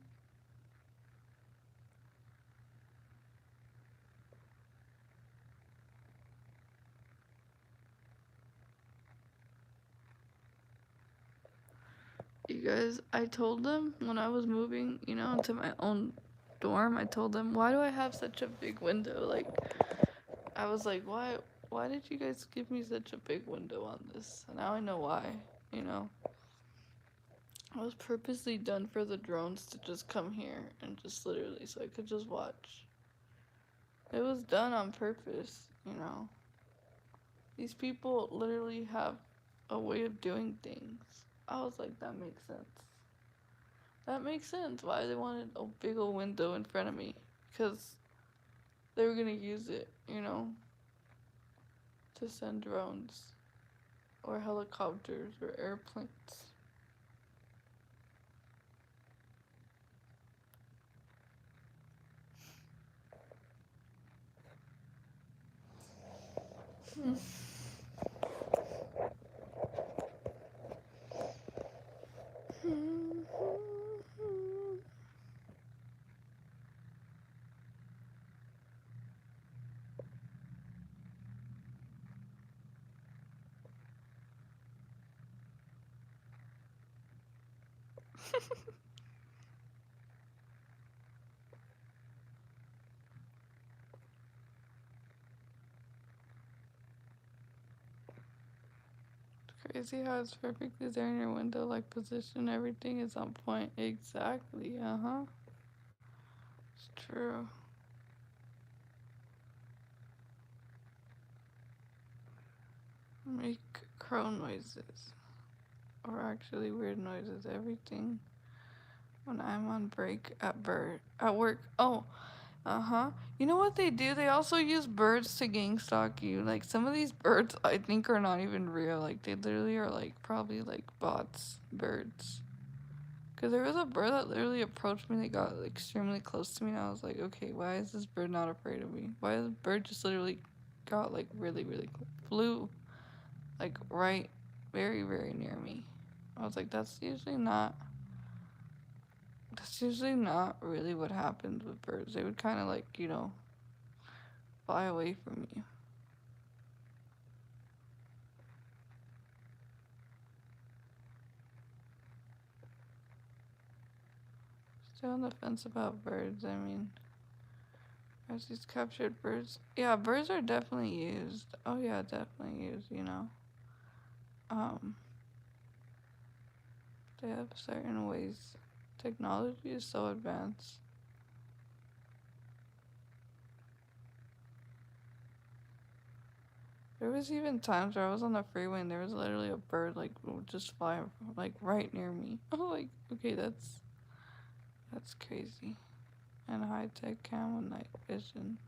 You guys, I told them when I was moving, you know, into my own dorm, I told them, why do I have such a big window? Like, I was like, why did you guys give me such a big window on this? And now I know why, you know. It was purposely done for the drones to just come here and just literally so I could just watch. It was done on purpose, you know. These people literally have a way of doing things. I was like, that makes sense. That makes sense why they wanted a big old window in front of me. Because they were gonna use it, you know, to send drones or helicopters or airplanes. Crazy how it's perfectly there in your window, like position, everything is on point. Exactly, It's true. Make crow noises. Or actually weird noises, everything. When I'm on break at work. Oh, You know what they do? They also use birds to gang stalk you. Like some of these birds I think are not even real. Like they literally are like probably like bots, birds. Cause there was a bird that literally approached me. They got extremely close to me, and I was like, okay, why is this bird not afraid of me? Why is the bird just literally got like really flew like right, very near me? I was like, that's usually not really what happens with birds. They would kind of like, you know, fly away from you. Still on the fence about birds. I mean, there's these captured birds. Yeah, birds are definitely used. Oh yeah, definitely used, you know. They have certain ways. Technology is so advanced. There was even times where I was on the freeway and there was literally a bird like just flying like right near me. Oh, like okay, that's crazy. And high tech cam with night vision.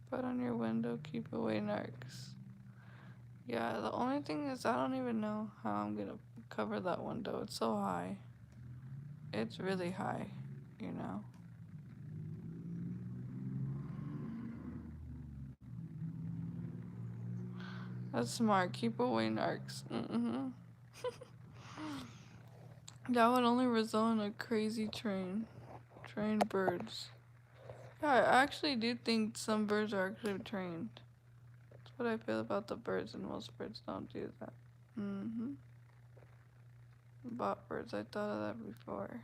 Put on your window, keep away narcs. Yeah, the only thing is I don't even know how I'm gonna cover that window. It's so high. It's really high, you know. That's smart. Keep away narcs. That would only result in a crazy train. Trained birds. Yeah, I actually do think some birds are actually trained. That's what I feel about the birds, and most birds don't do that. Bot birds, I thought of that before.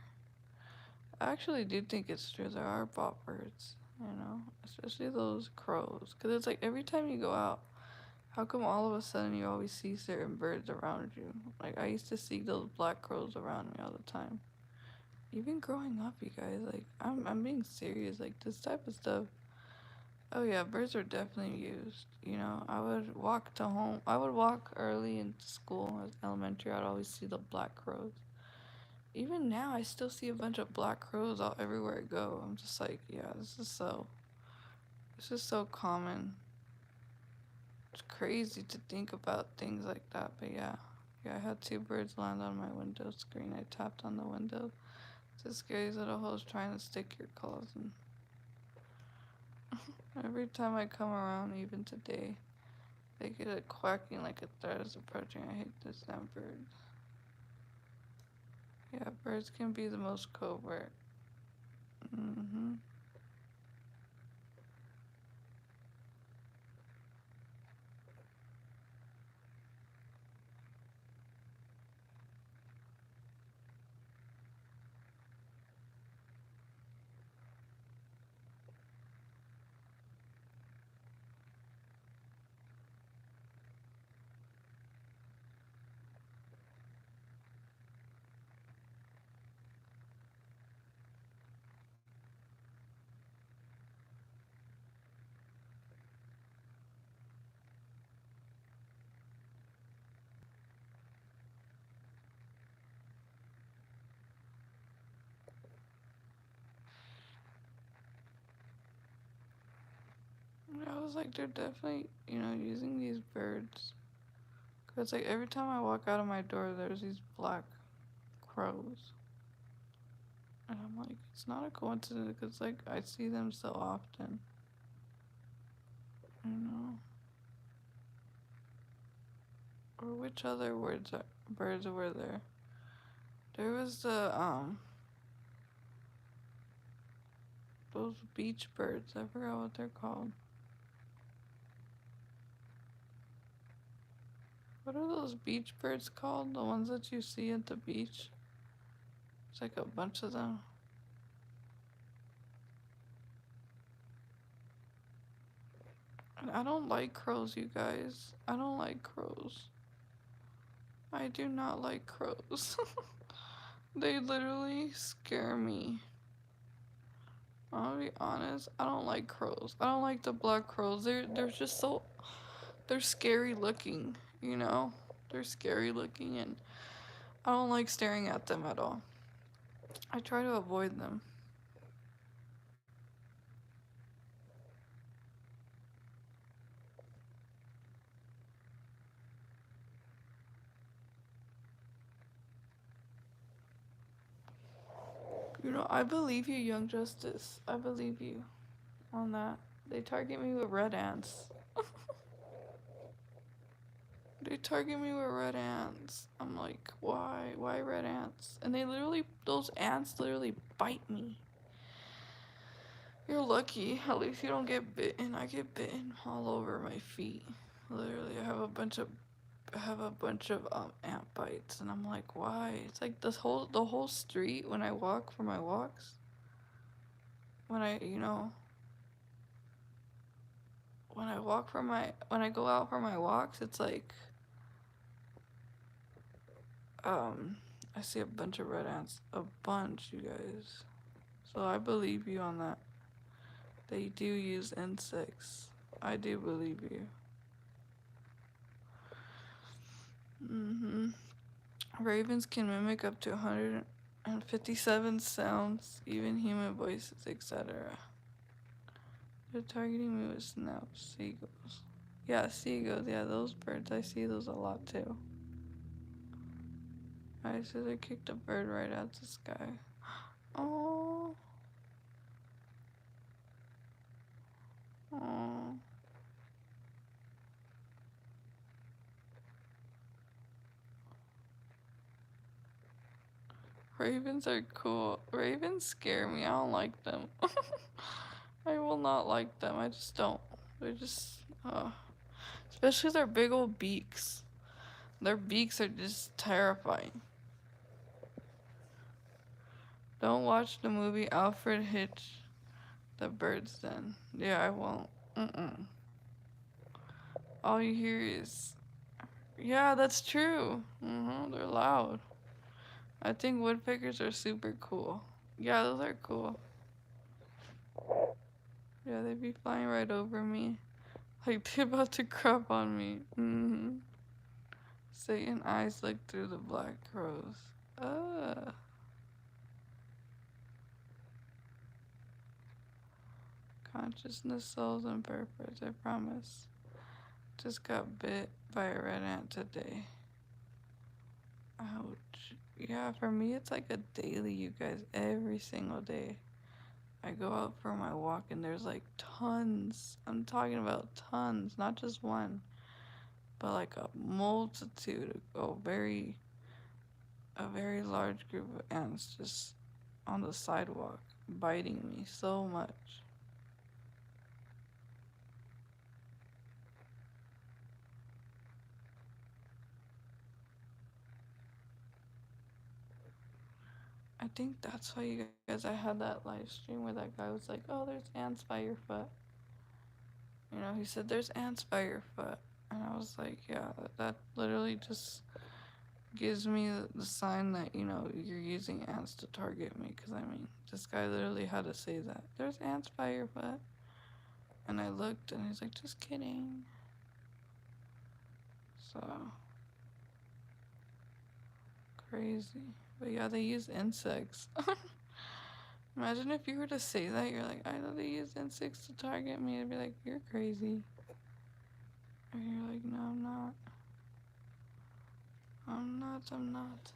I actually do think it's true. There are bot birds, you know, especially those crows. Because it's like every time you go out, how come all of a sudden you always see certain birds around you? Like, I used to see those black crows around me all the time. Even growing up, you guys, like, I'm being serious. Like, this type of stuff. Oh, yeah, birds are definitely used. You know, I would walk to home. I would walk early into school as elementary. I'd always see the black crows. Even now, I still see a bunch of black crows all everywhere I go. I'm just like, yeah, this is so common. It's crazy to think about things like that, but yeah. Yeah, I had two birds land on my window screen. I tapped on the window. It's scary little hoes trying to stick your claws in. Every time I come around, even today, they get a quacking like a threat is approaching. I hate this damn bird. Yeah, birds can be the most covert. Mm-hmm. I was like, they're definitely, you know, using these birds. Cause like every time I walk out of my door, there's these black crows. And I'm like, it's not a coincidence because like I see them so often. You know. Or which other birds were there? There was those beach birds. I forgot what they're called. What are those beach birds called? The ones that you see at the beach? It's like a bunch of them. And I don't like crows, you guys. I don't like crows. I do not like crows. They literally scare me. I'll be honest, I don't like crows. I don't like the black crows. They're just so they're scary looking, you know? They're scary looking and I don't like staring at them at all. I try to avoid them. You know, I believe you, Young Justice. I believe you on that. They target me with red ants. They target me with red ants. I'm like, why? Why red ants? And those ants literally bite me. You're lucky. At least you don't get bitten. I get bitten all over my feet. Literally, I have a bunch of ant bites, and I'm like, why? It's like the whole street when I walk for my walks. When I when I go out for my walks, it's like I see a bunch of red ants. A bunch, you guys. So I believe you on that. They do use insects. I do believe you. Ravens can mimic up to 157 sounds, even human voices, etc. They're targeting me with snaps. Seagulls. Yeah, seagulls. Yeah, those birds. I see those a lot too. I said I kicked a bird right out the sky. Oh. Oh. Ravens are cool. Ravens scare me. I don't like them. I will not like them. I just don't. They're just, especially their big old beaks. Their beaks are just terrifying. Don't watch the movie Alfred Hitch, The Bird's Den. Yeah, I won't. All you hear is, yeah, that's true. They're loud. I think woodpeckers are super cool. Yeah, those are cool. Yeah, they'd be flying right over me. Like they're about to crop on me. Satan eyes look through the black crows. Consciousness, souls, and purpose, I promise. Just got bit by a red ant today. Ouch. Yeah, for me it's like a daily, you guys, every single day. I go out for my walk and there's like tons. I'm talking about tons, not just one, but like a multitude, a very large group of ants just on the sidewalk, biting me so much. I think that's why you guys, I had that live stream where that guy was like, oh, there's ants by your foot. You know, he said, there's ants by your foot. And I was like, yeah, that literally just gives me the sign that, you know, you're using ants to target me. Because, I mean, this guy literally had to say that. There's ants by your foot. And I looked and he's like, just kidding. So, crazy. But yeah, they use insects. Imagine if you were to say that, you're like, I know they use insects to target me. I'd be like, you're crazy. And you're like, no, I'm not. I'm not.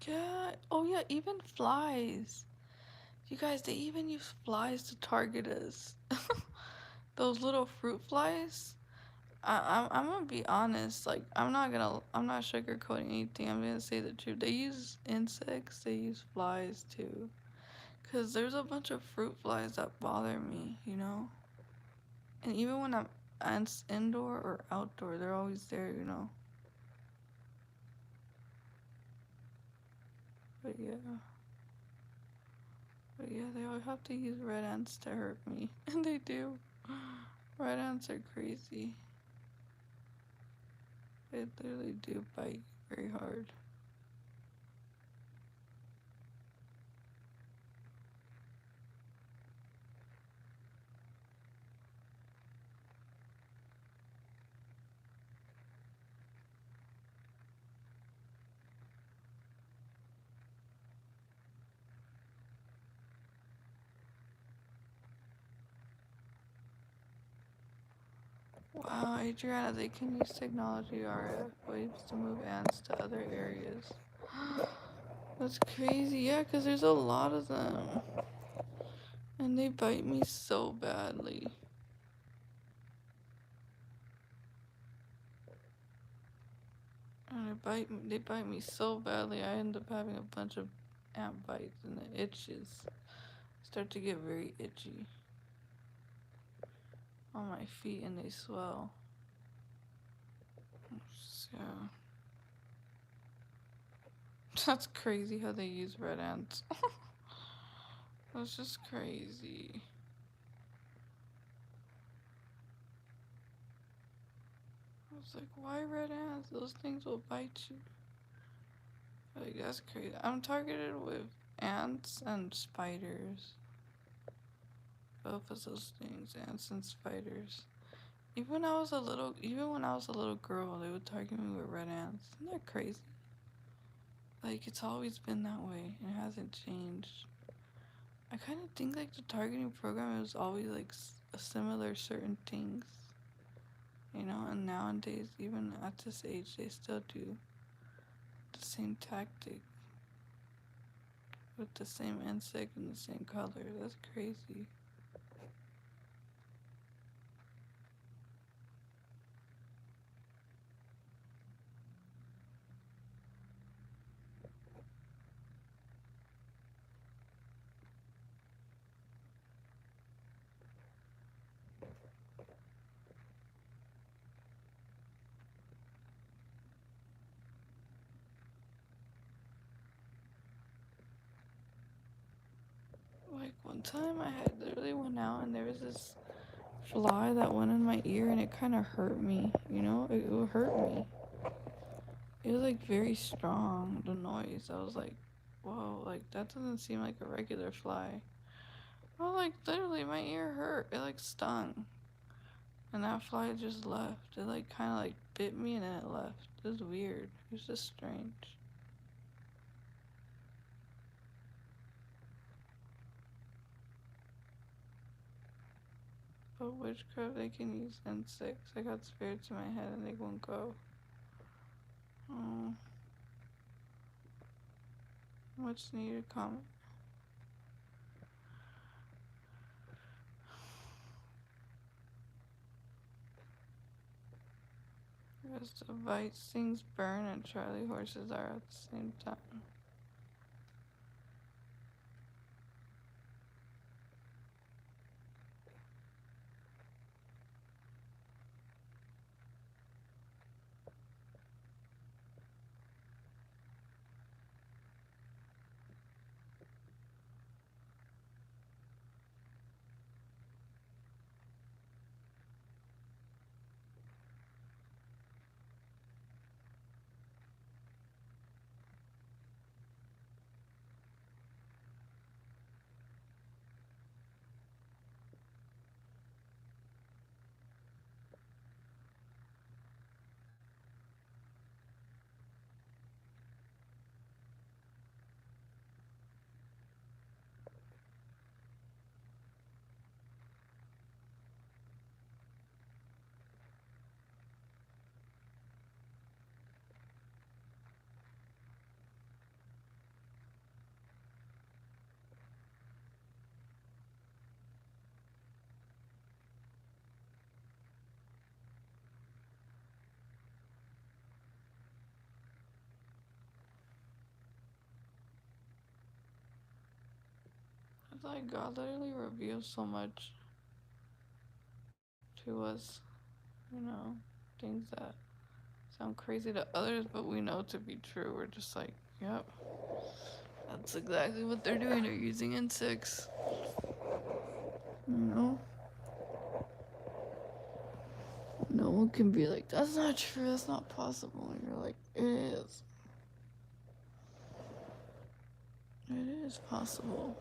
Yeah. Oh, yeah, even flies. You guys, they even use flies to target us. Those little fruit flies. I'm gonna be honest. Like, I'm not sugarcoating anything. I'm gonna say the truth. They use insects. They use flies too. Cause there's a bunch of fruit flies that bother me. You know. And even when I'm indoor or outdoor, they're always there. You know. But yeah. But yeah, they all have to use red ants to hurt me. And they do. Red ants are crazy. They literally do bite very hard. Wow, Adriana, they can use technology RF waves to move ants to other areas. That's crazy. Yeah, because there's a lot of them. And they bite me so badly. And they bite me so badly, I end up having a bunch of ant bites and it itches. Start to get very itchy on my feet and they swell. So that's crazy how they use red ants. That's just crazy. was like, why red ants? Those things will bite you. Like, that's crazy. I'm targeted with ants and spiders. Both of those things, ants and spiders. Even when I was a little girl, they would target me with red ants. Isn't that crazy? Like, it's always been that way. It hasn't changed. I kind of think like the targeting program was always like a similar certain things, you know. And nowadays, even at this age, they still do the same tactic with the same insect and the same color. That's crazy. Like one time, I had literally went out and there was this fly that went in my ear and it kind of hurt me. You know, it would hurt me. It was like very strong, the noise. I was like, whoa, like that doesn't seem like a regular fly. Well, like literally my ear hurt. It like stung. And that fly just left. It like kind of like bit me and then it left. It was weird. It was just strange. But witchcraft, they can use insects. I got spirits in my head and they won't go. Oh, much needed comment. Because the bite stings burn and Charlie horses are at the same time. It's like God literally reveals so much to us, you know, things that sound crazy to others, but we know to be true. We're just like, yep, that's exactly what they're doing. They're using insects, you know? No one can be like, that's not true, that's not possible. And you're like, it is. It is possible.